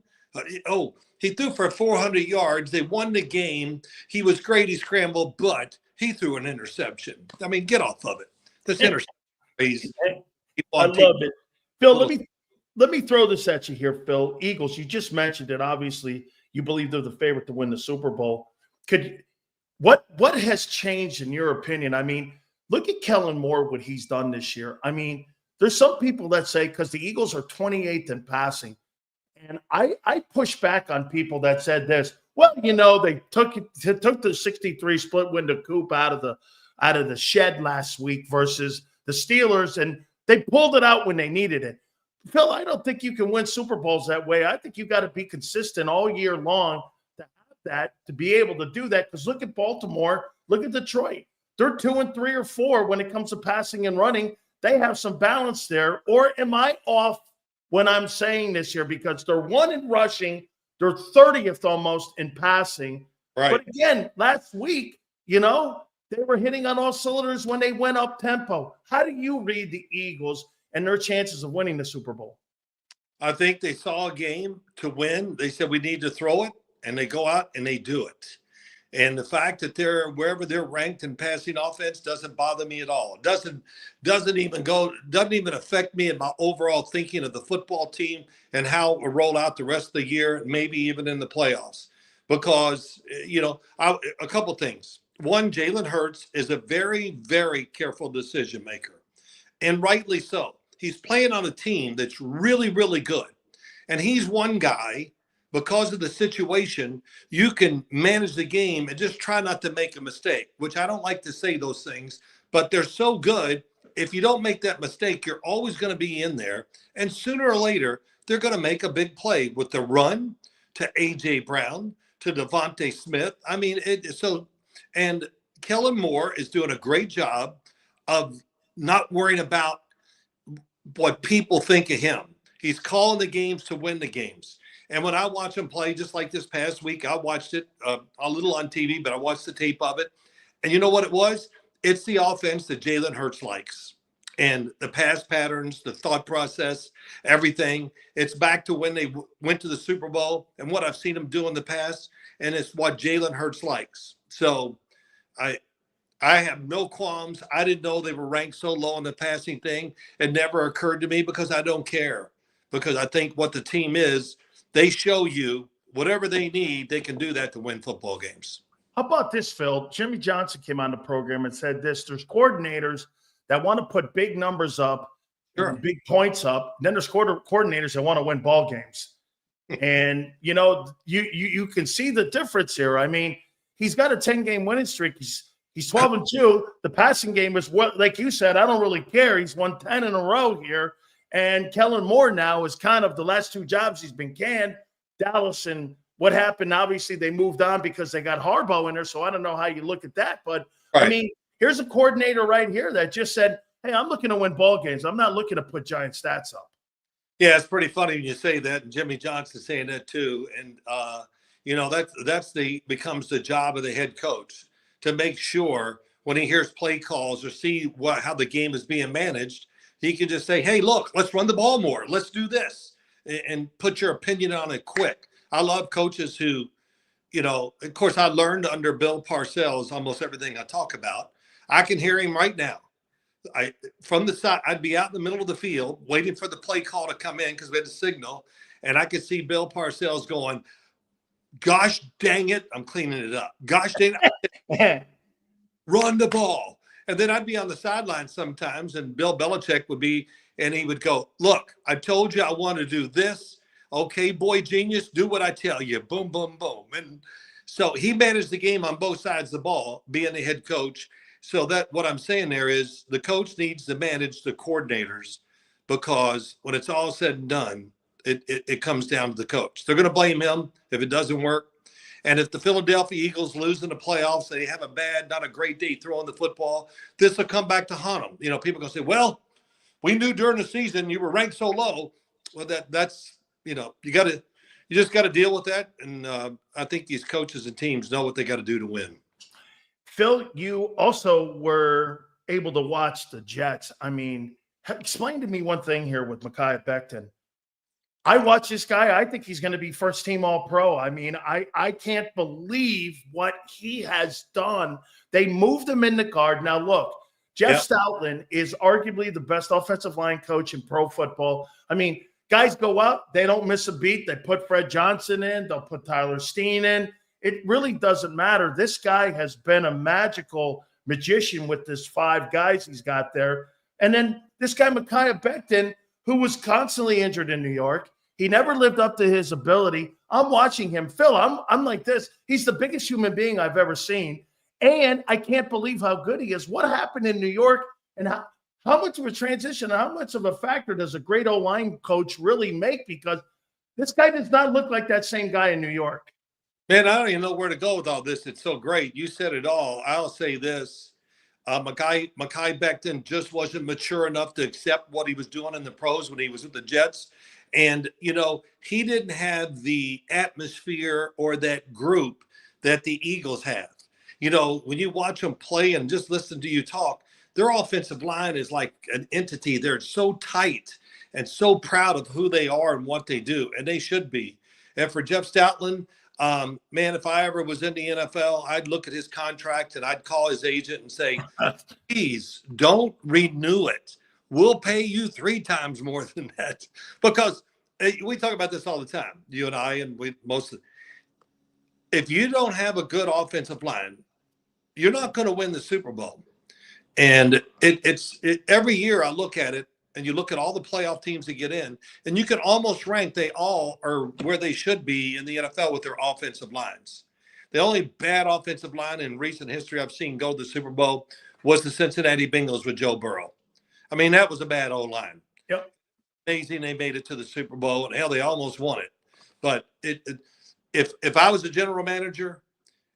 He threw for 400 yards. They won the game. He was great. He scrambled, but he threw an interception. I mean, get off of it. This interception. I love it. Phil, let me throw this at you here, Phil. Eagles, you just mentioned it. Obviously, you believe they're the favorite to win the Super Bowl. What has changed in your opinion? I mean, look at Kellen Moore, what he's done this year. I mean, there's some people that say because the Eagles are 28th in passing, and I push back on people that said this. Well, you know, they took the 63 split window coupe out of the shed last week versus the Steelers, and they pulled it out when they needed it. Phil, I don't think you can win Super Bowls that way. I think you got to be consistent all year long to have that, to be able to do that. Because look at Baltimore, look at Detroit. They're 2 and 3 or 4 when it comes to passing and running. They have some balance there. Or am I off when I'm saying this here? Because they're 1 in rushing, they're 30th almost in passing. Right. But again, last week, you know, they were hitting on all cylinders when they went up tempo. How do you read the Eagles and their chances of winning the Super Bowl? I think they saw a game to win. They said we need to throw it, and they go out and they do it. And the fact that they're wherever they're ranked in passing offense doesn't bother me at all. It doesn't even affect me in my overall thinking of the football team and how it will roll out the rest of the year, maybe even in the playoffs. Because, you know, a couple things. One, Jalen Hurts is a very, very careful decision maker, and rightly so. He's playing on a team that's really, really good. And he's one guy, because of the situation, you can manage the game and just try not to make a mistake, which I don't like to say those things, but they're so good. If you don't make that mistake, you're always going to be in there. And sooner or later, they're going to make a big play with the run to A.J. Brown, to Devontae Smith. I mean, and Kellen Moore is doing a great job of not worrying about what people think of him. He's calling the games to win the games. And when I watch him play, just like this past week, I watched it a little on TV, but I watched the tape of it. And you know what it was? It's the offense that Jalen Hurts likes. And the pass patterns, the thought process, everything. It's back to when they went to the Super Bowl and what I've seen them do in the past. And it's what Jalen Hurts likes. So I have no qualms. I didn't know they were ranked so low on the passing thing. It never occurred to me because I don't care. Because I think what the team is, they show you whatever they need, they can do that to win football games. How about this, Phil? Jimmy Johnson came on the program and said this. There's coordinators that want to put big numbers up, big points up. Then there's coordinators that want to win ball games. And, you know, you can see the difference here. I mean, he's got a 10-game winning streak. He's 12-2. The passing game is what, like you said, I don't really care. He's won 10 in a row here. And Kellen Moore now is kind of the last 2 jobs he's been canned. Dallas and what happened, obviously they moved on because they got Harbaugh in there. So I don't know how you look at that. But, right. I mean, here's a coordinator right here that just said, hey, I'm looking to win ball games. I'm not looking to put giant stats up. Yeah, it's pretty funny when you say that. And Jimmy Johnson saying that too. And, you know, becomes the job of the head coach to make sure when he hears play calls or see how the game is being managed, he can just say, hey, look, let's run the ball more. Let's do this and put your opinion on it quick. I love coaches who, you know, of course, I learned under Bill Parcells almost everything I talk about. I can hear him right now. From the side, I'd be out in the middle of the field waiting for the play call to come in because we had a signal. And I could see Bill Parcells going, gosh, dang it. I'm cleaning it up. Gosh, dang it. Run the ball. And then I'd be on the sideline sometimes, and Bill Belichick would be, and he would go, look, I told you I want to do this. Okay, boy genius, do what I tell you. Boom, boom, boom. And so he managed the game on both sides of the ball, being the head coach. So that what I'm saying there is the coach needs to manage the coordinators, because when it's all said and done, it comes down to the coach. They're going to blame him if it doesn't work. And if the Philadelphia Eagles lose in the playoffs, they have not a great day throwing the football, this will come back to haunt them. You know, people are going to say, well, we knew during the season you were ranked so low. Well, that's, you know, you just got to deal with that. And I think these coaches and teams know what they got to do to win. Phil, you also were able to watch the Jets. I mean, explain to me one thing here with Mekhi Becton. I watch this guy. I think he's going to be first team All-Pro. I mean, I can't believe what he has done. They moved him in the guard. Now, look, Jeff Stoutland is arguably the best offensive line coach in pro football. I mean, guys go out, they don't miss a beat. They put Fred Johnson in. They'll put Tyler Steen in. It really doesn't matter. This guy has been a magical magician with this 5 guys he's got there. And then this guy, Mekhi Becton, who was constantly injured in New York. He never lived up to his ability. I'm watching him. Phil, I'm like this. He's the biggest human being I've ever seen. And I can't believe how good he is. What happened in New York, and how much of a transition, how much of a factor does a great O-line coach really make? Because this guy does not look like that same guy in New York. Man, I don't even know where to go with all this. It's so great. You said it all. I'll say this. Mekhi Becton just wasn't mature enough to accept what he was doing in the pros when he was with the Jets. And, you know, he didn't have the atmosphere or that group that the Eagles have. You know, when you watch them play and just listen to you talk, their offensive line is like an entity. They're so tight and so proud of who they are and what they do, and they should be. And for Jeff Stoutland, man, if I ever was in the NFL, I'd look at his contract and I'd call his agent and say, please don't renew it. We'll pay you 3 times more than that. Because we talk about this all the time, you and I, and if you don't have a good offensive line, you're not going to win the Super Bowl. And it's every year I look at it, and you look at all the playoff teams that get in, and you can almost rank they all are where they should be in the NFL with their offensive lines. The only bad offensive line in recent history I've seen go to the Super Bowl was the Cincinnati Bengals with Joe Burrow. I mean, that was a bad O-line. Yep. Amazing they made it to the Super Bowl, and hell, they almost won it. But if I was a general manager,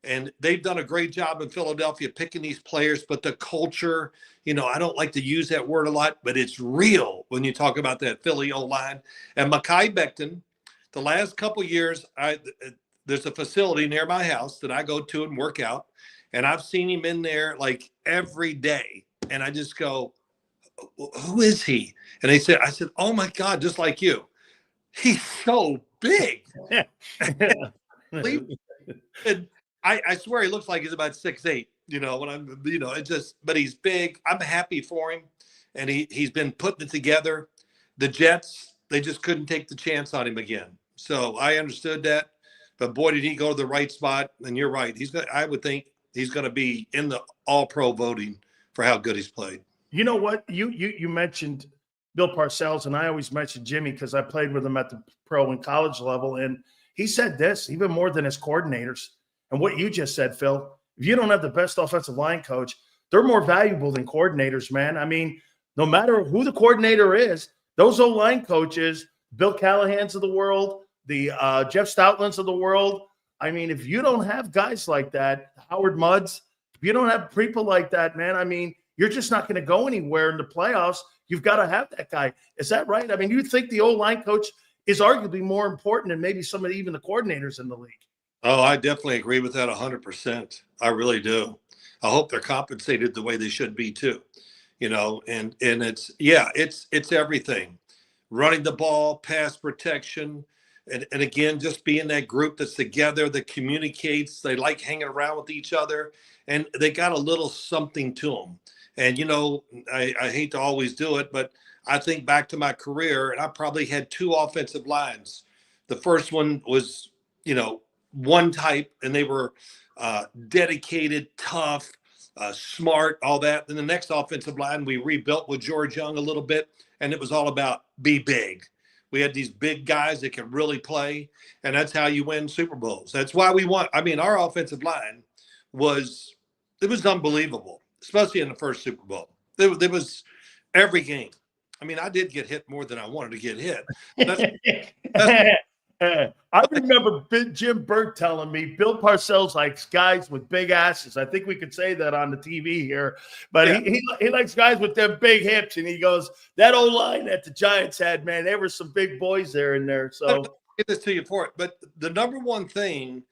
and they've done a great job in Philadelphia picking these players, but the culture, you know, I don't like to use that word a lot, but it's real when you talk about that Philly O-line. And Mekhi Becton, the last couple of years, there's a facility near my house that I go to and work out, and I've seen him in there like every day. And I just go, who is he? And I said, oh my God, just like you. He's so big. And I swear he looks like he's about 6'8", you know, when I'm, you know, but he's big. I'm happy for him. And he's been putting it together. The Jets, they just couldn't take the chance on him again. So I understood that, but boy, did he go to the right spot. And you're right. I would think he's going to be in the All-Pro voting for how good he's played. You know what? You mentioned Bill Parcells, and I always mention Jimmy because I played with him at the pro and college level. And he said this, even more than his coordinators. And what you just said, Phil, if you don't have the best offensive line coach, they're more valuable than coordinators, man. I mean, no matter who the coordinator is, those O-line coaches, Bill Callahan's of the world, the Jeff Stoutland's of the world. I mean, if you don't have guys like that, Howard Mudd's, if you don't have people like that, man, I mean, you're just not going to go anywhere in the playoffs. You've got to have that guy. Is that right? I mean, you think the O-line coach is arguably more important than maybe some of even the coordinators in the league? Oh, I definitely agree with that 100%. I really do. I hope they're compensated the way they should be too, you know, and it's everything. Running the ball, pass protection, and again, just being that group that's together, that communicates. They like hanging around with each other, and they got a little something to them. And, you know, I hate to always do it, but I think back to my career, and I probably had 2 offensive lines. The first one was, you know, one type, and they were dedicated, tough, smart, all that. Then the next offensive line we rebuilt with George Young a little bit, and it was all about be big. We had these big guys that could really play, and that's how you win Super Bowls. That's why we won. I mean, our offensive line was unbelievable, especially in the first Super Bowl. There was every game. I mean, I did get hit more than I wanted to get hit. I remember Jim Burt telling me Bill Parcells likes guys with big asses. I think we could say that on the TV here, but yeah. he likes guys with them big hips, and he goes, that old line that the Giants had, man, there were some big boys there in there. So I'll get this to you for it. But the number one thing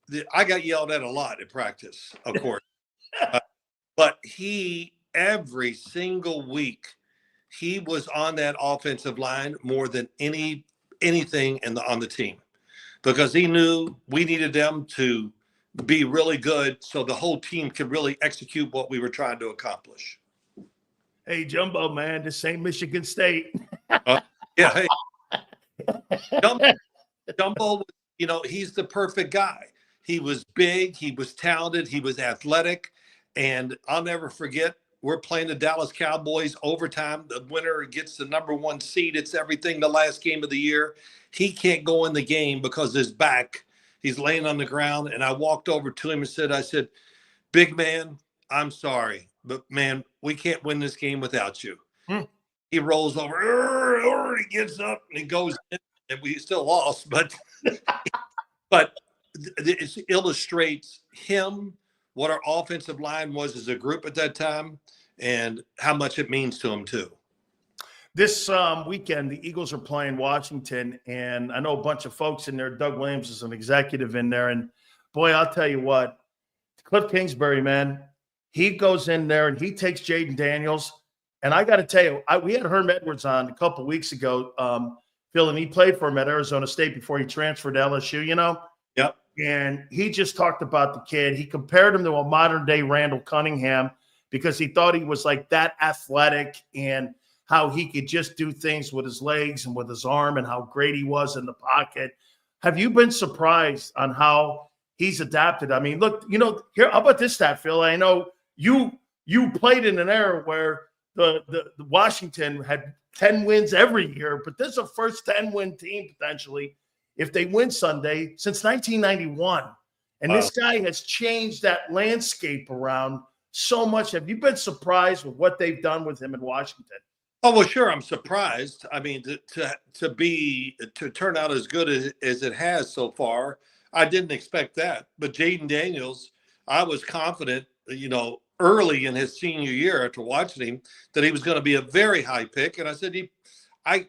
that I got yelled at a lot at practice, of course, but every single week, he was on that offensive line more than any anything on the team because he knew we needed them to be really good so the whole team could really execute what we were trying to accomplish. Hey, Jumbo, man, this ain't Michigan State. Yeah, hey. Jumbo, he's the perfect guy. He was big, he was talented, he was athletic, and I'll never forget, we're playing the Dallas Cowboys overtime. The winner gets the number 1 seed. It's everything the last game of the year. He can't go in the game because his back, he's laying on the ground, and I walked over to him and I said, big man, I'm sorry, but, man, we can't win this game without you. He rolls over, he gets up, and he goes in, and we still lost, but it illustrates him, what our offensive line was as a group at that time, and how much it means to him, too. This weekend, the Eagles are playing Washington, and I know a bunch of folks in there. Doug Williams is an executive in there, and, boy, I'll tell you what, Cliff Kingsbury, man, he goes in there, and he takes Jaden Daniels, and I got to tell you, we had Herm Edwards on a couple weeks ago, Phil, and he played for him at Arizona State before he transferred to LSU, Yep. And he just talked about the kid. He compared him to a modern-day Randall Cunningham because he thought he was like that athletic and how he could just do things with his legs and with his arm and how great he was in the pocket. Have you been surprised on how he's adapted? I mean, look, here, how about this stat, Phil? I know you played in an era where the Washington had 10 wins every year, but this is a first 10-win team potentially if they win Sunday since 1991. And This guy has changed that landscape around so much. Have you been surprised with what they've done with him in Washington? Oh, well, sure. I'm surprised. I mean, to turn out as good as it has so far, I didn't expect that. But Jaden Daniels, I was confident, early in his senior year after watching him, that he was going to be a very high pick. And I said, I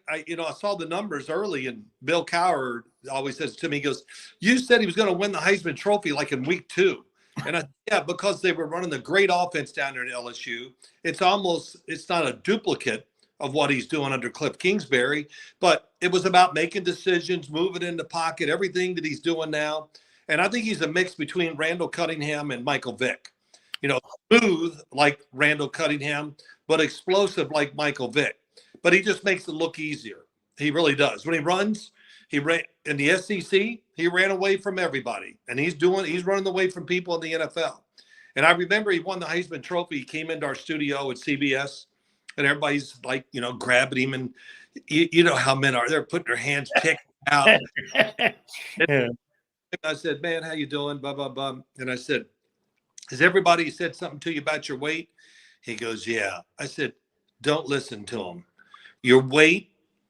saw the numbers early, and Bill Cowher always says to me, he goes, you said he was going to win the Heisman Trophy like in week 2. And I said, yeah, because they were running the great offense down there at LSU. It's not a duplicate of what he's doing under Cliff Kingsbury, but it was about making decisions, moving in the pocket, everything that he's doing now. And I think he's a mix between Randall Cunningham and Michael Vick. Smooth like Randall Cunningham, but explosive like Michael Vick. But he just makes it look easier. He really does. When he runs, he ran in the SEC, he ran away from everybody. And he's running away from people in the NFL. And I remember he won the Heisman Trophy. He came into our studio at CBS, and everybody's like, grabbing him. And you know how men are. They're putting their hands checking out. And I said, man, how you doing? Blah, blah, blah. And I said, has everybody said something to you about your weight? He goes, yeah. I said, don't listen to him. Your weight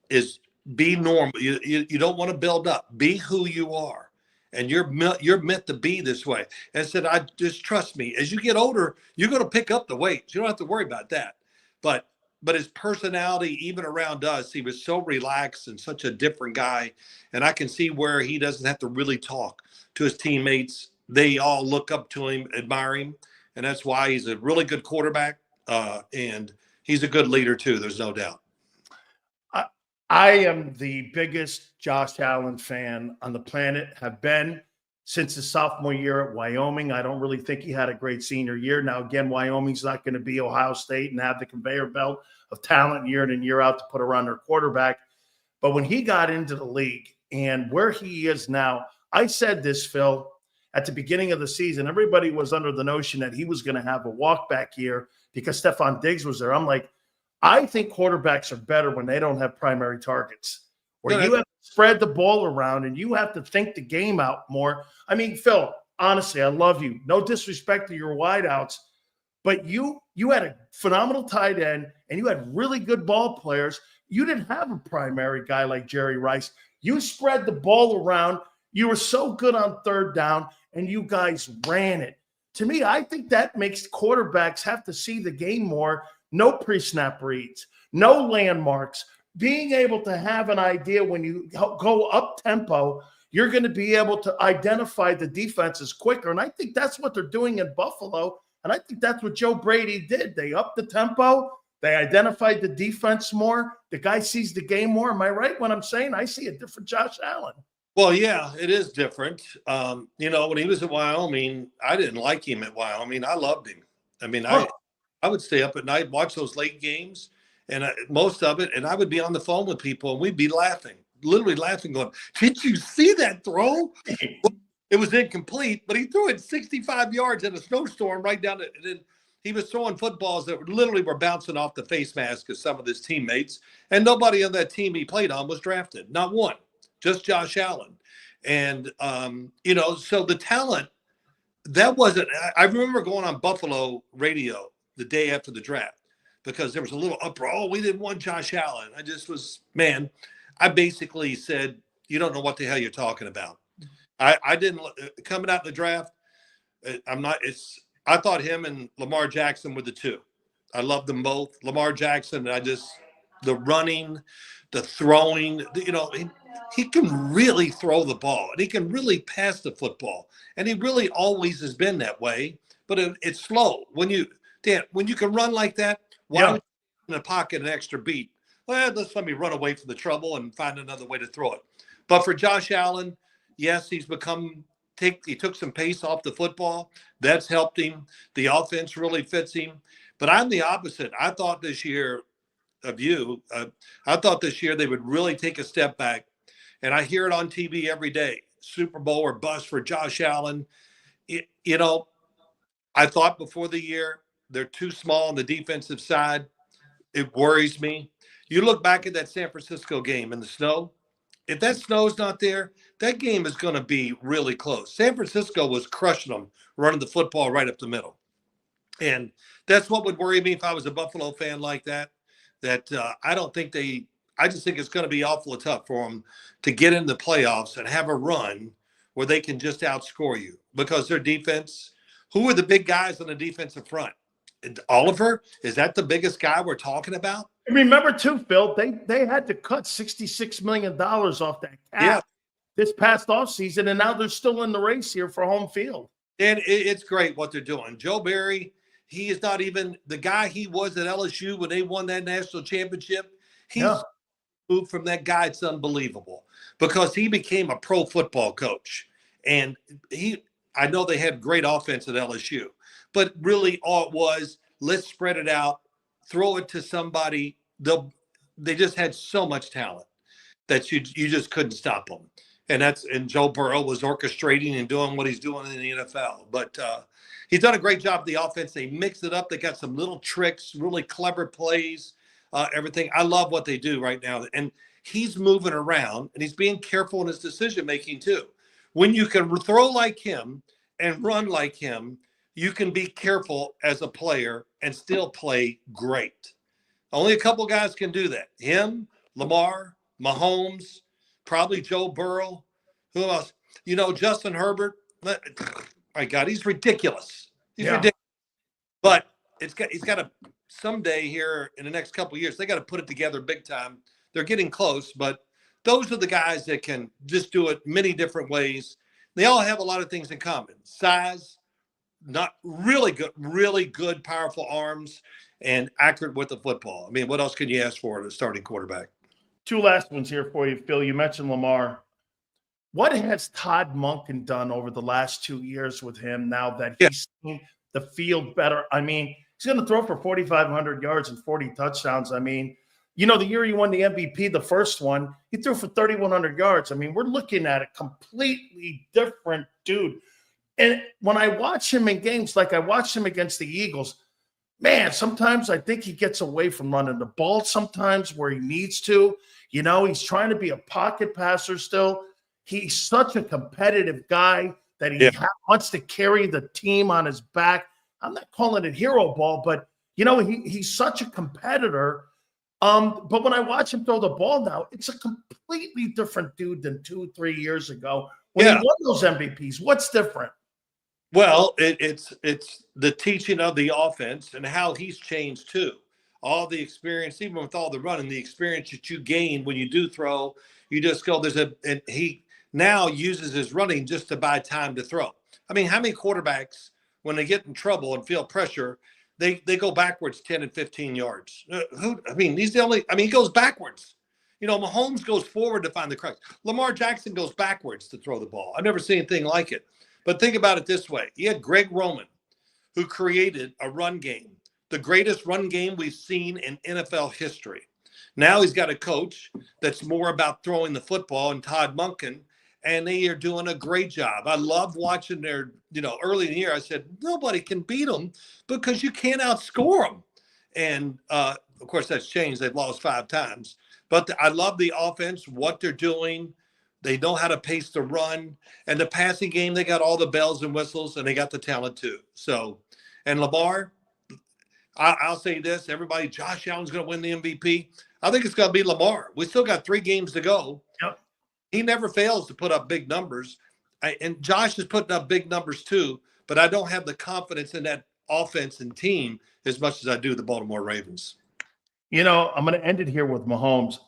is be normal. You don't want to build up. Be who you are. And you're meant to be this way. And I said, just trust me. As you get older, you're going to pick up the weight. You don't have to worry about that. But his personality, even around us, he was so relaxed and such a different guy. And I can see where he doesn't have to really talk to his teammates. They all look up to him, admire him. And that's why he's a really good quarterback. And he's a good leader, too. There's no doubt. I am the biggest Josh Allen fan on the planet, have been since his sophomore year at Wyoming. I don't really think he had a great senior year. Now, again, Wyoming's not going to be Ohio State and have the conveyor belt of talent year in and year out to put around their quarterback. But when he got into the league and where he is now, I said this, Phil, at the beginning of the season, everybody was under the notion that he was going to have a walk-back year because Stephon Diggs was there. I'm like, I think quarterbacks are better when they don't have primary targets, where you have to spread the ball around and you have to think the game out more. I mean, Phil, honestly, I love you. No disrespect to your wideouts, but you had a phenomenal tight end and you had really good ball players. You didn't have a primary guy like Jerry Rice. You spread the ball around. You were so good on third down, and you guys ran it. To me, I think that makes quarterbacks have to see the game more. No pre-snap reads, no landmarks, being able to have an idea when you go up tempo, you're going to be able to identify the defenses quicker. And I think that's what they're doing in Buffalo. And I think that's what Joe Brady did. They upped the tempo. They identified the defense more. The guy sees the game more. Am I right when I'm saying I see a different Josh Allen? Well, yeah, it is different. When he was at Wyoming, I didn't like him at Wyoming. I loved him. I mean, I would stay up at night, watch those late games, and most of it, and I would be on the phone with people, and we'd be laughing, literally laughing, going, "Did you see that throw?" It was incomplete, but he threw it 65 yards in a snowstorm right down it. And then he was throwing footballs that literally were bouncing off the face mask of some of his teammates, and nobody on that team he played on was drafted, not one. Just Josh Allen. And, so the talent, that wasn't – I remember going on Buffalo radio the day after the draft because there was a little uproar. Oh, we didn't want Josh Allen. I just was – man, I basically said, you don't know what the hell you're talking about. I didn't – coming out in the draft, I thought him and Lamar Jackson were the two. I loved them both. Lamar Jackson, the running, the throwing, he can really throw the ball and he can really pass the football. And he really always has been that way, but it's slow. When you can run like that, why would you in the pocket an extra beat? Well, let me run away from the trouble and find another way to throw it. But for Josh Allen, yes, he took some pace off the football. That's helped him. The offense really fits him. But I'm the opposite. I thought this year of you, I thought this year they would really take a step back. And I hear it on TV every day, Super Bowl or bust for Josh Allen. I thought before the year, they're too small on the defensive side. It worries me. You look back at that San Francisco game in the snow. If that snow's not there, that game is going to be really close. San Francisco was crushing them, running the football right up the middle. And that's what would worry me if I was a Buffalo fan like that, I just think it's going to be awful tough for them to get in the playoffs and have a run where they can just outscore you because their defense, who are the big guys on the defensive front? Oliver, is that the biggest guy we're talking about? Remember too, Phil, they had to cut $66 million off that cap this past offseason, and now they're still in the race here for home field. And it's great what they're doing. Joe Barry, he is not even the guy he was at LSU when they won that national championship. He's moved from that guy. It's unbelievable because he became a pro football coach. And I know they had great offense at LSU, but really all it was, let's spread it out, throw it to somebody. They just had so much talent that you just couldn't stop them. And Joe Burrow was orchestrating and doing what he's doing in the NFL. But he's done a great job with the offense. They mixed it up. They got some little tricks, really clever plays, everything. I love what they do right now. And he's moving around, and he's being careful in his decision-making too. When you can throw like him and run like him, you can be careful as a player and still play great. Only a couple guys can do that. Him, Lamar, Mahomes, probably Joe Burrow. Who else? Justin Herbert. My God, he's ridiculous. He's ridiculous. But he's got to someday here in the next couple of years, they got to put it together big time. They're getting close, but those are the guys that can just do it many different ways. They all have a lot of things in common. Size, not really good, powerful arms, and accurate with the football. I mean, what else can you ask for in a starting quarterback? Two last ones here for you, Phil. You mentioned Lamar. What has Todd Monken done over the last 2 years with him now that he's seen the field better? I mean, he's going to throw for 4,500 yards and 40 touchdowns. I mean, the year he won the MVP, the first one, he threw for 3,100 yards. I mean, we're looking at a completely different dude. And when I watch him in games like I watched him against the Eagles, man, sometimes I think he gets away from running the ball sometimes where he needs to. He's trying to be a pocket passer still. He's such a competitive guy that he wants to carry the team on his back. I'm not calling it hero ball, but, he's such a competitor. But when I watch him throw the ball now, it's a completely different dude than 2-3 years ago when he won those MVPs. What's different? Well, it's the teaching of the offense and how he's changed too. All the experience, even with all the running, the experience that you gain when you do throw, you just go, and he now uses his running just to buy time to throw. I mean, how many quarterbacks, when they get in trouble and feel pressure, they go backwards 10 and 15 yards. He's the only. He goes backwards. Mahomes goes forward to find the cracks. Lamar Jackson goes backwards to throw the ball. I've never seen anything like it. But think about it this way: you had Greg Roman, who created a run game, the greatest run game we've seen in NFL history. Now he's got a coach that's more about throwing the football, and Todd Monken, and they are doing a great job. I love watching their, early in the year, I said, nobody can beat them because you can't outscore them. And, of course, that's changed. They've lost 5 times. But I love the offense, what they're doing. They know how to pace the run. And the passing game, they got all the bells and whistles, and they got the talent too. So, and Lamar, I'll say this, everybody, Josh Allen's going to win the MVP. I think it's going to be Lamar. We still got 3 games to go. Yep. He never fails to put up big numbers. And Josh is putting up big numbers too, but I don't have the confidence in that offense and team as much as I do the Baltimore Ravens. I'm going to end it here with Mahomes.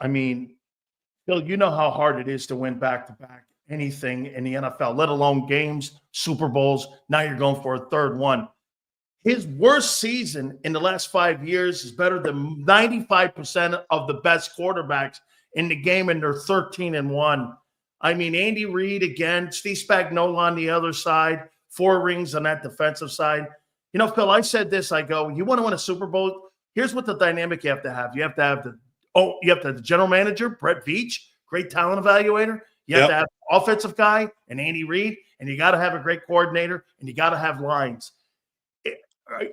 Phil, you know how hard it is to win back-to-back anything in the NFL, let alone games, Super Bowls. Now you're going for a 3rd one. His worst season in the last 5 years is better than 95% of the best quarterbacks in the game, and they're 13-1. Andy Reid again, Steve Spagnuolo on the other side, 4 rings on that defensive side. Phil, I said this, I go, you want to win a Super Bowl? Here's what the dynamic you have to have. You have to have the general manager, Brett Veach, great talent evaluator. You have to have an offensive guy and Andy Reid, and you got to have a great coordinator, and you got to have lines.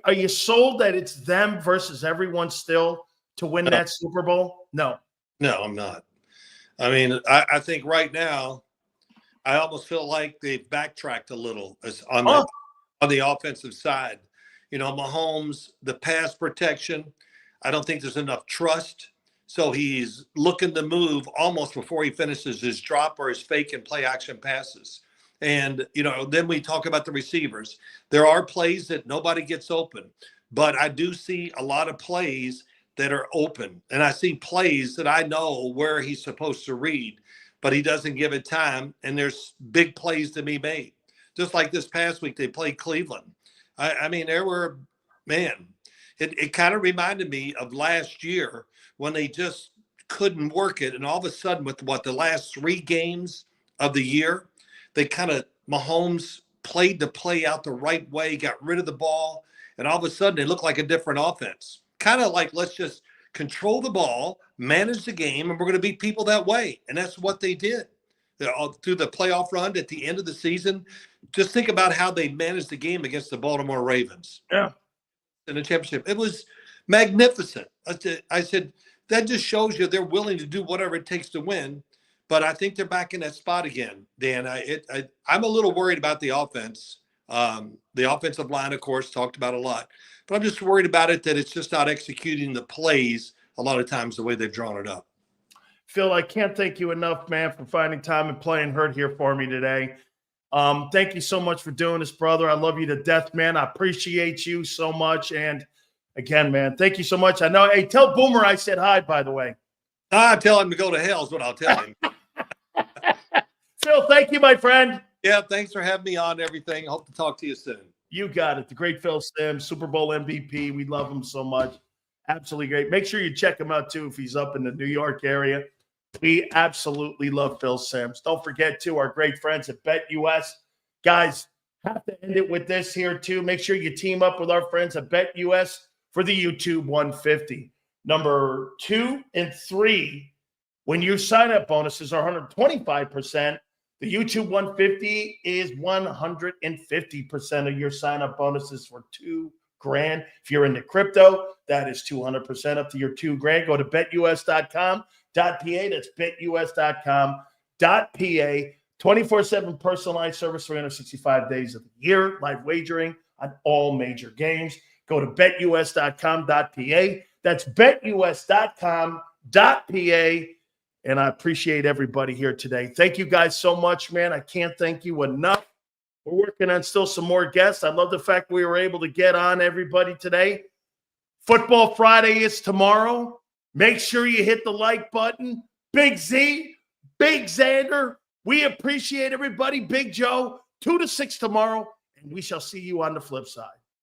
Are you sold that it's them versus everyone still to win that Super Bowl? No. No, I'm not. I think right now, I almost feel like they've backtracked a little on the offensive side. Mahomes, the pass protection, I don't think there's enough trust. So he's looking to move almost before he finishes his drop or his fake and play action passes. And, then we talk about the receivers. There are plays that nobody gets open, but I do see a lot of plays that are open. And I see plays that I know where he's supposed to read, but he doesn't give it time. And there's big plays to be made. Just like this past week, they played Cleveland. There were, it kind of reminded me of last year when they just couldn't work it. And all of a sudden with the last 3 games of the year, Mahomes played the play out the right way, got rid of the ball, and all of a sudden it looked like a different offense. Kind of like, let's just control the ball, manage the game, and we're going to beat people that way. And that's what they did through the playoff run at the end of the season. Just think about how they managed the game against the Baltimore Ravens. Yeah. In the championship. It was magnificent. I said, that just shows you they're willing to do whatever it takes to win. But I think they're back in that spot again, Dan. I'm a little worried about the offense. The offensive line, of course, talked about a lot. But I'm just worried about it that it's just not executing the plays a lot of times the way they've drawn it up. Phil, I can't thank you enough, man, for finding time and playing hurt here for me today. Thank you so much for doing this, brother. I love you to death, man. I appreciate you so much. And again, man, thank you so much. I know. Hey, tell Boomer I said hi, by the way. Tell him to go to hell is what I'll tell him. Phil, thank you, my friend. Yeah, thanks for having me on and everything. Hope to talk to you soon. You got it. The great Phil Simms, Super Bowl MVP. We love him so much. Absolutely great. Make sure you check him out, too, if he's up in the New York area. We absolutely love Phil Simms. Don't forget, too, our great friends at BetUS. Guys, have to end it with this here, too. Make sure you team up with our friends at BetUS for the YouTube 150. Number 2 and 3, when your sign-up bonuses are 125%, the YouTube 150 is 150% of your sign-up bonuses for $2,000. If you're into crypto, that is 200% up to your $2,000. Go to betus.com.pa. That's betus.com.pa. 24/7 personalized service, 365 days of the year. Live wagering on all major games. Go to betus.com.pa. That's betus.com.pa. And I appreciate everybody here today. Thank you guys so much, man. I can't thank you enough. We're working on still some more guests. I love the fact we were able to get on everybody today. Football Friday is tomorrow. Make sure you hit the like button. Big Z, Big Xander. We appreciate everybody. Big Joe, 2 to 6 tomorrow. And we shall see you on the flip side.